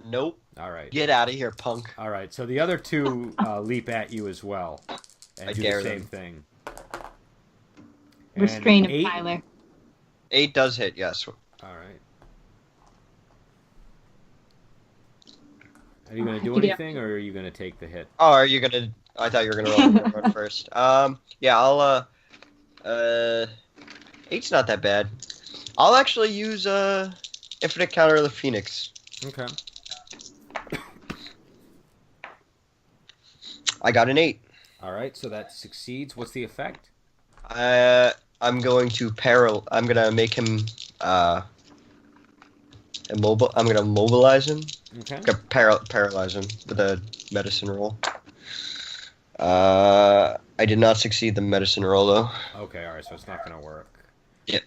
Nope. All right. Get out of here, punk. All right. So the other two leap at you as well, and I do dare the same them. thing. Restrain And him, 8? Tyler. 8 does hit, yes. All right. Are you going to do anything, or are you going to take the hit? Oh, are you gonna? I thought you were gonna run first. Yeah, I'll. 8's not that bad. I'll actually use Infinite Counter of the Phoenix. Okay. I got an 8. All right, so that succeeds. What's the effect? I'm going to I'm gonna make him immobile. I'm gonna mobilize him. Okay. Paralyze him with a medicine roll. I did not succeed the medicine roll though. Okay, all right, so it's not going to work. Yep.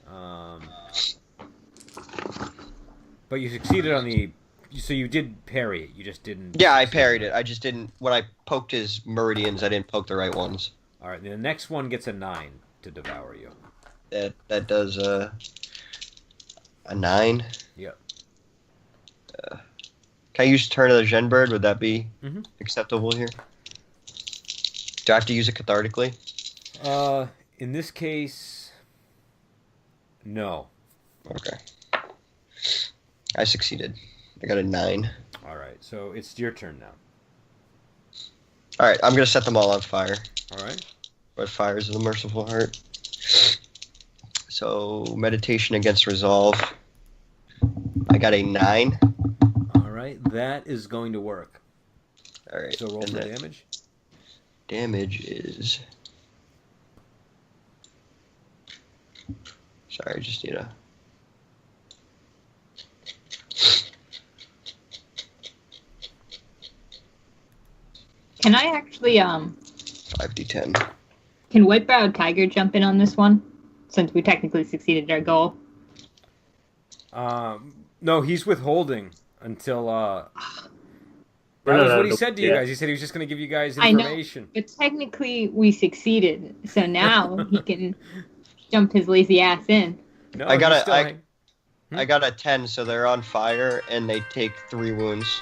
But you succeeded on the... So you did parry it, you just didn't... Yeah, I parried it. I just didn't... When I poked his meridians, I didn't poke the right ones. All right, the next one gets a 9 to devour you. That does a 9. Yep. Can I use Turn of the Gen Bird? Would that be Mhm. acceptable here? Do I have to use it cathartically? In this case, no. Okay. I succeeded. I got a 9. All right, so it's your turn now. Alright, I'm gonna set them all on fire. All right. What fires the merciful heart? So, meditation against resolve. I got a 9. All right, that is going to work. Alright. So roll for damage. Damage is... Sorry, I just need a... Can I actually 5d10. can White-Browed Tiger jump in on this one? Since we technically succeeded our goal. No, he's withholding until... That No, was no, what he no, said to you yeah. guys. He said he was just going to give you guys I know. information. But technically we succeeded. So now he can jump his lazy ass in. No, I got he's a- still I- hang- I got a 10, so they're on fire, and they take 3 wounds.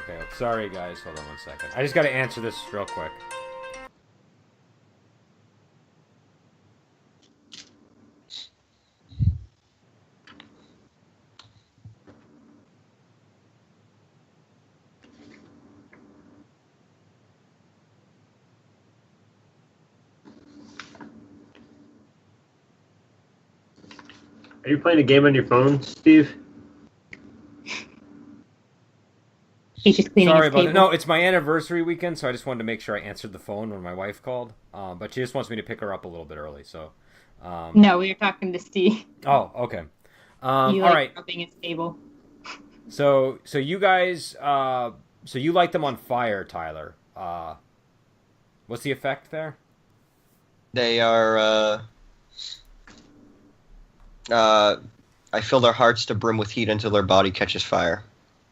Okay, sorry guys. Hold on one second. I just got to answer this real quick. Are you playing a game on your phone, Steve? He's just cleaning Sorry his about table. it. No, it's my anniversary weekend, so I just wanted to make sure I answered the phone when my wife called. But she just wants me to pick her up a little bit early. So. No, we were talking to Steve. Oh, okay. He All likes right. rubbing his table. So you guys, so you light them on fire, Tyler. What's the effect there? They are, I fill their hearts to brim with heat until their body catches fire.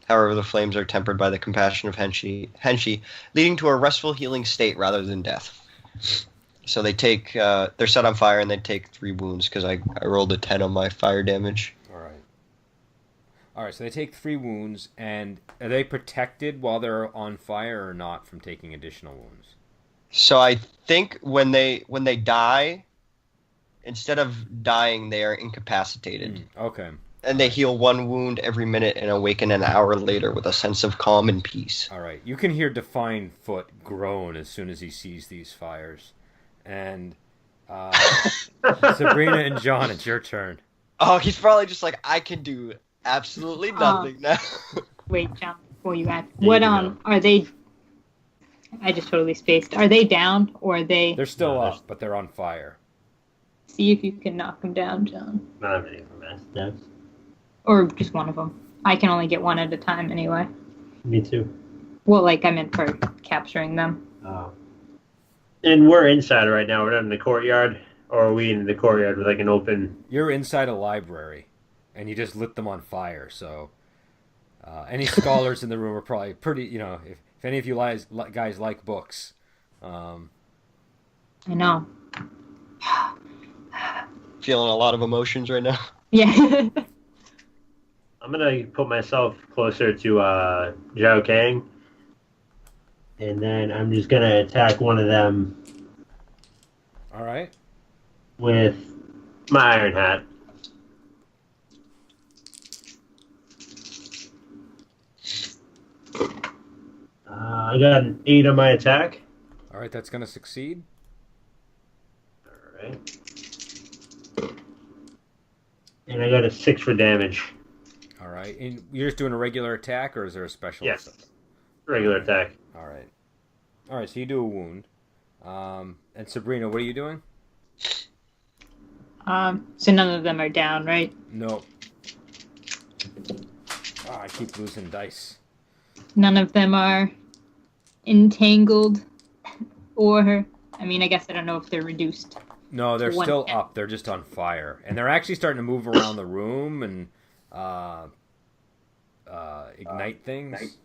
However, the flames are tempered by the compassion of Henshi, leading to a restful healing state rather than death. So they take, they're set on fire and they take 3 wounds because I rolled a 10 on my fire damage. All right, so they take 3 wounds, and are they protected while they're on fire or not from taking additional wounds? So I think when they die, instead of dying, they are incapacitated. Okay. And they heal 1 wound every minute and awaken an hour later with a sense of calm and peace. All right. You can hear Defined Foot groan as soon as he sees these fires. And Sabrina and John, it's your turn. Oh, he's probably just like, I can do absolutely nothing now. Wait, John, before you ask. Yeah, What you know. are they? I just totally spaced. Are they down or are they? They're still No, up, but they're on fire. See if you can knock them down, John, Not many from us. No. or just one of them. I can only get one at a time anyway. Me too. Well, like I meant for capturing them. Oh. And we're inside right now. We're not in the courtyard, or are we in the courtyard with like an open? You're inside a library, and you just lit them on fire. So, any scholars in the room are probably pretty. You know, if any of you guys like books, I know. Feeling a lot of emotions right now. Yeah. I'm gonna put myself closer to Zhao Kang, and then I'm just gonna attack one of them all right. with my Iron Hat. I got an 8 on my attack. All right, that's going to succeed. All right. And I got a 6 for damage. All right. And you're just doing a regular attack, or is there a special? Yes. Regular attack. All right. All right, so you do a wound. And Sabrina, what are you doing? So none of them are down, right? No. Oh, I keep losing dice. None of them are entangled, or I mean, I guess I don't know if they're reduced. No, they're One still hit. up. They're just on fire, and they're actually starting to move around the room and ignite things.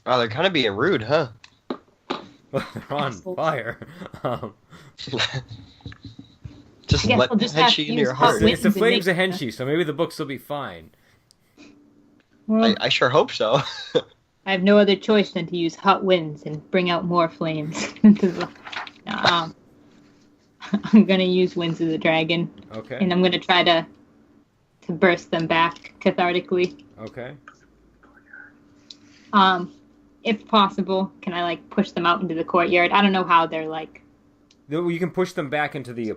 Oh, they're kind of being rude, huh? Well, they're on fire. Just I guess let we'll just have Henchy to into use your hot heart. wind. It's the flames of Make- Henchy, so maybe the books will be fine. Well, I sure hope so. I have no other choice than to use hot winds and bring out more flames. into the- I'm gonna use Winds of the Dragon, Okay. and I'm gonna try to burst them back cathartically. Okay. If possible, can I push them out into the courtyard? I don't know how they're You can push them back into the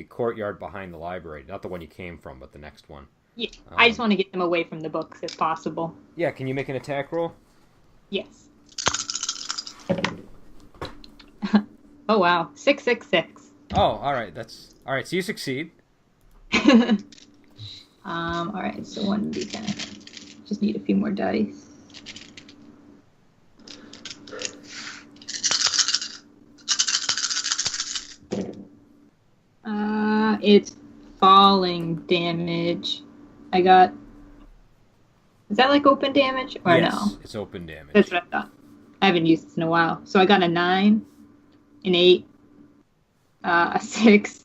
courtyard behind the library, not the one you came from, but the next one. Yeah, I just want to get them away from the books if possible. Yeah. Can you make an attack roll? Yes. Oh wow, 666. Oh, all right. That's all right. So you succeed. All right, so 1d10. Just need a few more dice. It's falling damage. I got. Is that open damage or yes, no? it's open damage. That's what I thought. I haven't used this in a while. So I got a 9, an 8, a 6,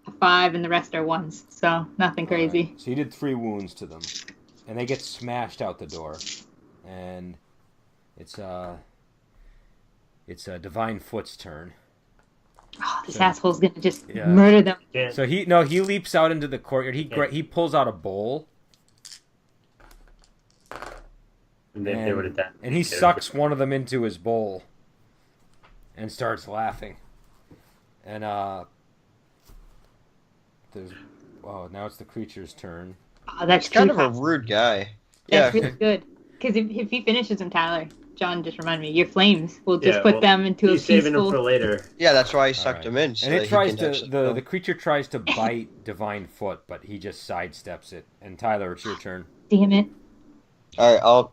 a 5, and the rest are 1s. So nothing crazy. All right. So you did 3 wounds to them, and they get smashed out the door, and it's Divine Foot's turn. Oh, this asshole's gonna just Yeah. murder them. Yeah. So he leaps out into the courtyard. He pulls out a bowl, And then they would attack. and he sucks one of them into his bowl, and starts laughing. And now it's the creature's turn. Oh, that's Kind true. of a rude guy. That's Yeah. really good. Because if he finishes them, Tyler, John just reminded me, your flames will just Yeah, put well, them into a He's saving them peaceful... for later. Yeah, that's why he All sucked right. him in. So And that it he tries can to actually the creature tries to bite Divine Foot, but he just sidesteps it. And Tyler, it's your turn. Damn it. All right, I'll.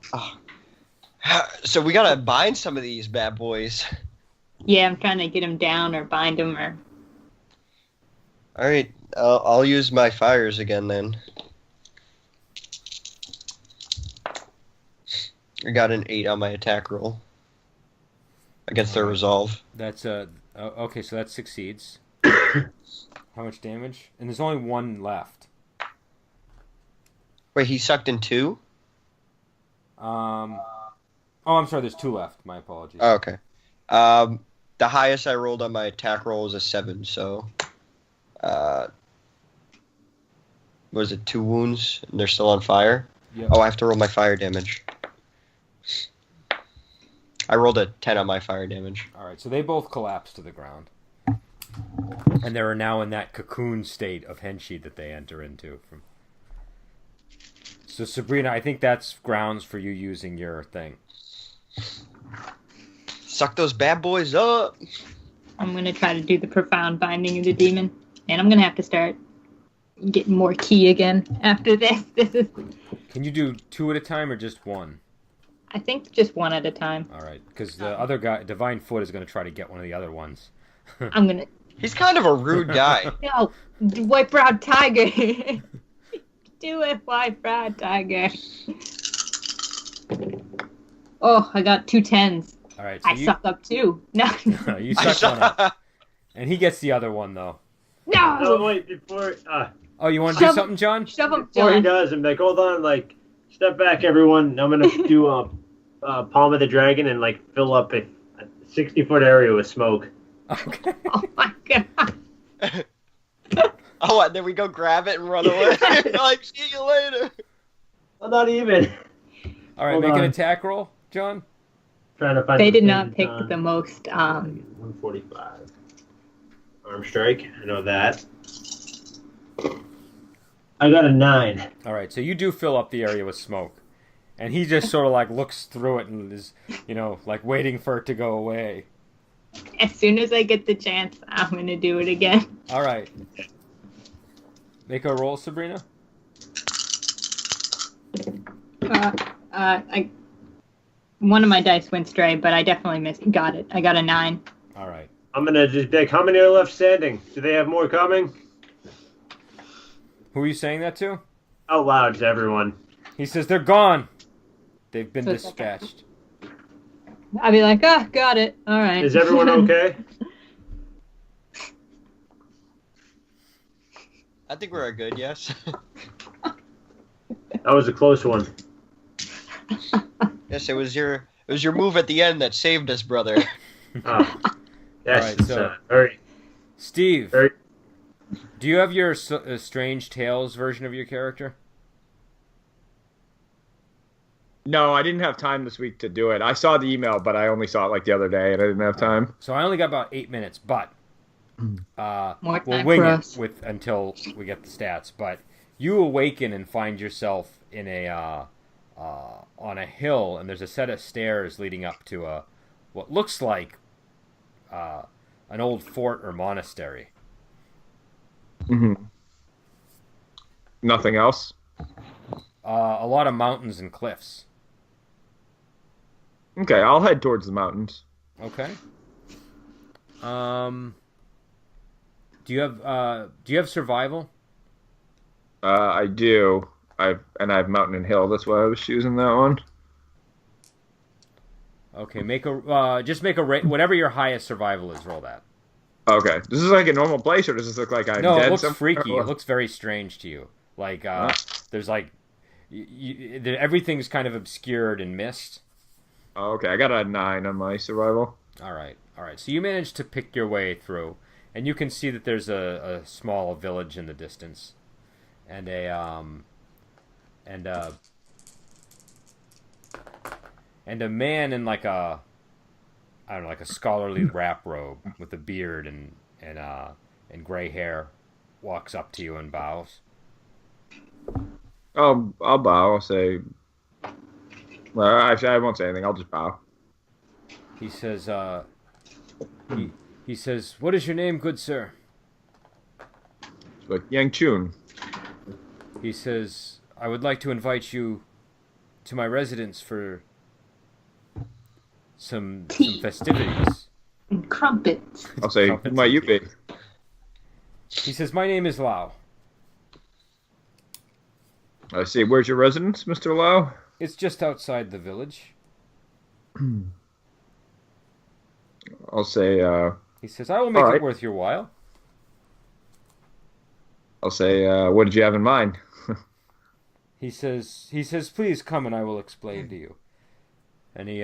So we gotta bind some of these bad boys. Yeah, I'm trying to get him down or bind him or... All right, I'll use my fires again then. I got an 8 on my attack roll against their resolve. That's okay. So that succeeds. How much damage? And there's only 1 left. Wait, he sucked in 2? Oh, I'm sorry. There's 2 left. My apologies. Oh, okay. The highest I rolled on my attack roll was a 7, so was it 2 wounds and they're still on fire? Yep. Oh, I have to roll my fire damage. I rolled a 10 on my fire damage. All right. So they both collapse to the ground, and they're now in that cocoon state of Henchy that they enter into. So Sabrina, I think that's grounds for you using your thing. Suck those bad boys up. I'm going to try to do the profound binding of the demon. And I'm going to have to start getting more key again after this. This is... Can you do 2 at a time or just 1? I think just 1 at a time. All right, because the other guy, Divine Foot, is going to try to get one of the other ones. I'm going to... He's kind of a rude guy. No! White-browed tiger! Do it, white-browed tiger! Oh, I got 2 10s. All right, so I suck up 2. No! you suck one up, and he gets the other one though. Oh, No! wait, before Oh, you want to do Shove- something, John? Shove him, he John. does, I'm like, hold on, step back, everyone. I'm gonna do Palm of the Dragon and fill up a 60-foot area with smoke. Okay. Oh my god. Oh, and then we go grab it and run away. See you later. Well, not even. All right, Hold make an on. attack roll, John. Trying to find. They the did not thing pick on the most. 145. Arm strike. I know that. I got a 9. All right, so you do fill up the area with smoke, and he just sort of like looks through it and is, like waiting for it to go away. As soon as I get the chance, I'm gonna do it again. All right, make a roll, Sabrina. One of my dice went stray, but I definitely got it. I got a 9. All right. I'm gonna just pick. How many are left standing? Do they have more coming? Who are you saying that to? Out loud to everyone. He says they're gone. They've been So it's okay. dispatched. I'll be like, got it. All right. Is everyone okay? I think we're good. Yes. That was a close one. Yes, it was your move at the end that saved us, brother. Oh. Yes. All right, It's, so- very. Steve, Very. do you have your Strange Tales version of your character? No, I didn't have time this week to do it. I saw the email, but I only saw it like the other day, and I didn't have time. So I only got about 8 minutes, but More we'll time wing for it us. until we get the stats. But you awaken and find yourself in on a hill, and there's a set of stairs leading up to what looks like an old fort or monastery. Mm-hmm. Nothing else? A lot of mountains and cliffs. Okay, I'll head towards the mountains. Okay. Do you have survival? I do. I have mountain and hill. That's why I was choosing that one. Okay, make whatever your highest survival is. Roll that. Okay, this is like a normal place, or does this look like I'm No, dead it looks somewhere? freaky. It looks very strange to you. Like there's like everything's kind of obscured in mist. Oh, okay, I got a 9 on my survival. All right. So you managed to pick your way through, and you can see that there's a small village in the distance, and a man in like a scholarly wrap robe with a beard and gray hair walks up to you and bows. Oh, I'll bow. I'll say. Well, actually, I won't say anything. I'll just bow. He says, he says, "What is your name, good sir?" It's like Yang Chun. He says, "I would like to invite you to my residence for some festivities." And crumpets. I'll say, who might you be? He says, "My name is Lau. I see. Where's your residence, Mr. Lau? It's just outside the village." I'll say, He says, "I will make All it right. worth your while." what did you have in mind? He says, "Please come and I will explain to you." And he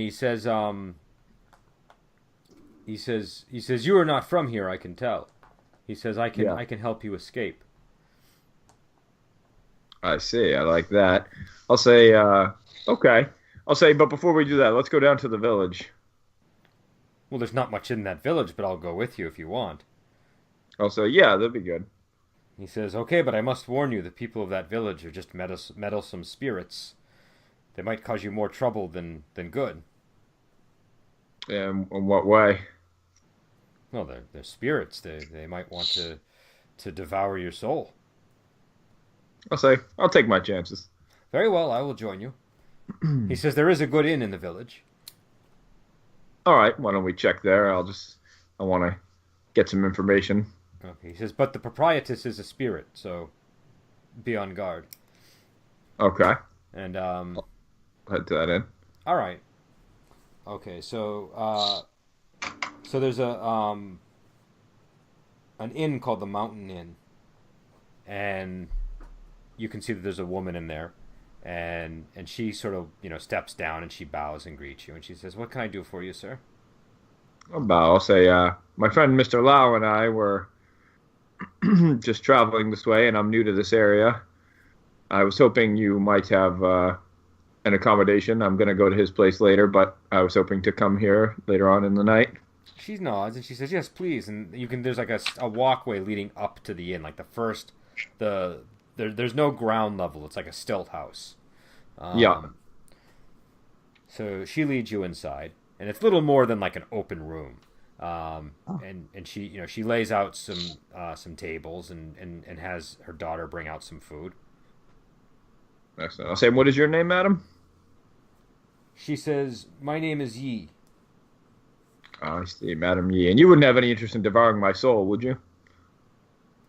says, "You are not from here, I can tell." He says, I can help you escape." I see. I like that. I'll say, okay. I'll say, but before we do that, let's go down to the village. Well, there's not much in that village, but I'll go with you if you want. I'll say, yeah, that'd be good. He says, "Okay, but I must warn you, the people of that village are just meddlesome spirits. They might cause you more trouble than good." In what way? Well, they're spirits. They might want to devour your soul. I'll say, I'll take my chances. Very well, I will join you. He says there is a good inn in the village. All right, why don't we check there? I want to get some information. Okay, he says, but the proprietress is a spirit, so be on guard. Okay. And I'll head to that inn. all right. Okay, so there's an inn called the Mountain Inn, and you can see that there's a woman in there, and she sort of steps down and she bows and greets you, and she says, "What can I do for you, sir?" I'll bow. I'll say, my friend Mr. Lau and I were just traveling this way, and I'm new to this area. I was hoping you might have an accommodation. I'm going to go to his place later, but I was hoping to come here later on in the night. She nods and she says, "Yes, please." And you can. There's like a walkway leading up to the inn. Like there's no ground level. It's like a stilt house. Yeah. So she leads you inside, and it's little more than like an open room. And she lays out some tables and has her daughter bring out some food. Excellent. I'll say, what is your name, madam? She says, "My name is Yi." I see, Madam Yi. And you wouldn't have any interest in devouring my soul, would you?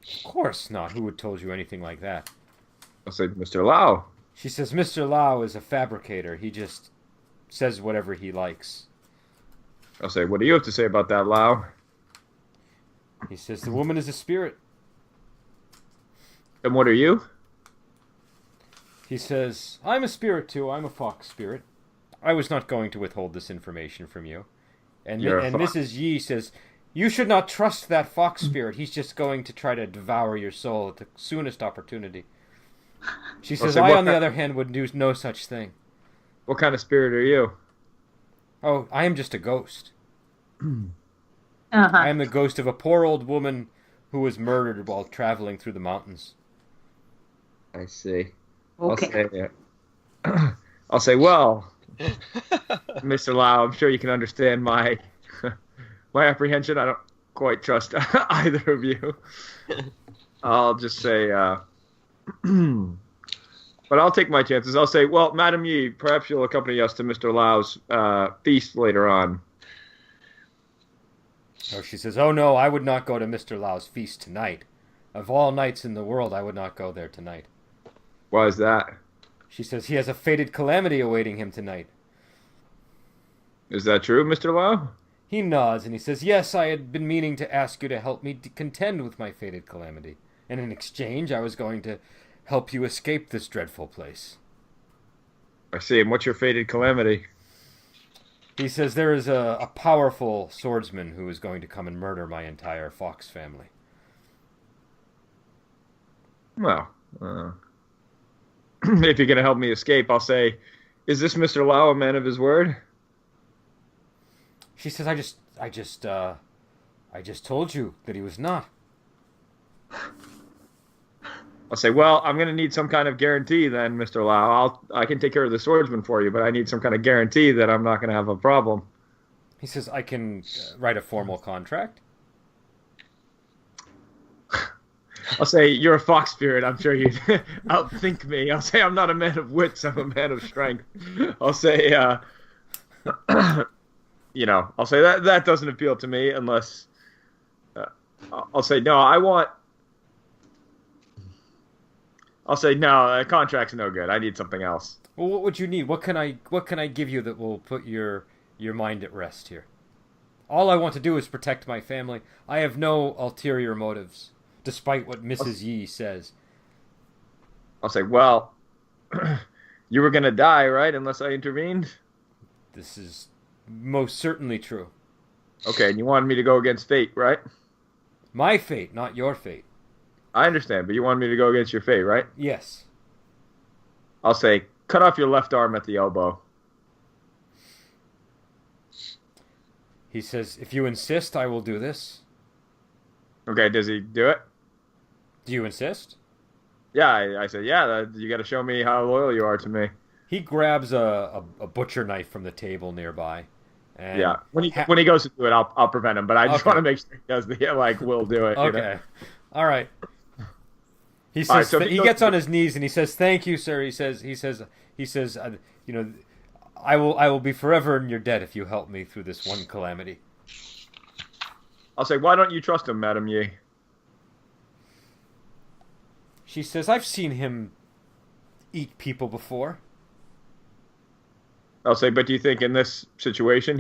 Of course not. Who would told you anything like that? I'll say, Mr. Lau. She says, "Mr. Lau is a fabricator. He just says whatever he likes." I'll say, what do you have to say about that, Lau? He says, "The woman is a spirit." And what are you? He says, "I'm a spirit too. I'm a fox spirit. I was not going to withhold this information from you." And Mrs. Yi says, "You should not trust that fox spirit. He's just going to try to devour your soul at the soonest opportunity." She says, "I, on the other hand, would do no such thing." What kind of spirit are you? "Oh, I am just a ghost. Uh-huh. I am the ghost of a poor old woman who was murdered while traveling through the mountains." I see. Okay. I'll say, well, Mr. Lau, I'm sure you can understand my apprehension. I don't quite trust either of you. I'll just say, but I'll take my chances. I'll say, well, Madam Yi, perhaps you'll accompany us to Mr. Lau's feast later on. Oh, she says, "Oh no, I would not go to Mr. Lau's feast tonight. Of all nights in the world, I would not go there tonight." Why is that? She says, "He has a fated calamity awaiting him tonight." Is that true, Mr. Lau? He nods and he says, "Yes, I had been meaning to ask you to help me contend with my fated calamity. And in exchange, I was going to help you escape this dreadful place." I see. And what's your fated calamity? He says, "There is a powerful swordsman who is going to come and murder my entire fox family." Well, if you're going to help me escape, I'll say, is this Mr. Lau a man of his word? She says, I just told you that he was not." I'll say, well, I'm going to need some kind of guarantee then, Mr. Lau. I can take care of the swordsman for you, but I need some kind of guarantee that I'm not going to have a problem. He says, "I can write a formal contract." I'll say, you're a fox spirit. I'm sure you'd outthink me. I'll say, I'm not a man of wits. I'm a man of strength. I'll say, I'll say that doesn't appeal to me unless, I'll say, no, I'll say, no, a contract's no good. I need something else. Well, what would you need? What can I give you that will put your mind at rest here? All I want to do is protect my family. I have no ulterior motives, despite what Mrs. Yi says. I'll say, well, you were going to die, right, unless I intervened? This is most certainly true. Okay, and you wanted me to go against fate, right? My fate, not your fate. I understand, but you wanted me to go against your fate, right? Yes. I'll say, cut off your left arm at the elbow. He says, "If you insist, I will do this." Okay, does he do it? Do you insist? Yeah, I said, yeah, you got to show me how loyal you are to me. He grabs a butcher knife from the table nearby. And yeah, when he goes to do it, I'll prevent him. But I just want to make sure he does will do it. Okay, all right. He says right, so he gets on his knees and he says, "Thank you, sir." He says, I will be forever in your debt if you help me through this one calamity." I'll say, why don't you trust him, Madam Yi? She says, "I've seen him eat people before." I'll say, but do you think in this situation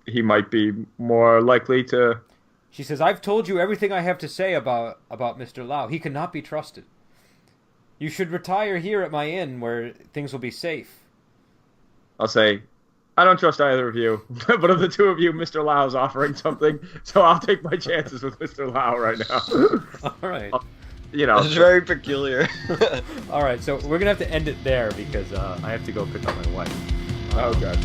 he might be more likely to? She says, "I've told you everything I have to say about Mr. Lau. He cannot be trusted. You should retire here at my inn where things will be safe." I'll say, I don't trust either of you, but of the two of you, Mr. Lau is offering something, so I'll take my chances with Mr. Lau right now. All right. you know. It's very peculiar. All right, so we're gonna have to end it there because I have to go pick up my wife. Okay.